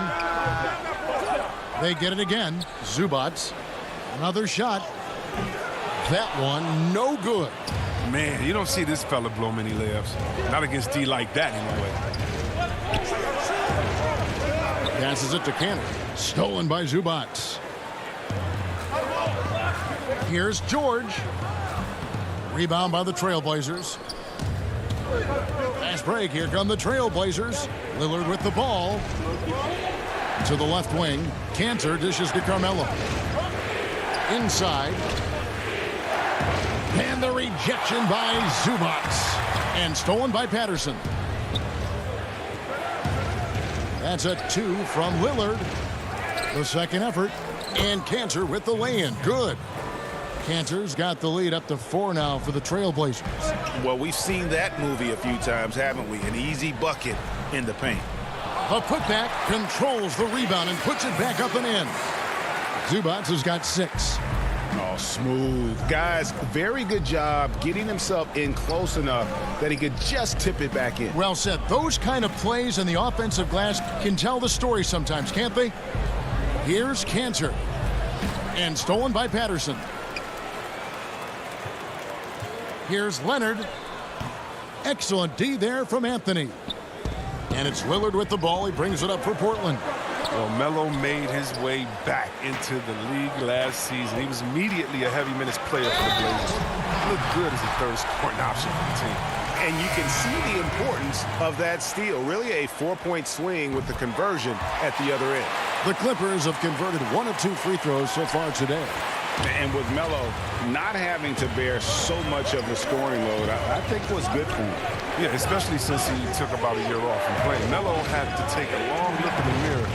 They get it again. Zubac. Another shot. That one, no good. Man, you don't see this fella blow many layups. Not against D like that, anyway. Passes it to Kanter. Stolen by Zubac. Here's George. Rebound by the Trailblazers. Fast break. Here come the Trailblazers. Lillard with the ball. To the left wing. Kanter dishes to Carmelo. Inside. And the rejection by Zubac. And stolen by Patterson. That's a 2 from Lillard. The second effort. And Kanter with the lay-in. Good. Kanter's got the lead up to 4 now for the Trailblazers. Well, we've seen that movie a few times, haven't we? An easy bucket in the paint. A putback controls the rebound and puts it back up and in. Zubac has got 6. Oh, smooth. Guys, very good job getting himself in close enough that he could just tip it back in. Well said. Those kind of plays in the offensive glass can tell the story sometimes, can't they? Here's Kanter. And stolen by Patterson. Here's Leonard. Excellent D there from Anthony. And it's Lillard with the ball. He brings it up for Portland. Well, Melo made his way back into the league last season. He was immediately a heavy minutes player for the Blazers. Looked good as a third scoring option for the team. And you can see the importance of that steal. Really a 4-point swing with the conversion at the other end. The Clippers have converted 1 of 2 free throws so far today. And with Melo not having to bear so much of the scoring load, I think was good for him. Yeah, especially since he took about a year off from playing. Melo had to take a long look in the mirror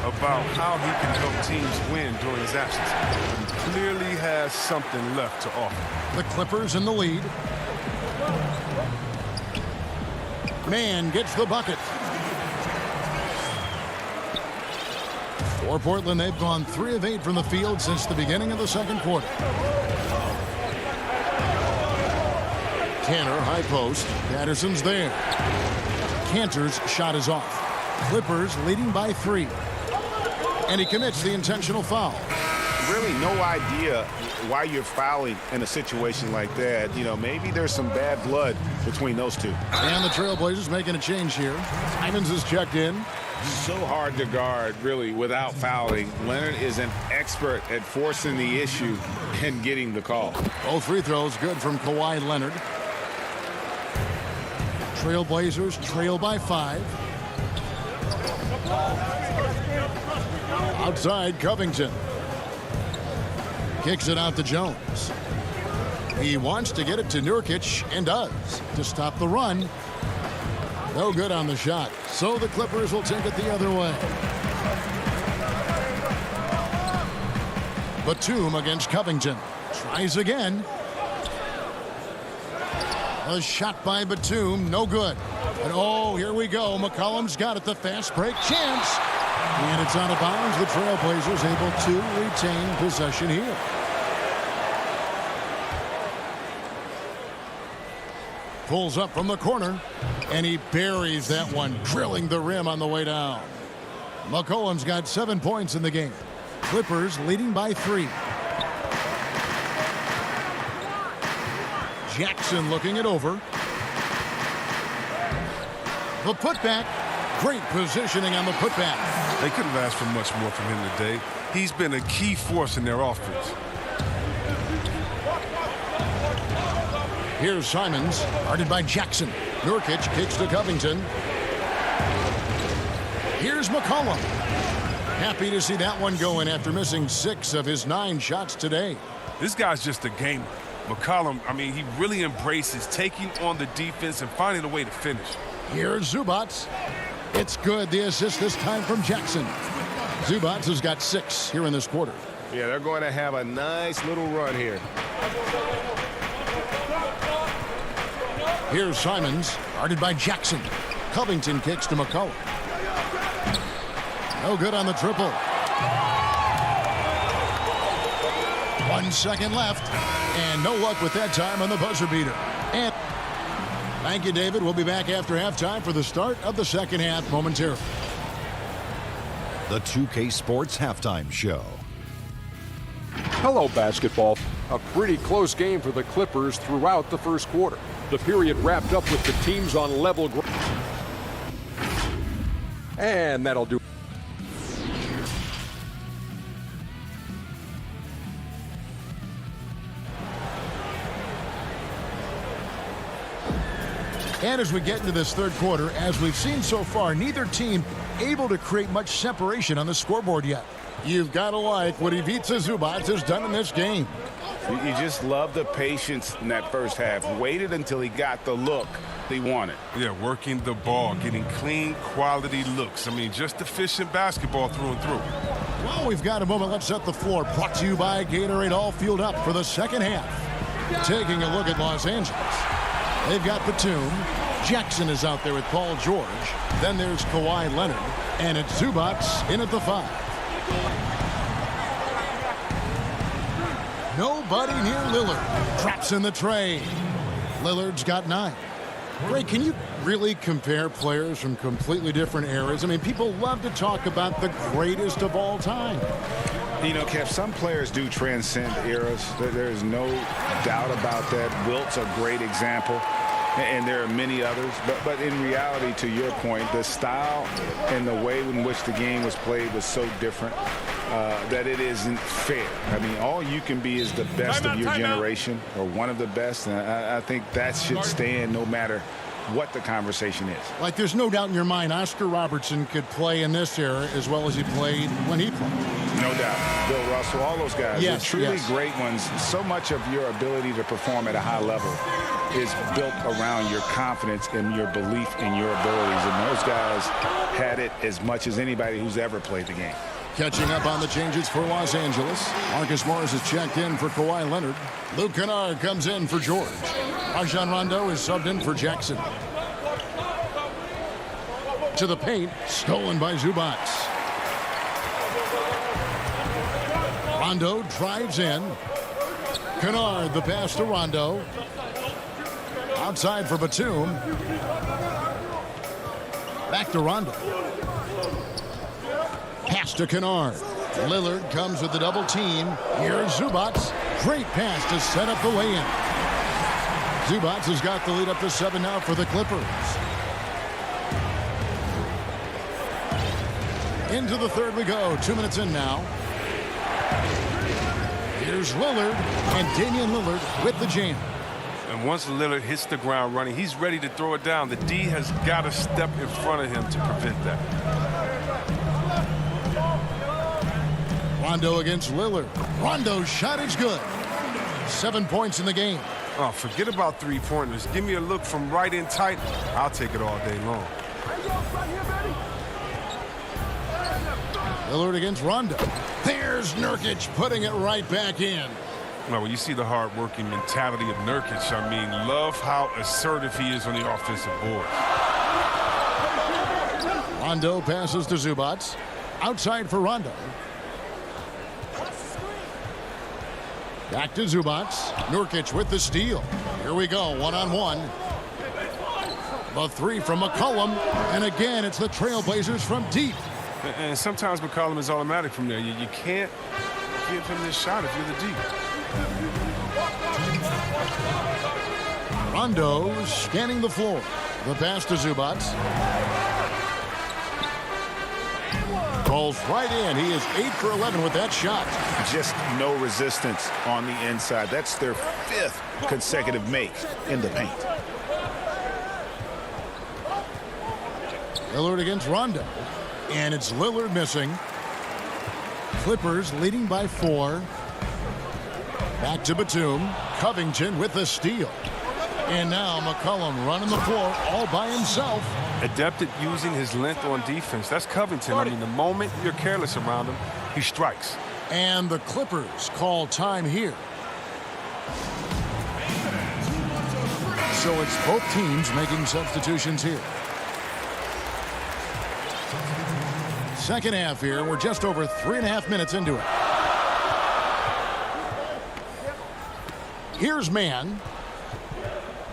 about how he can help teams win during his absence. He clearly has something left to offer. The Clippers in the lead. Man gets the bucket. For Portland, they've gone 3 of 8 from the field since the beginning of the second quarter. Tanner, high post. Patterson's there. Cantor's shot is off. Clippers leading by 3. And he commits the intentional foul. Really no idea why you're fouling in a situation like that. You know, maybe there's some bad blood between those two. And the Trailblazers making a change here. Simons is checked in. So hard to guard, really, without fouling. Leonard is an expert at forcing the issue and getting the call. Both free throws good from Kawhi Leonard. Trailblazers trail by 5. Outside, Covington. Kicks it out to Jones. He wants to get it to Nurkic and does to stop the run. No good on the shot. So the Clippers will take it the other way. Batum against Covington. Tries again. A shot by Batum. No good. And oh, here we go. McCollum's got it. The fast break chance. And it's out of bounds. The Trailblazers able to retain possession here. Pulls up from the corner, and he buries that one, drilling the rim on the way down. McCollum's got 7 points in the game. Clippers leading by 3. Jackson looking it over. The putback. Great positioning on the putback. They couldn't have asked for much more from him today. He's been a key force in their offense. Here's Simons, guarded by Jackson. Nurkic kicks to Covington. Here's McCollum. Happy to see that one going after missing 6 of his 9 shots today. This guy's just a gamer. McCollum, I mean, he really embraces taking on the defense and finding a way to finish. Here's Zubats. It's good. The assist this time from Jackson. Zubats has got 6 here in this quarter. Yeah, they're going to have a nice little run here. Here's Simons, guarded by Jackson. Covington kicks to McCollum. No good on the triple. 1 second left, and no luck with that time on the buzzer beater. And thank you, David. We'll be back after halftime for the start of the second half momentarily. The 2K Sports Halftime Show. Hello, basketball. A pretty close game for the Clippers throughout the first quarter. The period wrapped up with the teams on level ground. And that'll do. And as we get into this third quarter, as we've seen so far, neither team able to create much separation on the scoreboard yet. You've got to like what Ivica Zubac has done in this game. You just love the patience in that first half. Waited until he got the look he wanted. Yeah, working the ball, getting clean, quality looks. I mean, just efficient basketball through and through. Well, we've got a moment. Let's set the floor. Brought to you by Gatorade, all fueled up for the second half. Taking a look at Los Angeles. They've got Batum. Jackson is out there with Paul George. Then there's Kawhi Leonard. And it's Zubac in at the 5. Nobody near Lillard. Drops in the tray. Lillard's got 9. Ray, can you really compare players from completely different eras? I mean, people love to talk about the greatest of all time. You know, Kev, some players do transcend eras. There's no doubt about that. Wilt's a great example, and there are many others. But in reality, to your point, the style and the way in which the game was played was so different that it isn't fair. I mean, all you can be is the best of your generation or one of the best, and I think that should stand no matter what the conversation is. Like, there's no doubt in your mind Oscar Robertson could play in this era as well as he played when he played. No doubt. Bill Russell, all those guys, yes, they're truly yes. great ones. So much of your ability to perform at a high level is built around your confidence and your belief in your abilities. And those guys had it as much as anybody who's ever played the game. Catching up on the changes for Los Angeles. Marcus Morris is checked in for Kawhi Leonard. Luke Kennard comes in for George. Rajon Rondo is subbed in for Jackson. To the paint, stolen by Zubac. Rondo drives in. Kennard, the pass to Rondo. Outside for Batum. Back to Rondo. Pass to Kennard. Lillard comes with the double team. Here's Zubac. Great pass to set up the lay-in. Zubac has got the lead up to 7 now for the Clippers. Into the third we go. 2 minutes in now. Here's Lillard, and Damian Lillard with the jam. And once Lillard hits the ground running, he's ready to throw it down. The D has got to step in front of him to prevent that. Rondo against Lillard. Rondo's shot is good. 7 points in the game. Oh, forget about three-pointers. Give me a look from right in tight. I'll take it all day long. Lillard against Rondo. There's Nurkic putting it right back in. Well, when you see the hard-working mentality of Nurkic, I mean, love how assertive he is on the offensive board. Rondo passes to Zubac. Outside for Rondo. Back to Zubac. Nurkic with the steal. Here we go, one-on-one. The three from McCollum. And again, it's the Trailblazers from deep. And sometimes McCollum is automatic from there. You can't give him this shot if you're the D. Rondo scanning the floor. The pass to Zubac. Falls right in. He is 8 for 11 with that shot. Just no resistance on the inside. That's their 5th consecutive make in the paint. Lillard against Rondo. And it's Lillard missing. Clippers leading by 4. Back to Batum. Covington with the steal. And now McCollum running the floor all by himself. Adept at using his length on defense. That's Covington. I mean, the moment you're careless around him, he strikes. And the Clippers call time here. So it's both teams making substitutions here. Second half here. We're just over 3.5 minutes into it. Here's Mann.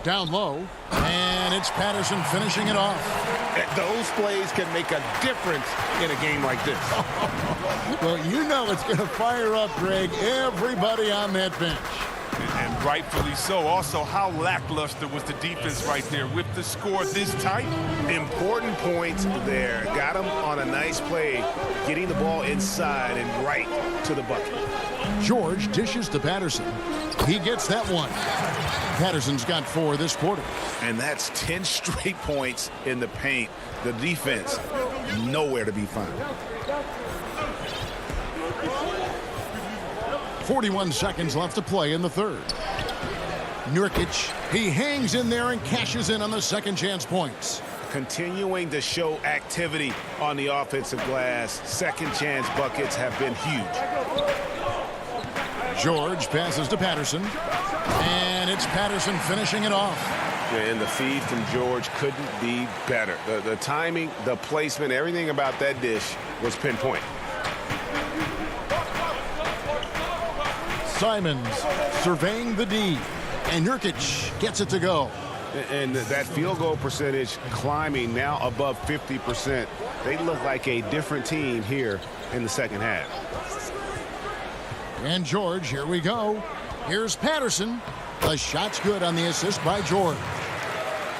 Down low. And it's Patterson finishing it off. Those plays can make a difference in a game like this. Well, you know it's going to fire up, Greg, everybody on that bench. And rightfully so. Also, how lackluster was the defense right there with the score this tight? Important points there. Got him on a nice play, getting the ball inside and right to the bucket. George dishes to Patterson. He gets that one. Patterson's got 4 this quarter. And that's 10 straight points in the paint. The defense, nowhere to be found. 41 seconds left to play in the third. Nurkic, he hangs in there and cashes in on the second chance points. Continuing to show activity on the offensive glass. Second chance buckets have been huge. George passes to Patterson. And it's Patterson finishing it off. And the feed from George couldn't be better. The timing, the placement, everything about that dish was pinpoint. Simons surveying the D. And Nurkic gets it to go. And that field goal percentage climbing now above 50%. They look like a different team here in the second half. And George, here we go. Here's Patterson. The shot's good on the assist by George.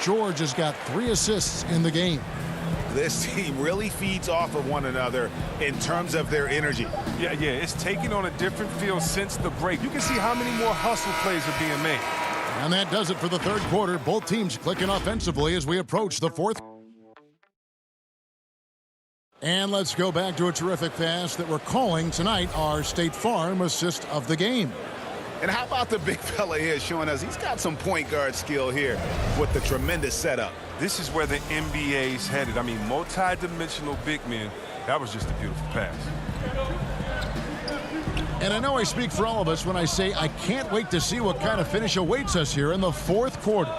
George has got 3 assists in the game. This team really feeds off of one another in terms of their energy. Yeah, it's taken on a different feel since the break. You can see how many more hustle plays are being made. And that does it for the third quarter. Both teams clicking offensively as we approach the fourth. And let's go back to a terrific pass that we're calling tonight our State Farm assist of the game. And how about the big fella here showing us he's got some point guard skill here with the tremendous setup. This is where the NBA's headed. I mean, multi-dimensional big men. That was just a beautiful pass. And I know I speak for all of us when I say I can't wait to see what kind of finish awaits us here in the fourth quarter.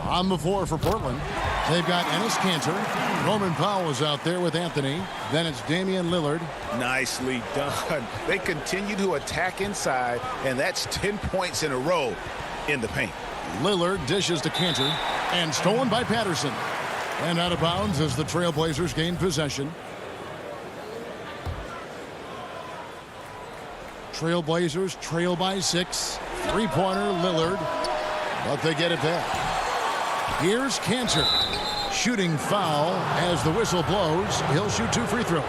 On the floor for Portland, they've got Enes Kanter. Roman Powell is out there with Anthony. Then it's Damian Lillard. Nicely done. They continue to attack inside, and that's 10 points in a row in the paint. Lillard dishes to Kanter, and stolen by Patterson. And out of bounds as the Trailblazers gain possession. Trailblazers trail by 6. Three-pointer Lillard, but they get it back. Here's Kanter. Shooting foul as the whistle blows. He'll shoot 2 free throws.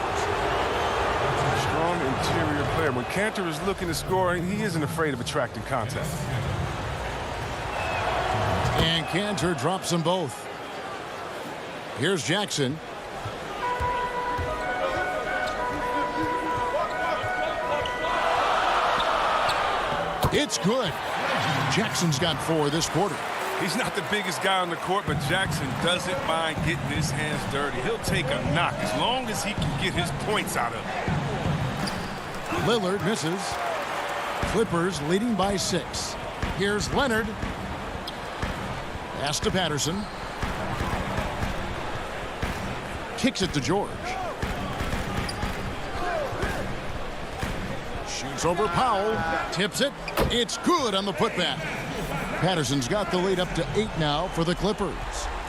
Strong interior player. When Kanter is looking to score, he isn't afraid of attracting contact. And Kanter drops them both. Here's Jackson. It's good. Jackson's got 4 this quarter. He's not the biggest guy on the court, but Jackson doesn't mind getting his hands dirty. He'll take a knock as long as he can get his points out of it. Lillard misses. Clippers leading by 6. Here's Leonard. Pass to Patterson. Kicks it to George. Shoots over Powell. Tips it. It's good on the putback. Patterson's got the lead up to 8 now for the Clippers.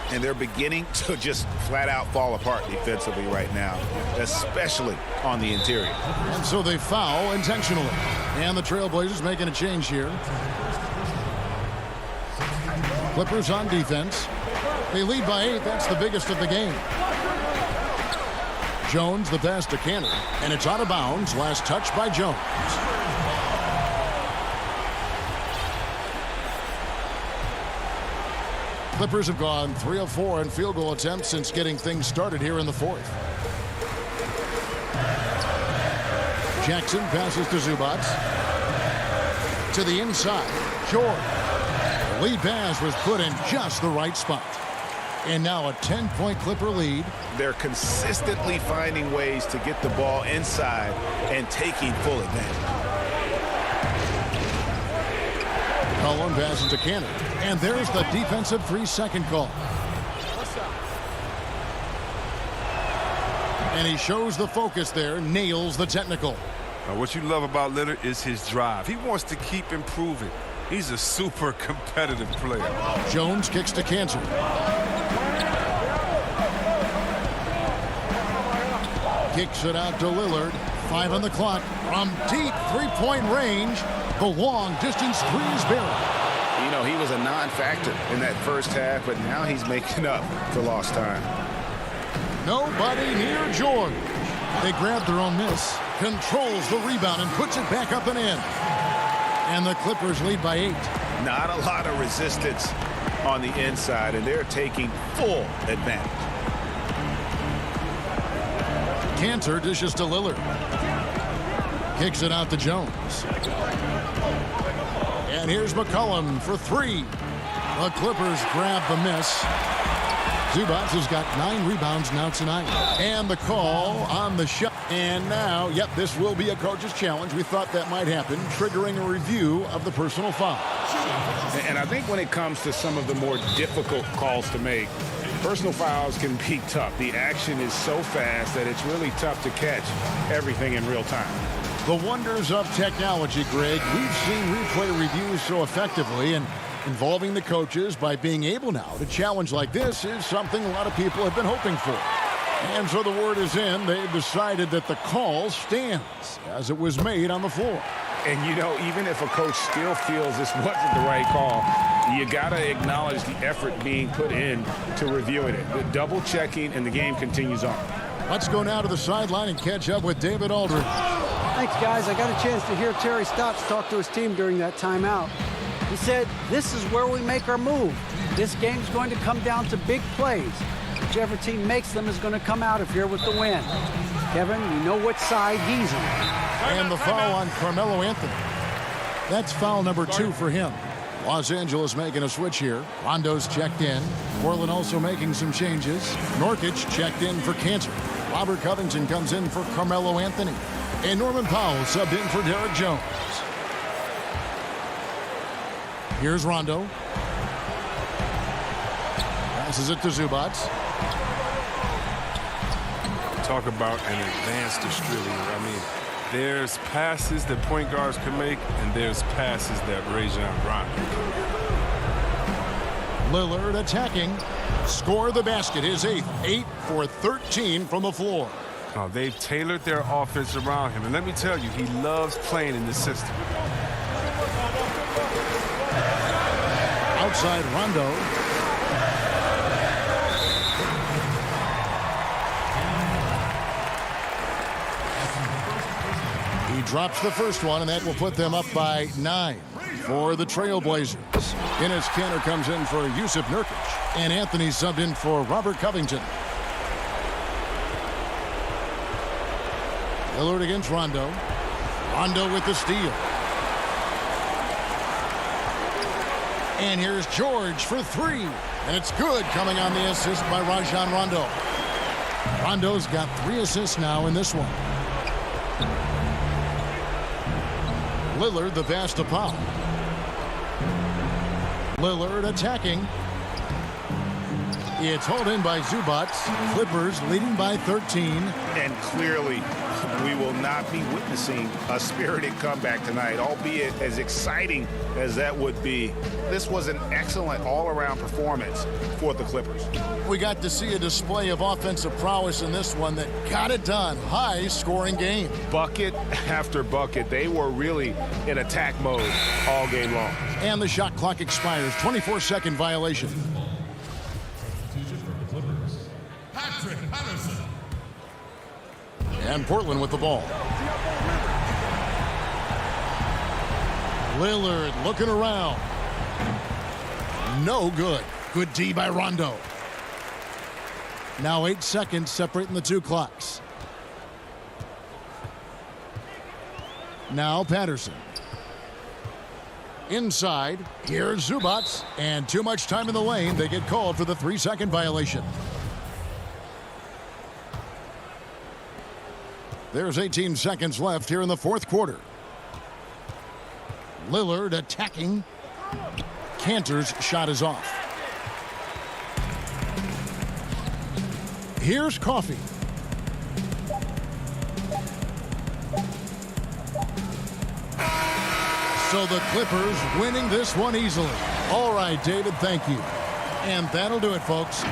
And they're beginning to just flat out fall apart defensively right now, especially on the interior. And so they foul intentionally. And the Trailblazers making a change here. Clippers on defense. They lead by 8. That's the biggest of the game. Jones the pass to Kanter. And it's out of bounds. Last touch by Jones. Clippers have gone 3 of 4 in field goal attempts since getting things started here in the fourth. Jackson passes to Zubac. To the inside. George. The lead pass was put in just the right spot. And now a 10-point Clipper lead. They're consistently finding ways to get the ball inside and taking full advantage. Cullen passes to Kanter. And there's the defensive 3-second call. And he shows the focus there, nails the technical. Now, what you love about Lillard is his drive. He wants to keep improving. He's a super competitive player. Jones kicks to Kanter. Kicks it out to Lillard. 5 on the clock. From deep 3-point range, the long-distance 3 is buried. You know, he was a non-factor in that first half, but now he's making up for lost time. Nobody near George. They grab their own miss, controls the rebound, and puts it back up and in. And the Clippers lead by 8. Not a lot of resistance on the inside, and they're taking full advantage. Kanter dishes to Lillard. Kicks it out to Jones. And here's McCollum for 3. The Clippers grab the miss. Zubac has got 9 rebounds now tonight. And the call on the shot. And now, yep, this will be a coach's challenge. We thought that might happen, triggering a review of the personal foul. And I think when it comes to some of the more difficult calls to make, personal fouls can be tough. The action is so fast that it's really tough to catch everything in real time. The wonders of technology, Greg. We've seen replay reviews so effectively, and involving the coaches by being able now to challenge like this is something a lot of people have been hoping for. And so the word is in. They've decided that the call stands as it was made on the floor. And, you know, even if a coach still feels this wasn't the right call, you got to acknowledge the effort being put in to reviewing it. The double checking, and the game continues on. Let's go now to the sideline and catch up with David Aldridge. Thanks, guys. I got a chance to hear Terry Stotts talk to his team during that timeout. He said, this is where we make our move. This game's going to come down to big plays. Whichever team makes them is going to come out of here with the win. Kevin, you know which side he's on. And the foul on Carmelo Anthony. That's foul number 2 for him. Los Angeles making a switch here. Rondo's checked in. Portland also making some changes. Nurkic checked in for Cantor. Robert Covington comes in for Carmelo Anthony. And Norman Powell subbed in for Derek Jones. Here's Rondo. Passes it to Zubac. Talk about an advanced distributor. I mean, there's passes that point guards can make, and there's passes that Rajon Rondo. Lillard attacking. Score the basket. His 8th. 8 for 13 from the floor. Oh, they've tailored their offense around him. And let me tell you, he loves playing in this system. Outside Rondo. He drops the first one, and that will put them up by 9 for the Trailblazers. Enes Kanter comes in for Yusuf Nurkic, and Anthony subbed in for Robert Covington. Lillard against Rondo. Rondo with the steal. And here's George for 3. And it's good, coming on the assist by Rajon Rondo. Rondo's got 3 assists now in this one. Lillard the pass to Powell. Lillard attacking. It's hauled in by Zubac. Clippers leading by 13. And clearly, we will not be witnessing a spirited comeback tonight, albeit as exciting as that would be. This was an excellent all-around performance for the Clippers. We got to see a display of offensive prowess in this one that got it done. High-scoring game. Bucket after bucket. They were really in attack mode all game long. And the shot clock expires. 24-second violation. And Portland with the ball. Lillard looking around. No good. Good D by Rondo. Now 8 seconds separating the 2 clocks. Now Patterson. Inside. Here's Zubac. And too much time in the lane. They get called for the 3-second violation. There's 18 seconds left here in the 4th quarter. Lillard attacking. Cantor's shot is off. Here's Coffey. So the Clippers winning this one easily. All right, David, thank you. And that'll do it, folks.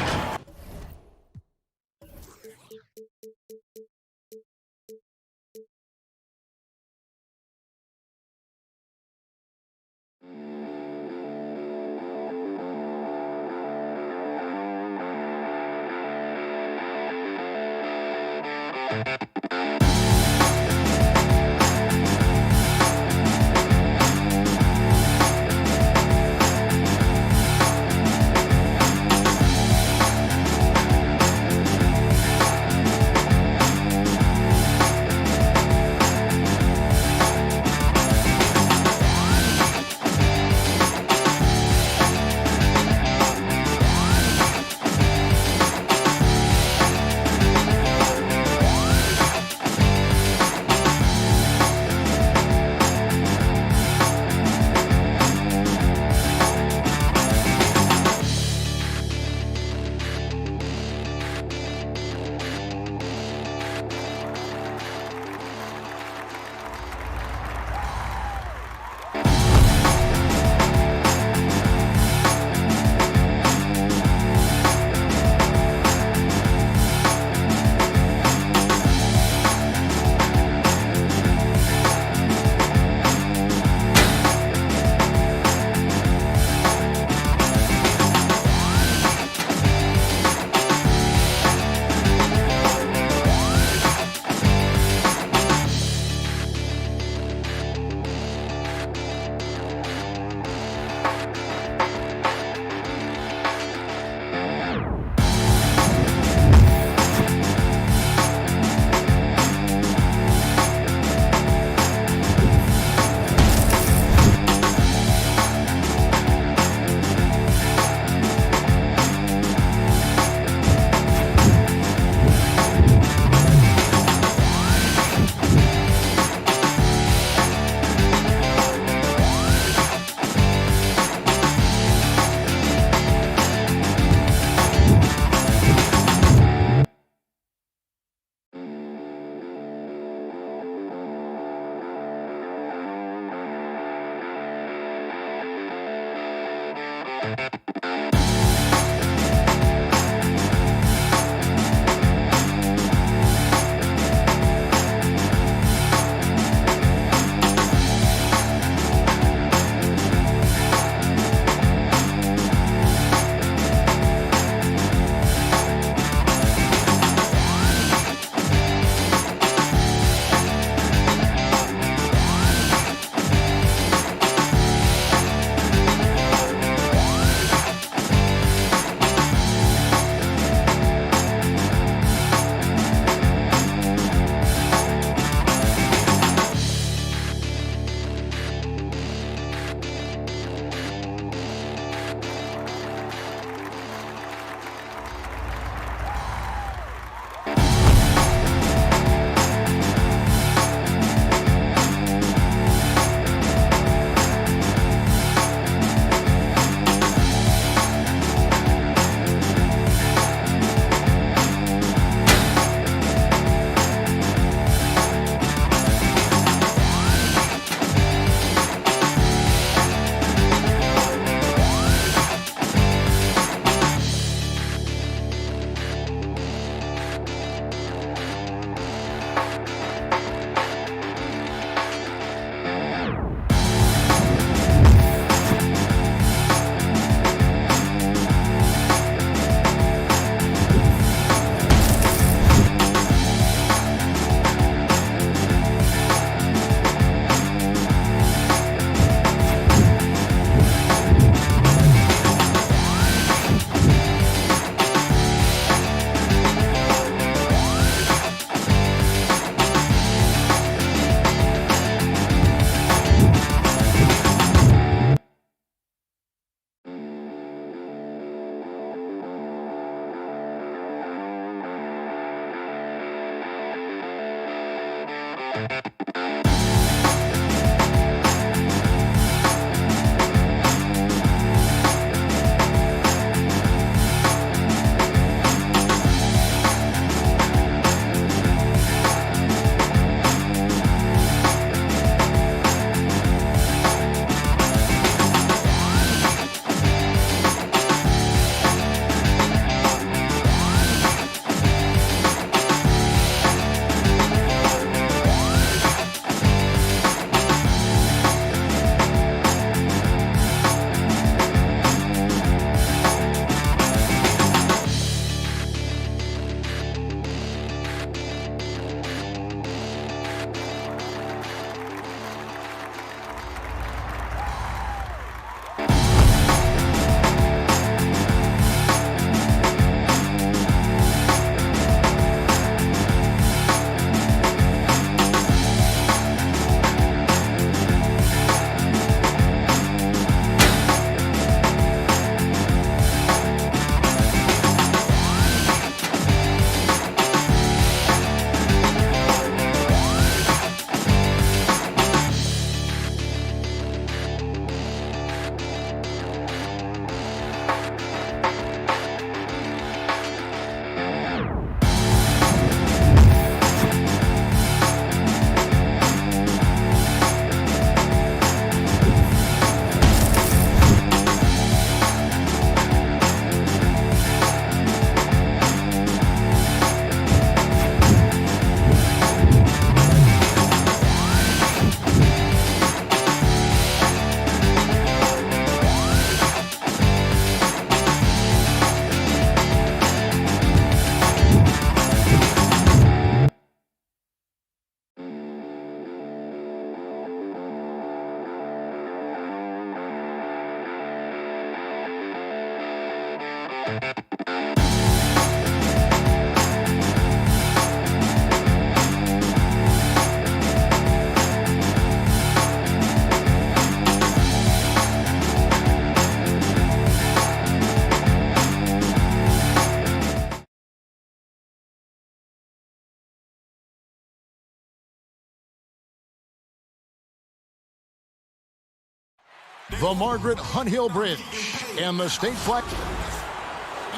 The Margaret Hunt-Hill Bridge and the state flag.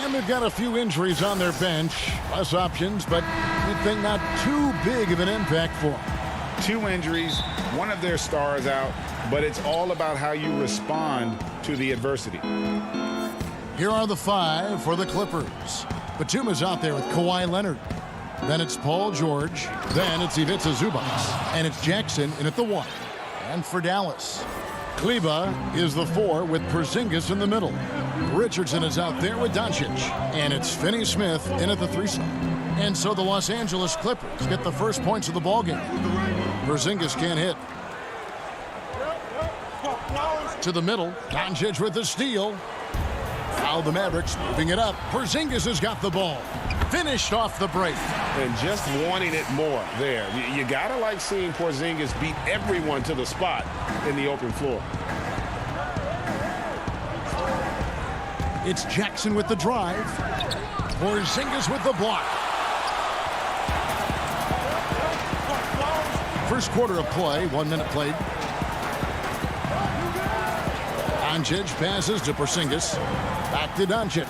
And they've got a few injuries on their bench. Less options, but you'd think not too big of an impact for them. 2 injuries, one of their stars out, but it's all about how you respond to the adversity. Here are the 5 for the Clippers. Batum is out there with Kawhi Leonard. Then it's Paul George. Then it's Ivica Zubac. And it's Jackson in at the 1. And for Dallas, Kleber is the 4 with Porzingis in the middle. Richardson is out there with Doncic. And it's Finney-Smith in at the 3 slot. And so the Los Angeles Clippers get the first points of the ballgame. Porzingis can't hit. To the middle, Doncic with the steal. Foul the Mavericks, moving it up. Porzingis has got the ball. Finished off the break. And just wanting it more there. You got to like seeing Porzingis beat everyone to the spot in the open floor. It's Jackson with the drive. Porzingis with the block. First quarter of play, 1 minute played. Doncic passes to Porzingis. Back to Doncic.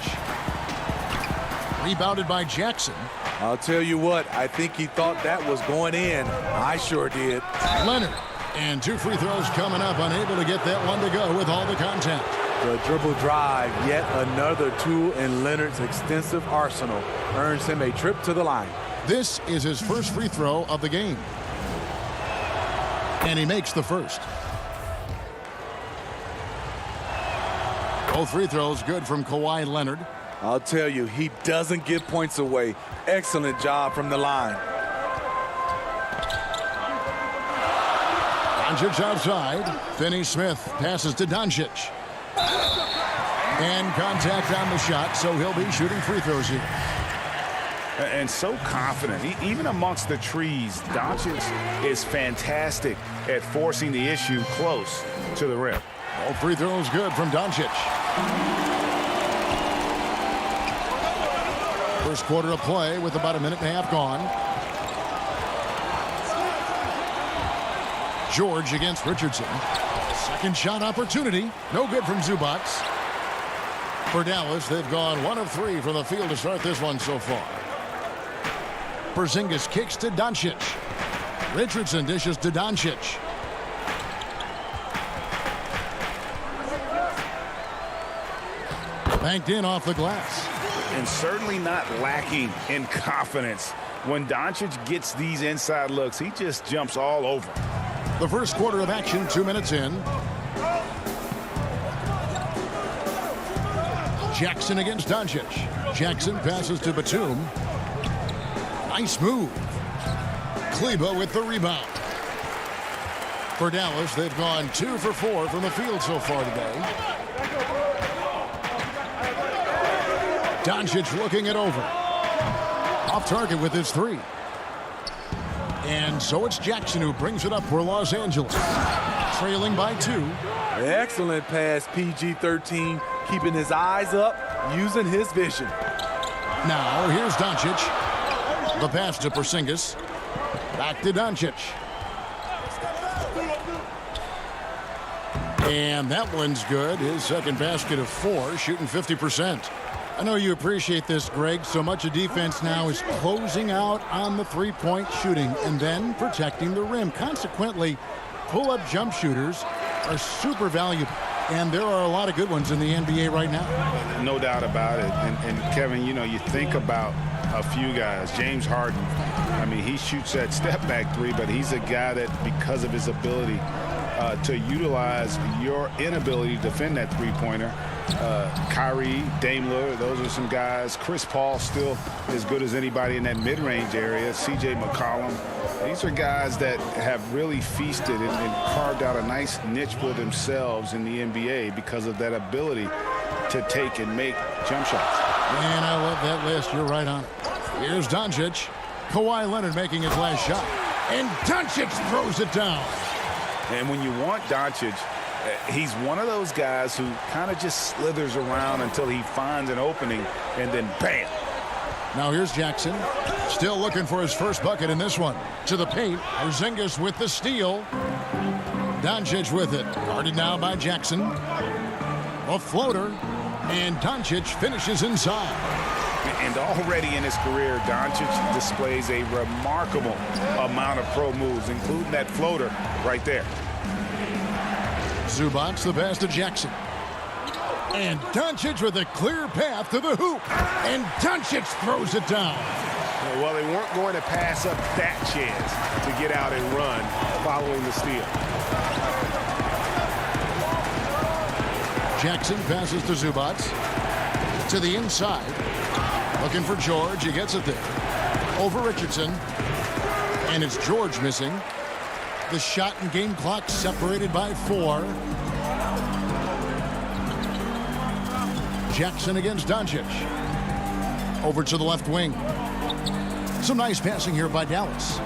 Rebounded by Jackson. I'll tell you what, I think he thought that was going in. I sure did. Leonard. And 2 free throws coming up, unable to get that one to go with all the contact. The dribble drive, yet another tool in Leonard's extensive arsenal, earns him a trip to the line. This is his first free throw of the game. And he makes the first. Both free throws good from Kawhi Leonard. I'll tell you, he doesn't give points away. Excellent job from the line. Doncic outside. Finney-Smith passes to Doncic. And contact on the shot, so he'll be shooting free throws here. And so confident. Even amongst the trees, Doncic is fantastic at forcing the issue close to the rim. All free throws good from Doncic. First quarter of play with about 1.5 minutes gone. George against Richardson. Second shot opportunity. No good from Zubac. For Dallas, they've gone 1 of 3 from the field to start this one so far. Porzingis kicks to Doncic. Richardson dishes to Doncic. Banked in off the glass. And certainly not lacking in confidence. When Doncic gets these inside looks, he just jumps all over. The first quarter of action, 2 minutes in. Jackson against Doncic. Jackson passes to Batum. Nice move. Kleber with the rebound. For Dallas, they've gone 2 for 4 from the field so far today. Doncic looking it over. Off target with his 3. And so it's Jackson who brings it up for Los Angeles. Trailing by 2. Excellent pass, PG-13, keeping his eyes up, using his vision. Now here's Doncic. The pass to Porzingis. Back to Doncic. And that one's good. His second basket of 4, shooting 50%. I know you appreciate this, Greg. So much of defense now is closing out on the three-point shooting and then protecting the rim. Consequently, pull-up jump shooters are super valuable. And there are a lot of good ones in the NBA right now. No doubt about it. And Kevin, you know, you think about a few guys. James Harden, I mean, he shoots that step-back 3, but he's a guy that, because of his ability to utilize your inability to defend that three-pointer, Kyrie, Dame Lillard, those are some guys. Chris Paul still as good as anybody in that mid-range area. C.J. McCollum. These are guys that have really feasted and carved out a nice niche for themselves in the NBA because of that ability to take and make jump shots. Man, I love that list. You're right on it. Here's Doncic. Kawhi Leonard making his last shot. And Doncic throws it down. And when you want Doncic, he's one of those guys who kind of just slithers around until he finds an opening, and then bam. Now here's Jackson. Still looking for his first bucket in this one. To the paint. Porzingis with the steal. Doncic with it. Guarded now by Jackson. A floater. And Doncic finishes inside. And already in his career, Doncic displays a remarkable amount of pro moves, including that floater right there. Zubac the pass to Jackson. And Doncic with a clear path to the hoop. And Doncic throws it down. Well, they weren't going to pass up that chance to get out and run following the steal. Jackson passes to Zubac. To the inside. Looking for George. He gets it there. Over Richardson. And it's George missing. The shot and game clock separated by 4. Jackson against Doncic. Over to the left wing. Some nice passing here by Dallas.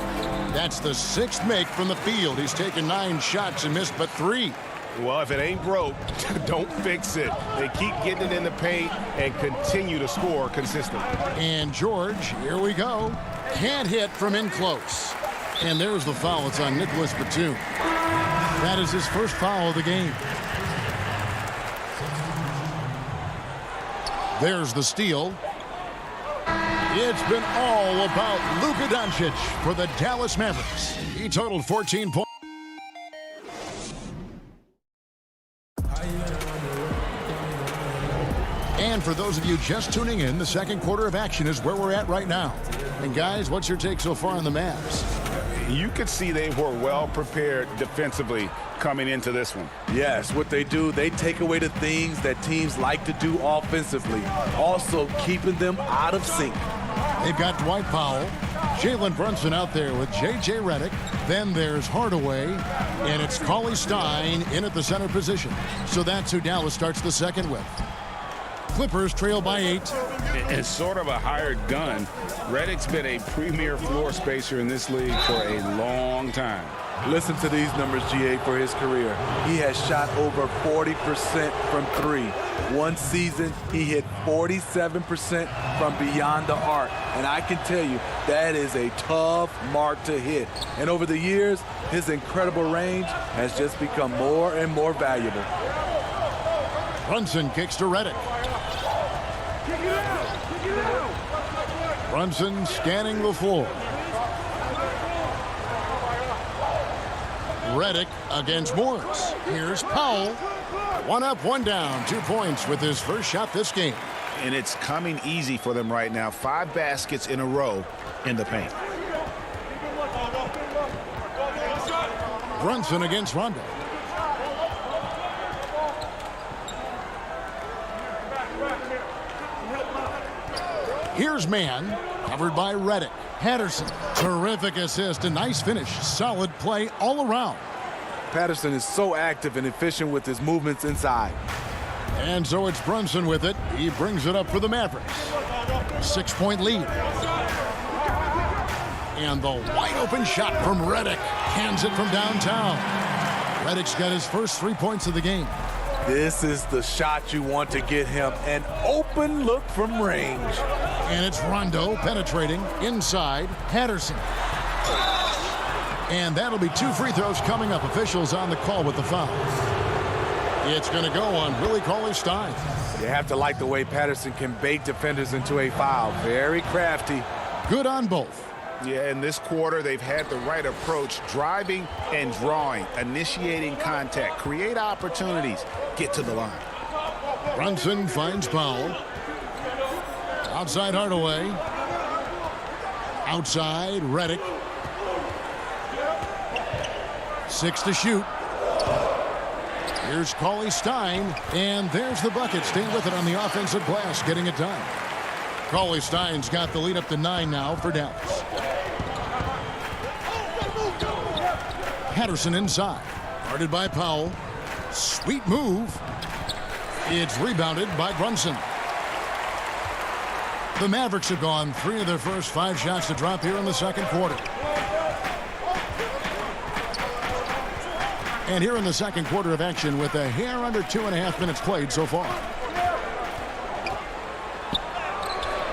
That's the 6th make from the field. He's taken 9 shots and missed but 3. Well, if it ain't broke, don't fix it. They keep getting it in the paint and continue to score consistently. And George, here we go. Can't hit from in close. And there's the foul. It's on Nicholas Batum. That is his first foul of the game. There's the steal. It's been all about Luka Doncic for the Dallas Mavericks. He totaled 14 points. And for those of you just tuning in, the second quarter of action is where we're at right now. And guys, what's your take so far on the Mavs? You could see they were well prepared defensively coming into this one. Yes, what they do, they take away the things that teams like to do offensively, also keeping them out of sync. They've got Dwight Powell, Jalen Brunson out there with J.J. Redick. Then there's Hardaway, and it's Cauley Stein in at the center position. So that's who Dallas starts the second with. Clippers trail by 8. As sort of a hired gun, Redick's been a premier floor spacer in this league for a long time. Listen to these numbers, GA, for his career. He has shot over 40% from 3. One season, he hit 47% from beyond the arc. And I can tell you, that is a tough mark to hit. And over the years, his incredible range has just become more and more valuable. Brunson kicks to Redick. Brunson scanning the floor. Redick against Morris. Here's Powell. 1 up, 1 down. 2 points with his first shot this game. And it's coming easy for them right now. 5 baskets in a row in the paint. Brunson against Rondo. Here's man, covered by Redick. Patterson, terrific assist, a nice finish. Solid play all around. Patterson is so active and efficient with his movements inside. And so it's Brunson with it. He brings it up for the Mavericks. 6-point lead. And the wide open shot from Redick. Hands it from downtown. Redick's got his first 3 points of the game. This is the shot you want to get him. An open look from range. And it's Rondo penetrating inside. Patterson. And that'll be 2 free throws coming up. Officials on the call with the foul. It's going to go on Willie Cauley-Stein. You have to like the way Patterson can bait defenders into a foul. Very crafty. Good on both. Yeah, in this quarter, they've had the right approach, driving and drawing, initiating contact, create opportunities, get to the line. Brunson finds Powell. Outside Hardaway. Outside Redick. 6 to shoot. Here's Cauley-Stein, and there's the bucket. Staying with it on the offensive glass, getting it done. Cauley-Stein's got the lead up to 9 now for Dallas. Patterson inside. Guarded by Powell. Sweet move. It's rebounded by Brunson. The Mavericks have gone 3 of their first 5 shots to drop here in the second quarter. And here in the second quarter of action with a hair under 2.5 minutes played so far.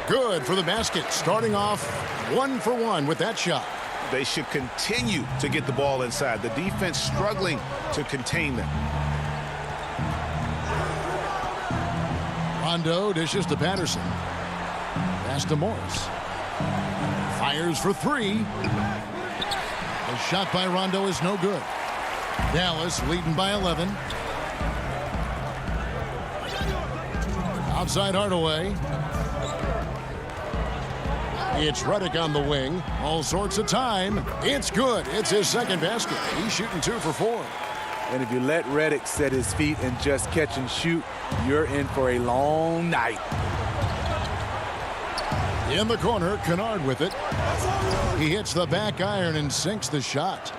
Good for the basket, starting off 1 for 1 with that shot. They should continue to get the ball inside. The defense struggling to contain them. Rondo dishes to Patterson. Pass to Morris. Fires for 3. The shot by Rondo is no good. Dallas leading by 11. Outside Hardaway. It's Redick on the wing. All sorts of time. It's good. It's his second basket. He's shooting 2 for 4. And if you let Redick set his feet and just catch and shoot, you're in for a long night. In the corner, Kennard with it. He hits the back iron and sinks the shot.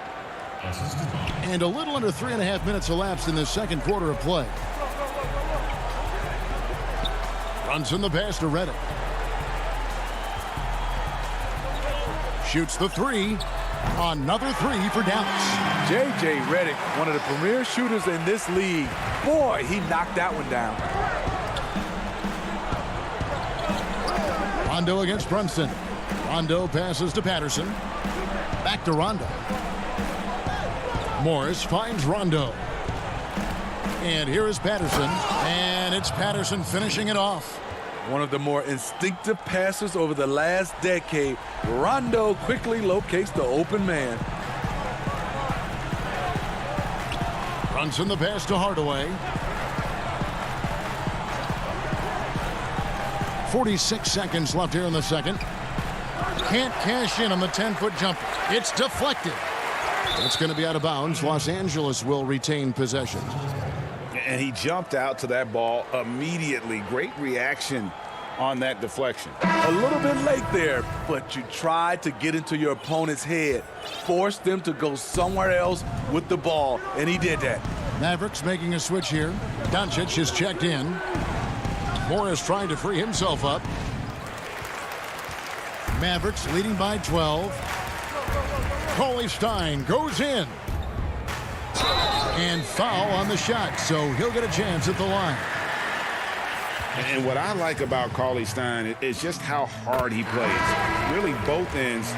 And a little under 3.5 minutes elapsed in the second quarter of play. Brunson the pass to Redick. Shoots the 3. Another 3 for Dallas. J.J. Redick, one of the premier shooters in this league. Boy, he knocked that one down. Rondo against Brunson. Rondo passes to Patterson. Back to Rondo. Morris finds Rondo. And here is Patterson. And it's Patterson finishing it off. One of the more instinctive passers over the last decade. Rondo quickly locates the open man. Brunson the pass to Hardaway. 46 seconds left here in the second. Can't cash in on the 10-foot jumper. It's deflected. It's going to be out of bounds. Los Angeles will retain possession. And he jumped out to that ball immediately. Great reaction on that deflection. A little bit late there, but you tried to get into your opponent's head. Force them to go somewhere else with the ball, and he did that. Mavericks making a switch here. Doncic is checked in. Morris trying to free himself up. Mavericks leading by 12. Cauley Stein goes in. And foul on the shot, so he'll get a chance at the line. And what I like about Cauley Stein is just how hard he plays. Really, both ends,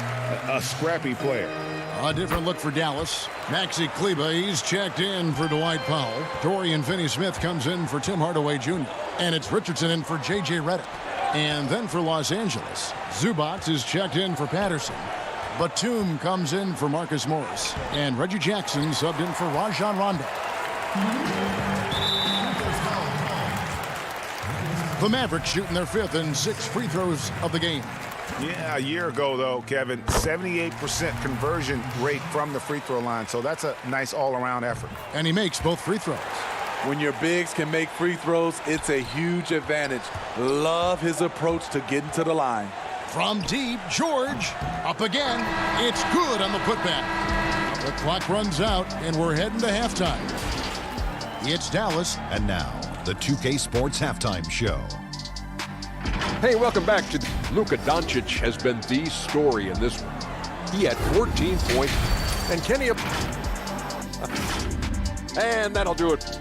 a scrappy player. A different look for Dallas. Maxi Kleber, he's checked in for Dwight Powell. Dorian Finney-Smith comes in for Tim Hardaway Jr. And it's Richardson in for J.J. Redick. And then for Los Angeles, Zubac is checked in for Patterson. Batum comes in for Marcus Morris. And Reggie Jackson subbed in for Rajon Rondo. The Mavericks shooting their 5th and 6th free throws of the game. Yeah, a year ago, though, Kevin, 78% conversion rate from the free throw line. So that's a nice all-around effort. And he makes both free throws. When your bigs can make free throws, it's a huge advantage. Love his approach to getting to the line. From deep, George, up again. It's good on the putback. The clock runs out, and we're heading to halftime. It's Dallas. And now, the 2K Sports Halftime Show. Hey, welcome back to Luka Doncic has been the story in this one. He had 14 points, and Kenny, and that'll do it.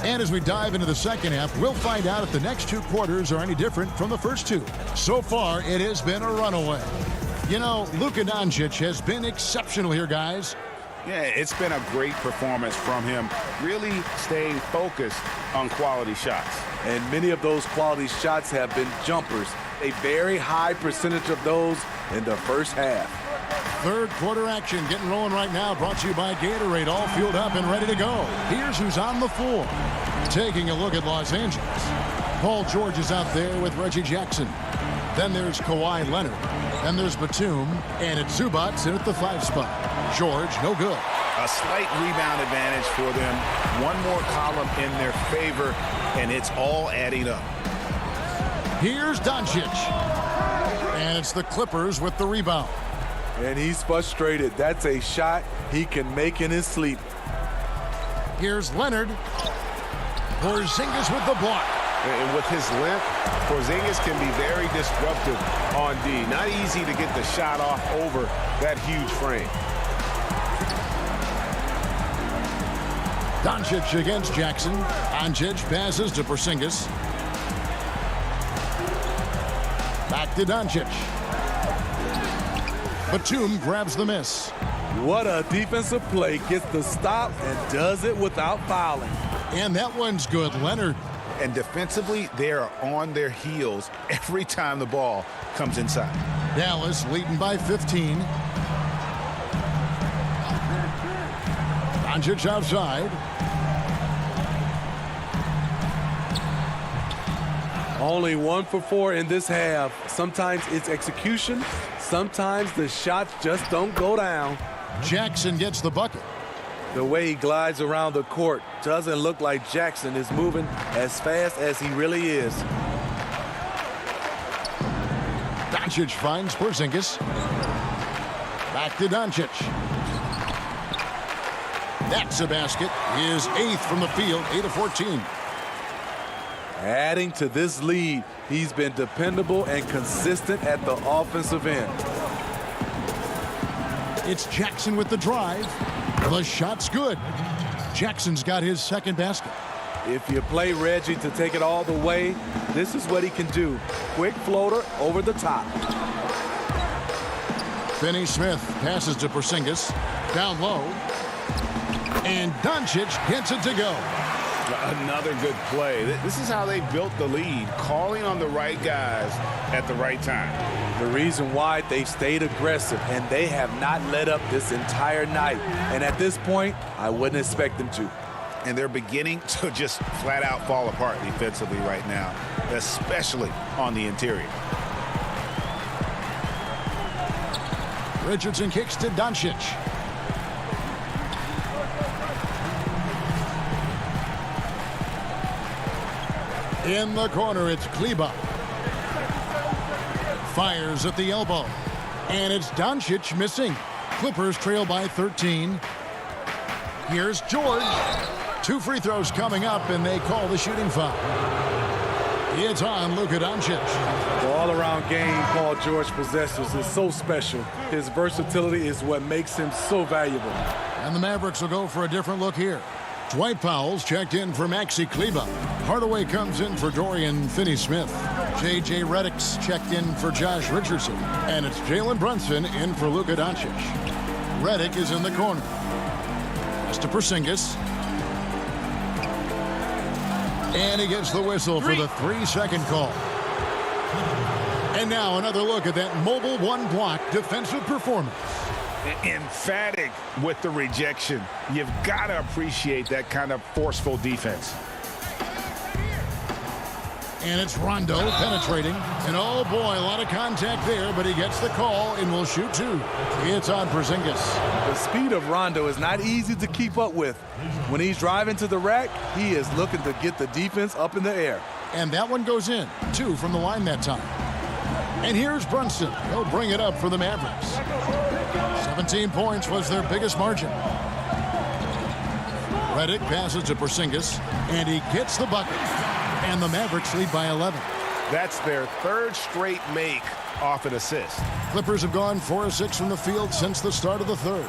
And as we dive into the second half, we'll find out if the next 2 quarters are any different from the first 2. So far, it has been a runaway. You know, Luka Doncic has been exceptional here, guys. Yeah, it's been a great performance from him, really staying focused on quality shots. And many of those quality shots have been jumpers. A very high percentage of those in the first half. Third quarter action getting rolling right now, brought to you by Gatorade, all fueled up and ready to go. Here's who's on the floor. Taking a look at Los Angeles. Paul George is out there with Reggie Jackson. Then there's Kawhi Leonard. Then there's Batum, and it's Zubac in at the 5 spot. George, no good. A slight rebound advantage for them. One more column in their favor, and it's all adding up. Here's Doncic. And it's the Clippers with the rebound. And he's frustrated. That's a shot he can make in his sleep. Here's Leonard. Porzingis with the block. And with his length, Porzingis can be very disruptive on D. Not easy to get the shot off over that huge frame. Doncic against Jackson. Doncic passes to Porzingis. Back to Doncic. Batum grabs the miss. What a defensive play. Gets the stop and does it without fouling. And that one's good. Leonard. And defensively, they are on their heels every time the ball comes inside. Dallas leading by 15. Doncic outside. Only 1 for 4 in this half. Sometimes it's execution. Sometimes the shots just don't go down. Jackson gets the bucket. The way he glides around the court doesn't look like Jackson is moving as fast as he really is. Doncic finds Porzingis. Back to Doncic. That's a basket. His 8th from the field, 8 of 14. Adding to this lead, he's been dependable and consistent at the offensive end. It's Jackson with the drive. The shot's good. Jackson's got his 2nd basket. If you play Reggie to take it all the way, this is what he can do. Quick floater over the top. Finney Smith passes to Porzingis. Down low. And Doncic gets it to go. Another good play. This is how they built the lead, calling on the right guys at the right time. The reason why they've stayed aggressive, and they have not let up this entire night. And at this point, I wouldn't expect them to. And they're beginning to just flat out fall apart defensively right now, especially on the interior. Richardson kicks to Doncic. In the corner, it's Kleber. Fires at the elbow. And it's Doncic missing. Clippers trail by 13. Here's George. 2 free throws coming up, and they call the shooting foul. It's on Luka Doncic. The all-around game Paul George possesses is so special. His versatility is what makes him so valuable. And the Mavericks will go for a different look here. Dwight Powell's checked in for Maxi Kleber. Hardaway comes in for Dorian Finney-Smith. J.J. Redick's checked in for Josh Richardson. And it's Jalen Brunson in for Luka Doncic. Redick is in the corner. That's to Porzingis. And he gets the whistle for the 3-second call. And now another look at that mobile one-block defensive performance. Emphatic with the rejection. You've got to appreciate that kind of forceful defense. And it's Rondo penetrating. And oh boy, a lot of contact there, but he gets the call and will shoot 2. It's on Porzingis. The speed of Rondo is not easy to keep up with. When he's driving to the rack, he is looking to get the defense up in the air. And that one goes in. 2 from the line that time. And here's Brunson. He'll bring it up for the Mavericks. 17 points was their biggest margin. Redick passes to Porzingis, and he gets the bucket. And the Mavericks lead by 11. That's their 3rd straight make off an assist. Clippers have gone 4 of 6 from the field since the start of the 3rd.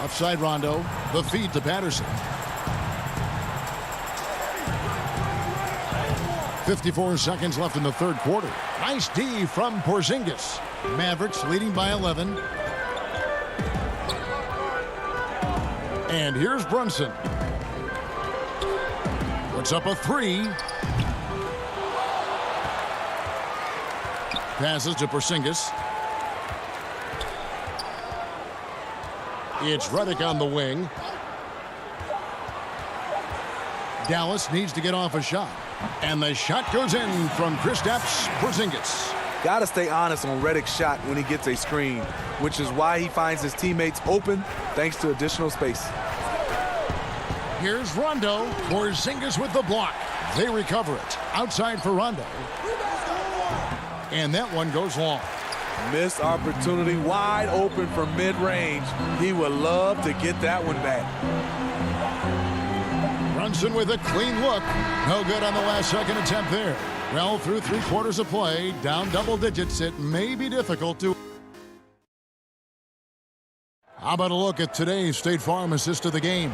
Upside Rondo, the feed to Patterson. 54 seconds left in the 3rd quarter. Nice D from Porzingis. Mavericks leading by 11. And here's Brunson. Puts up a 3. Passes to Porzingis. It's Redick on the wing. Dallas needs to get off a shot. And the shot goes in from Kristaps Porzingis. Got to stay honest on Redick's shot when he gets a screen, which is why he finds his teammates open thanks to additional space. Here's Rondo. Porzingis with the block. They recover it. Outside for Rondo. And that one goes long. Missed opportunity, wide open from mid-range. He would love to get that one back. Brunson with a clean look. No good on the last second attempt there. Well, through 3/4 of play, down double digits, it may be difficult to... How about a look at today's State Farm assist of the game?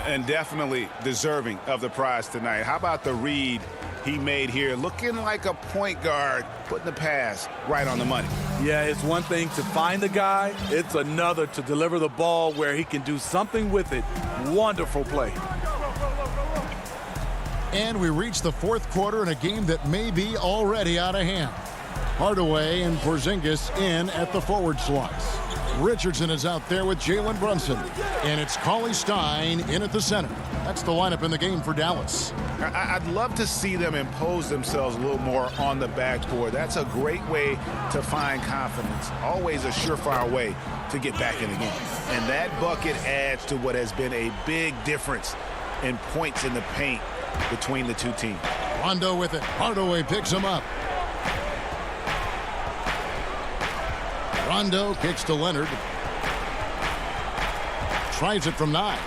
And definitely deserving of the prize tonight. How about the read he made here? Looking like a point guard, putting the pass right on the money. Yeah, it's one thing to find the guy. It's another to deliver the ball where he can do something with it. Wonderful play. And we reach the 4th quarter in a game that may be already out of hand. Hardaway and Porzingis in at the forward slots. Richardson is out there with Jalen Brunson. And it's Cauley Stein in at the center. That's the lineup in the game for Dallas. I'd love to see them impose themselves a little more on the backboard. That's a great way to find confidence. Always a surefire way to get back in the game. And that bucket adds to what has been a big difference in points in the paint between the two teams. Rondo with it. Hardaway picks him up. Rondo kicks to Leonard. Tries it from 9.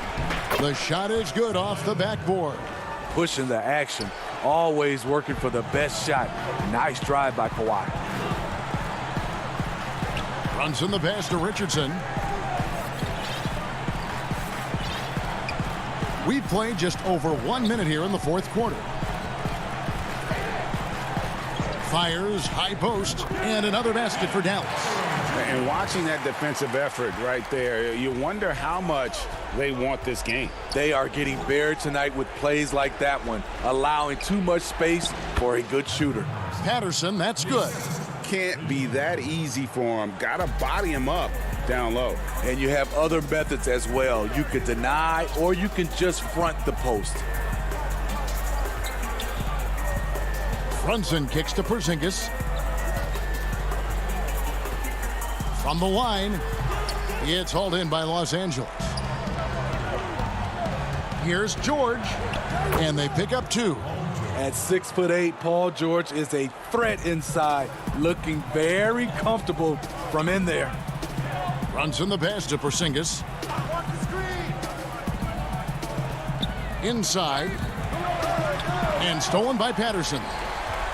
The shot is good off the backboard. Pushing the action. Always working for the best shot. Nice drive by Kawhi. Brunson the pass to Richardson. We've played just over 1 minute here in the 4th quarter. Fires, high post, and another basket for Dallas. And watching that defensive effort right there, you wonder how much they want this game. They are getting buried tonight with plays like that one, allowing too much space for a good shooter. Patterson, that's good. Can't be that easy for him. Got to body him up down low. And you have other methods as well. You could deny or you can just front the post. Brunson kicks to Porzingis. From the line, it's hauled in by Los Angeles. Here's George, and they pick up 2. At 6'8", Paul George is a threat inside, looking very comfortable from in there. Brunson the pass to Porzingis. Inside, and stolen by Patterson.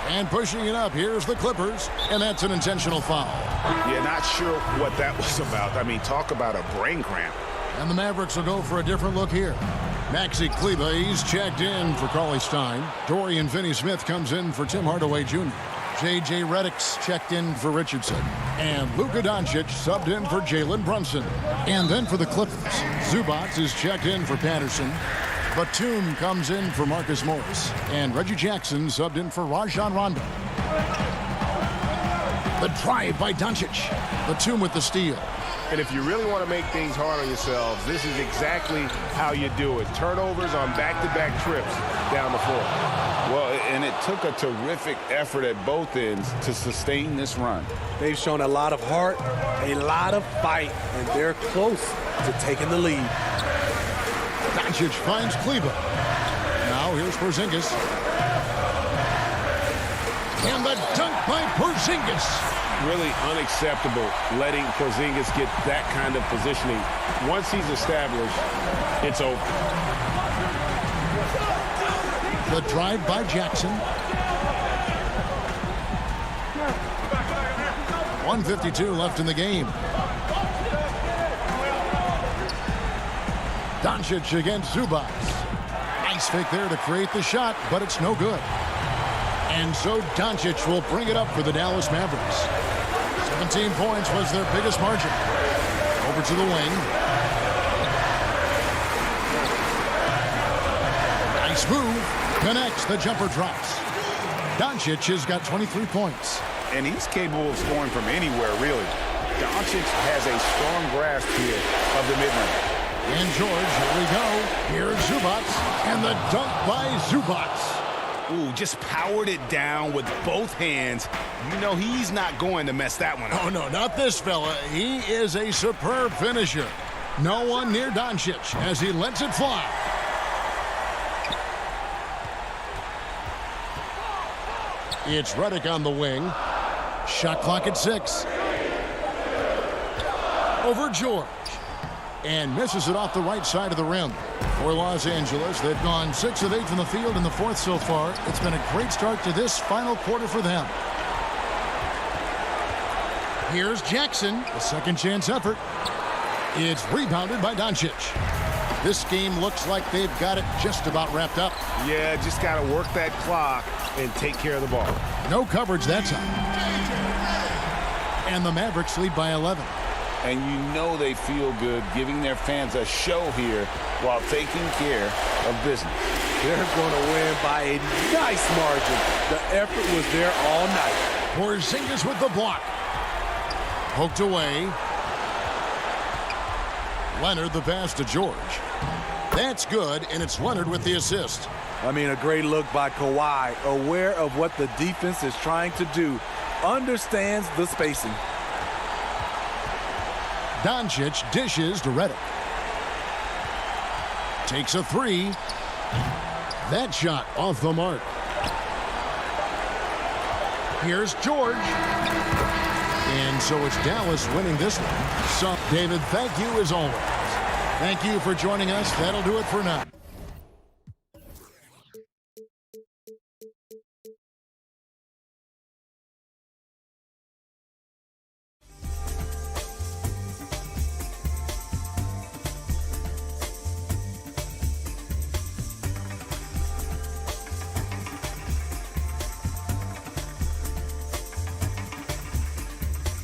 And pushing it up, here's the Clippers, and that's an intentional foul. Yeah, not sure what that was about. I mean, talk about a brain cramp. And the Mavericks will go for a different look here. Maxi Kleber, he's checked in for Cauley Stein. Dorian Finney-Smith comes in for Tim Hardaway Jr. J.J. Redick's checked in for Richardson. And Luka Doncic subbed in for Jalen Brunson. And then for the Clippers, Zubac is checked in for Patterson. Batum comes in for Marcus Morris. And Reggie Jackson subbed in for Rajon Rondo. The drive by Doncic. Batum with the steal. And if you really want to make things hard on yourselves, this is exactly how you do it. Turnovers on back-to-back trips down the floor. Well, and it took a terrific effort at both ends to sustain this run. They've shown a lot of heart, a lot of fight, and they're close to taking the lead. Doncic finds Kleber. Now here's Porzingis. And the dunk by Porzingis. Really unacceptable letting Porzingis get that kind of positioning. Once he's established, it's over. The drive by Jackson. 1:52 left in the game. Doncic against Zubac. Nice fake there to create the shot, but it's no good. And so Doncic will bring it up for the Dallas Mavericks. 17 points was their biggest margin. Over to the wing. Nice move. Connects. The jumper drops. Doncic has got 23 points. And he's capable of scoring from anywhere, really. Doncic has a strong grasp here of the mid-range. And George, here we go. Here's Zubac. And the dunk by Zubac. Ooh, just powered it down with both hands. You know he's not going to mess that one up. Oh, no, not this fella. He is a superb finisher. No one near Doncic as he lets it fly. It's Redick on the wing. Shot clock at 6. Over George. And misses it off the right side of the rim. For Los Angeles, they've gone 6 of 8 from the field in the fourth so far. It's been a great start to this final quarter for them. Here's Jackson, a second chance effort. It's rebounded by Doncic. This game looks like they've got it just about wrapped up. Yeah, just got to work that clock and take care of the ball. No coverage that time. And the Mavericks lead by 11. And you know they feel good giving their fans a show here while taking care of business. They're going to win by a nice margin. The effort was there all night. Porzingis with the block. Poked away. Leonard the pass to George. That's good, and it's Leonard with the assist. I mean, a great look by Kawhi, aware of what the defense is trying to do, understands the spacing. Doncic dishes to Redick. Takes a 3. That shot off the mark. Here's George. And so it's Dallas winning this one. So, David, thank you as always. Thank you for joining us. That'll do it for now.